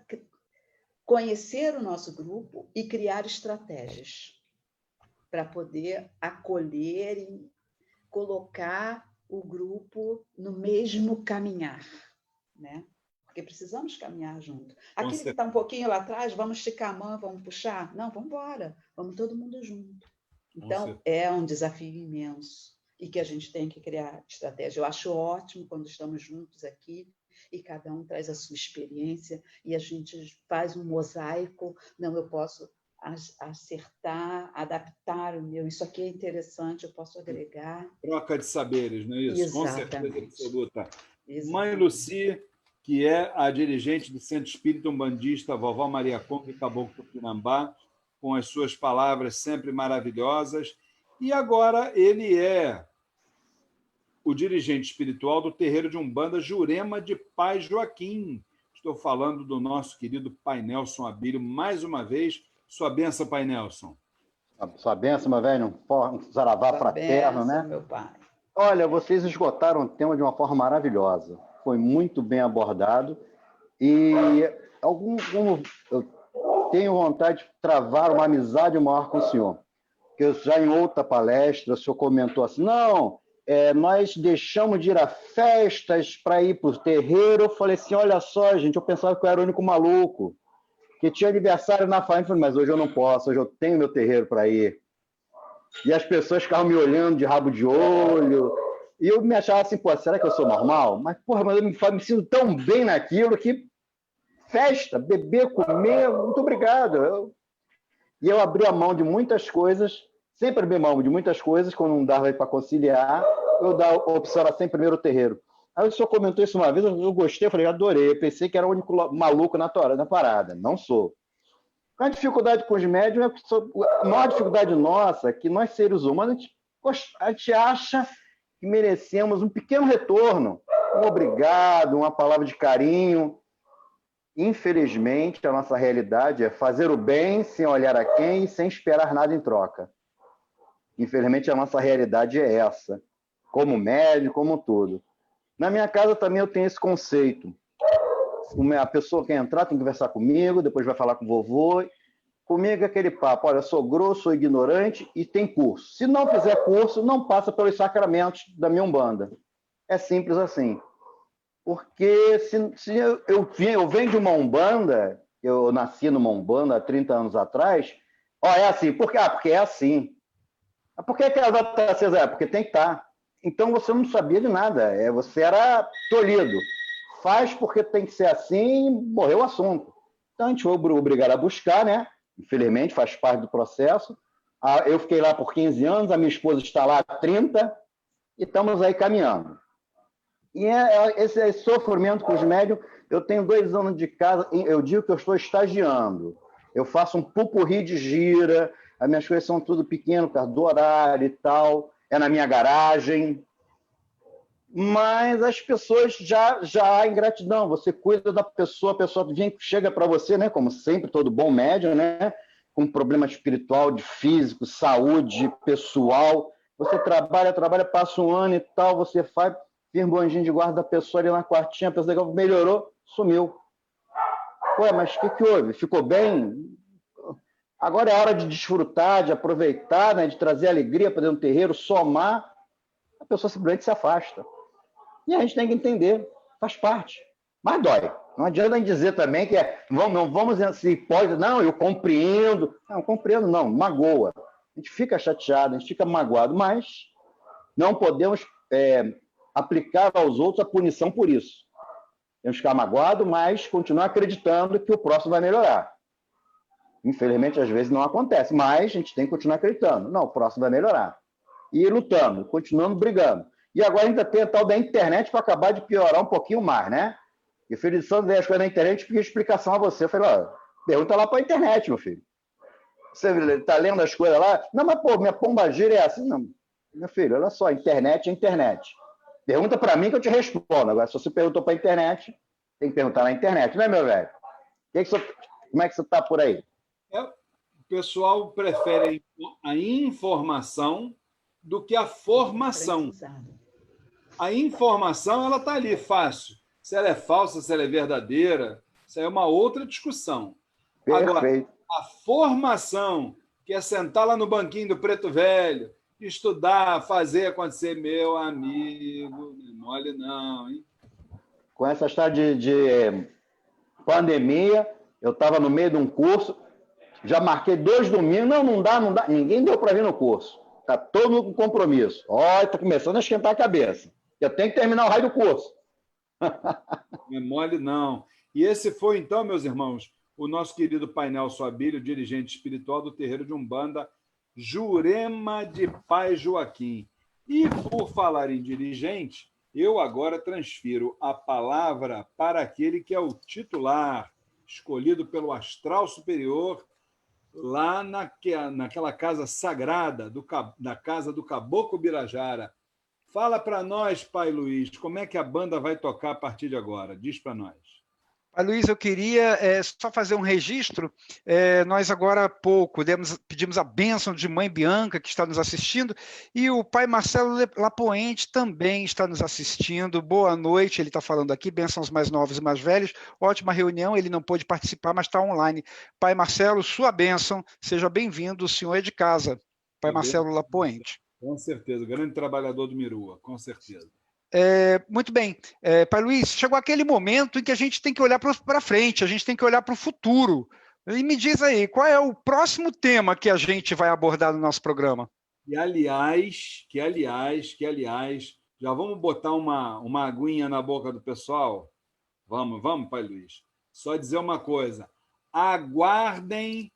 conhecer o nosso grupo e criar estratégias para poder acolher e colocar o grupo no mesmo caminhar, né? Porque precisamos caminhar junto. Aquele que está um pouquinho lá atrás, vamos esticar a mão, vamos puxar? Não, vamos embora, vamos todo mundo junto. Então, é um desafio imenso e que a gente tem que criar estratégia. Eu acho ótimo quando estamos juntos aqui e cada um traz a sua experiência e a gente faz um mosaico. Não, eu posso acertar, adaptar o meu. Isso aqui é interessante, eu posso agregar. Troca de saberes, não é isso? Exatamente. Com certeza absoluta. Exatamente. Mãe Lucy, que é a dirigente do Centro Espírita Umbandista Vovó Maria Conca e Caboclo Tupinambá, com as suas palavras sempre maravilhosas. E agora ele é o dirigente espiritual do terreiro de Umbanda Jurema de Paz Joaquim. Estou falando do nosso querido Pai Nelson Abílio, mais uma vez. Sua benção, Pai Nelson. Sua benção, meu velho, um saravá fraterno, né? Meu pai. Olha, vocês esgotaram o tema de uma forma maravilhosa. Foi muito bem abordado. E eu tenho vontade de travar uma amizade maior com o senhor. Porque já em outra palestra, o senhor comentou assim, não, nós deixamos de ir a festas para ir para o terreiro. Eu falei assim, olha só, gente, eu pensava que eu era o único maluco, que tinha aniversário na família. Eu falei, mas hoje eu não posso, hoje eu tenho meu terreiro para ir. E as pessoas ficavam me olhando de rabo de olho, e eu me achava assim, pô, será que eu sou normal? Mas, porra, mas eu me sinto tão bem naquilo que festa, beber, comer, muito obrigado. E eu abri a mão de muitas coisas, sempre abri mão de muitas coisas, quando não dava para conciliar, eu dava a opção, era sempre primeiro o terreiro. Aí o senhor comentou isso uma vez, eu gostei, eu falei, adorei, eu pensei que era o único maluco na parada, não sou. A dificuldade com os médios, a maior dificuldade nossa é que nós, seres humanos, a gente acha que merecemos um pequeno retorno, um obrigado, uma palavra de carinho. Infelizmente, a nossa realidade é fazer o bem sem olhar a quem e sem esperar nada em troca. Infelizmente, a nossa realidade é essa, como médico, como tudo. Na minha casa também eu tenho esse conceito. A pessoa quer entrar, tem que conversar comigo, depois vai falar com o vovô. Comigo é aquele papo, olha, eu sou grosso, sou ignorante e tem curso. Se não fizer curso, não passa pelos sacramentos da minha Umbanda. É simples assim. Porque se eu venho de uma Umbanda, eu nasci numa Umbanda há 30 anos atrás, é assim. Por quê? Porque é assim. Por que a data está acesa? Porque tem que estar. Então você não sabia de nada, você era tolhido. Faz porque tem que ser assim e morreu o assunto. Então a gente foi obrigado a buscar, né? Infelizmente, faz parte do processo. Eu fiquei lá por 15 anos, a minha esposa está lá há 30, e estamos aí caminhando. E esse sofrimento com os médios, eu tenho 2 anos de casa, eu digo que eu estou estagiando. Eu faço um pupurri de gira, as minhas coisas são tudo pequeno, por causa do horário e tal, é na minha garagem. mas as pessoas já há ingratidão. Você cuida da pessoa, a pessoa chega para você, né, como sempre, todo bom médium, né, com problema espiritual, de físico, saúde, pessoal. Você trabalha, passa um ano e tal, você faz, firma o anjinho de guarda da pessoa ali na quartinha, a pessoa melhorou, sumiu. Ué, mas o que houve? Ficou bem? Agora é hora de desfrutar, de aproveitar, né, de trazer alegria para dentro do terreiro, somar. A pessoa simplesmente se afasta. E a gente tem que entender, faz parte. Mas dói. Não adianta dizer também que não vamos se pode, não, eu compreendo. Não, compreendo não, magoa. A gente fica chateado, a gente fica magoado, mas não podemos aplicar aos outros a punição por isso. Temos que ficar magoado, mas continuar acreditando que o próximo vai melhorar. Infelizmente, às vezes não acontece, mas a gente tem que continuar acreditando. Não, o próximo vai melhorar. E lutando, continuando brigando. E agora ainda tem a tal da internet para acabar de piorar um pouquinho mais, né? E o filho de Santos veio as coisas na internet e pediu explicação a você. Eu falei, ó, pergunta lá para a internet, meu filho. Você está lendo as coisas lá? Não, mas, pô, minha pombagira é assim. Não, meu filho, olha só, internet é internet. Pergunta para mim que eu te respondo. Agora, se você perguntou para a internet, tem que perguntar na internet, né, meu velho? Como é que você está por aí? O pessoal prefere a informação do que a formação. A informação, ela está ali, fácil. Se ela é falsa, se ela é verdadeira, isso aí é uma outra discussão. Perfeito. Agora, a formação, que é sentar lá no banquinho do preto velho, estudar, fazer acontecer, meu amigo, não é mole não, hein? Com essa história de pandemia, eu estava no meio de um curso, já marquei 2 domingos, não dá, ninguém deu para vir no curso. Está todo mundo com compromisso. Olha, está começando a esquentar a cabeça. Eu tenho que terminar o raio do curso. Não é mole, não. E esse foi, então, meus irmãos, o nosso querido Painel Suabílio, dirigente espiritual do terreiro de Umbanda, Jurema de Pai Joaquim. E, por falar em dirigente, eu agora transfiro a palavra para aquele que é o titular, escolhido pelo astral superior, lá naquela casa sagrada, da casa do Caboclo Birajara. Fala para nós, Pai Luiz, como é que a banda vai tocar a partir de agora? Diz para nós. Pai Luiz, eu queria só fazer um registro. Nós agora há pouco pedimos a bênção de Mãe Bianca, que está nos assistindo, e o Pai Marcelo Lapoente também está nos assistindo. Boa noite, ele está falando aqui, bênçãos mais novos e mais velhos. Ótima reunião, ele não pôde participar, mas está online. Pai Marcelo, sua bênção, seja bem-vindo, o senhor é de casa. Pai Marcelo Lapoente. Com certeza, grande trabalhador do Mirua, com certeza. Muito bem. Pai Luiz, chegou aquele momento em que a gente tem que olhar para frente, a gente tem que olhar para o futuro. E me diz aí, qual é o próximo tema que a gente vai abordar no nosso programa? Que aliás, já vamos botar uma aguinha na boca do pessoal? Vamos, Pai Luiz. Só dizer uma coisa, aguardem,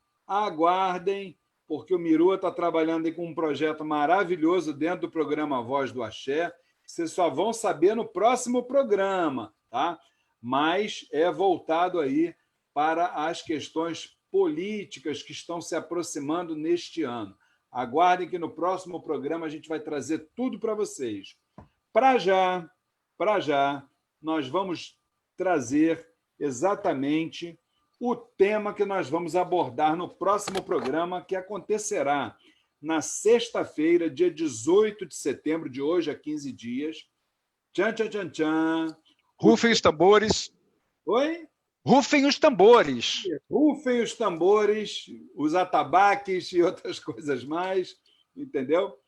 porque o Mirua está trabalhando aí com um projeto maravilhoso dentro do programa Voz do Axé. Vocês só vão saber no próximo programa, tá? Mas é voltado aí para as questões políticas que estão se aproximando neste ano. Aguardem que no próximo programa a gente vai trazer tudo para vocês. Para já, nós vamos trazer exatamente o tema que nós vamos abordar no próximo programa, que acontecerá na sexta-feira, dia 18 de setembro, de hoje a 15 dias. Tchan. Rufem os tambores. Oi? Rufem os tambores. Rufem os tambores, os atabaques e outras coisas mais, entendeu?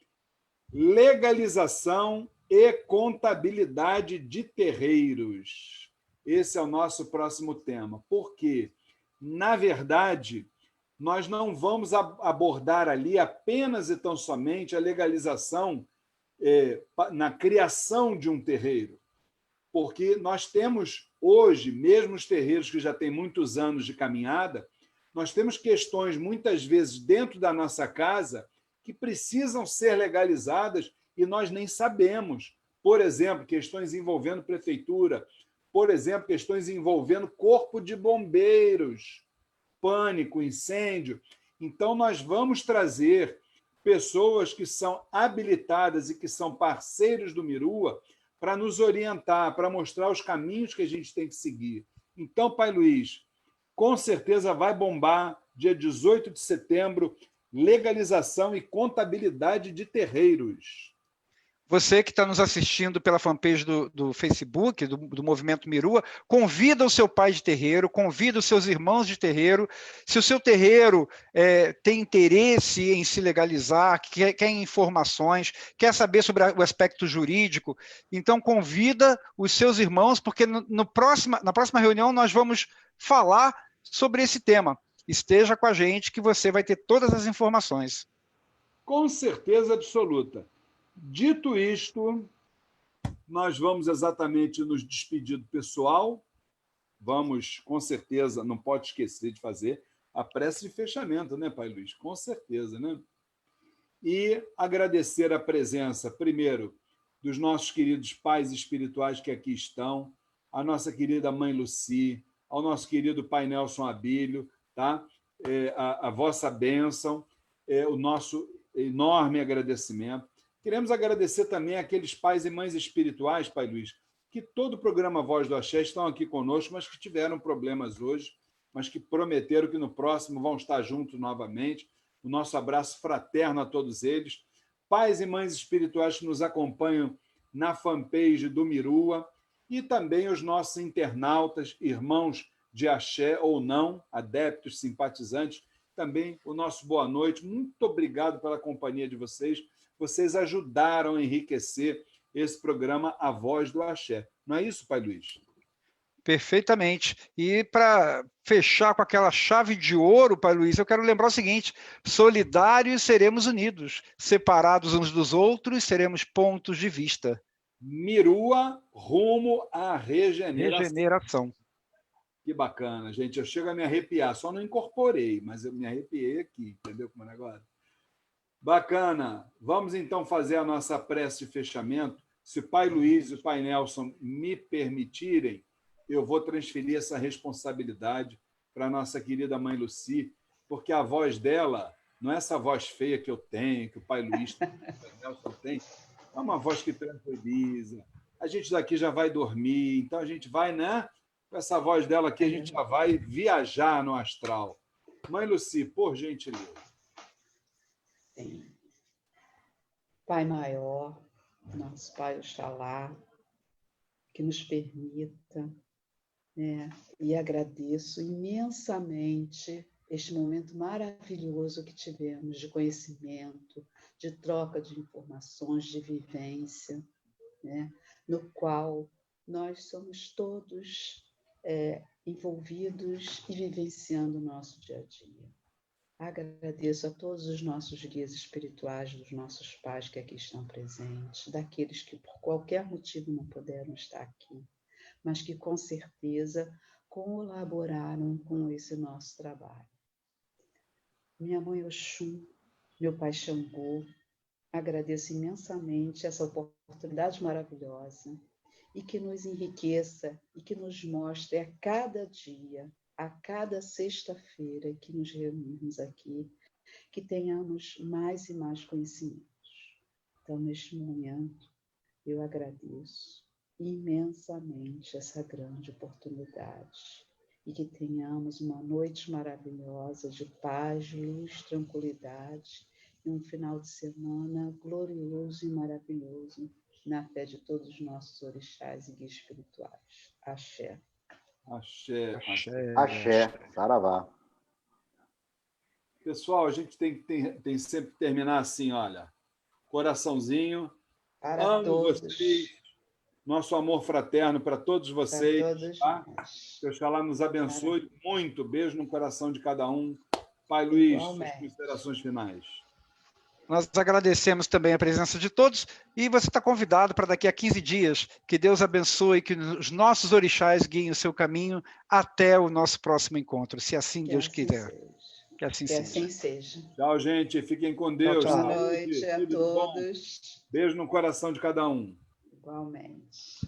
Legalização e contabilidade de terreiros. Esse é o nosso próximo tema. Por quê? Na verdade, nós não vamos abordar ali apenas e tão somente a legalização na criação de um terreiro, porque nós temos hoje, mesmo os terreiros que já têm muitos anos de caminhada, nós temos questões, muitas vezes, dentro da nossa casa que precisam ser legalizadas e nós nem sabemos. Por exemplo, questões envolvendo prefeitura, por exemplo, questões envolvendo corpo de bombeiros, pânico, incêndio. Então, nós vamos trazer pessoas que são habilitadas e que são parceiros do Mirua para nos orientar, para mostrar os caminhos que a gente tem que seguir. Então, Pai Luiz, com certeza vai bombar, dia 18 de setembro, legalização e contabilidade de terreiros. Você que está nos assistindo pela fanpage do Facebook, do Movimento Mirua, convida o seu pai de terreiro, convida os seus irmãos de terreiro. Se o seu terreiro tem interesse em se legalizar, quer informações, quer saber sobre o aspecto jurídico, então convida os seus irmãos, porque na próxima reunião nós vamos falar sobre esse tema. Esteja com a gente que você vai ter todas as informações. Com certeza absoluta. Dito isto, nós vamos exatamente nos despedir do pessoal. Vamos, com certeza, não pode esquecer de fazer a prece de fechamento, né, Pai Luiz? Com certeza, né? E agradecer a presença, primeiro, dos nossos queridos pais espirituais que aqui estão, a nossa querida Mãe Luci, ao nosso querido Pai Nelson Abílio, tá? A vossa bênção, o nosso enorme agradecimento. Queremos agradecer também àqueles pais e mães espirituais, Pai Luiz, que todo o programa Voz do Axé estão aqui conosco, mas que tiveram problemas hoje, mas que prometeram que no próximo vão estar juntos novamente. O nosso abraço fraterno a todos eles. Pais e mães espirituais que nos acompanham na fanpage do Mirua e também os nossos internautas, irmãos de Axé ou não, adeptos, simpatizantes, também o nosso boa noite. Muito obrigado pela companhia de vocês. Vocês ajudaram a enriquecer esse programa A Voz do Axé. Não é isso, Pai Luiz? Perfeitamente. E para fechar com aquela chave de ouro, Pai Luiz, eu quero lembrar o seguinte: solidários seremos unidos, separados uns dos outros seremos pontos de vista. Mirua rumo à regeneração. Que bacana, gente. Eu chego a me arrepiar. Só não incorporei, mas eu me arrepiei aqui. Entendeu como é o negócio? Bacana. Vamos, então, fazer a nossa prece de fechamento. Se o Pai Luiz e o Pai Nelson me permitirem, eu vou transferir essa responsabilidade para a nossa querida Mãe Luci, porque a voz dela não é essa voz feia que eu tenho, que o Pai Luiz tem, que o Pai Nelson tem. É uma voz que tranquiliza. A gente daqui já vai dormir, então a gente vai, né? Com essa voz dela aqui, a gente já vai viajar no astral. Mãe Luci, por gentileza. Sim. Pai maior, nosso Pai Oxalá, que nos permita, né, e agradeço imensamente este momento maravilhoso que tivemos de conhecimento, de troca de informações, de vivência, né, no qual nós somos todos envolvidos e vivenciando o nosso dia a dia. Agradeço a todos os nossos guias espirituais, dos nossos pais que aqui estão presentes, daqueles que por qualquer motivo não puderam estar aqui, mas que com certeza colaboraram com esse nosso trabalho. Minha mãe Oxum, meu pai Xangô, agradeço imensamente essa oportunidade maravilhosa e que nos enriqueça e que nos mostre a cada dia, a cada sexta-feira que nos reunimos aqui, que tenhamos mais e mais conhecimentos. Então, neste momento, eu agradeço imensamente essa grande oportunidade e que tenhamos uma noite maravilhosa de paz, luz, tranquilidade e um final de semana glorioso e maravilhoso na fé de todos os nossos orixás e guias espirituais. Axé. Axé, axé. Axé, saravá. Pessoal, a gente tem sempre que terminar assim, olha. Coraçãozinho. Para amo todos. vocês. Nosso amor fraterno para todos vocês. Para todos tá? nós. Que Oxalá nos abençoe muito. Beijo no coração de cada um. Pai Luiz, Igualmente. suas considerações finais. Nós agradecemos também a presença de todos e você está convidado para daqui a 15 dias. Que Deus abençoe, que os nossos orixás guiem o seu caminho até o nosso próximo encontro, se assim Que Deus assim quiser. seja. Que assim Que seja. assim seja. Tchau, gente. Fiquem com Deus. Tchau, tchau. Boa Saúde, noite a tudo de bom. todos. Beijo no coração de cada um. Igualmente.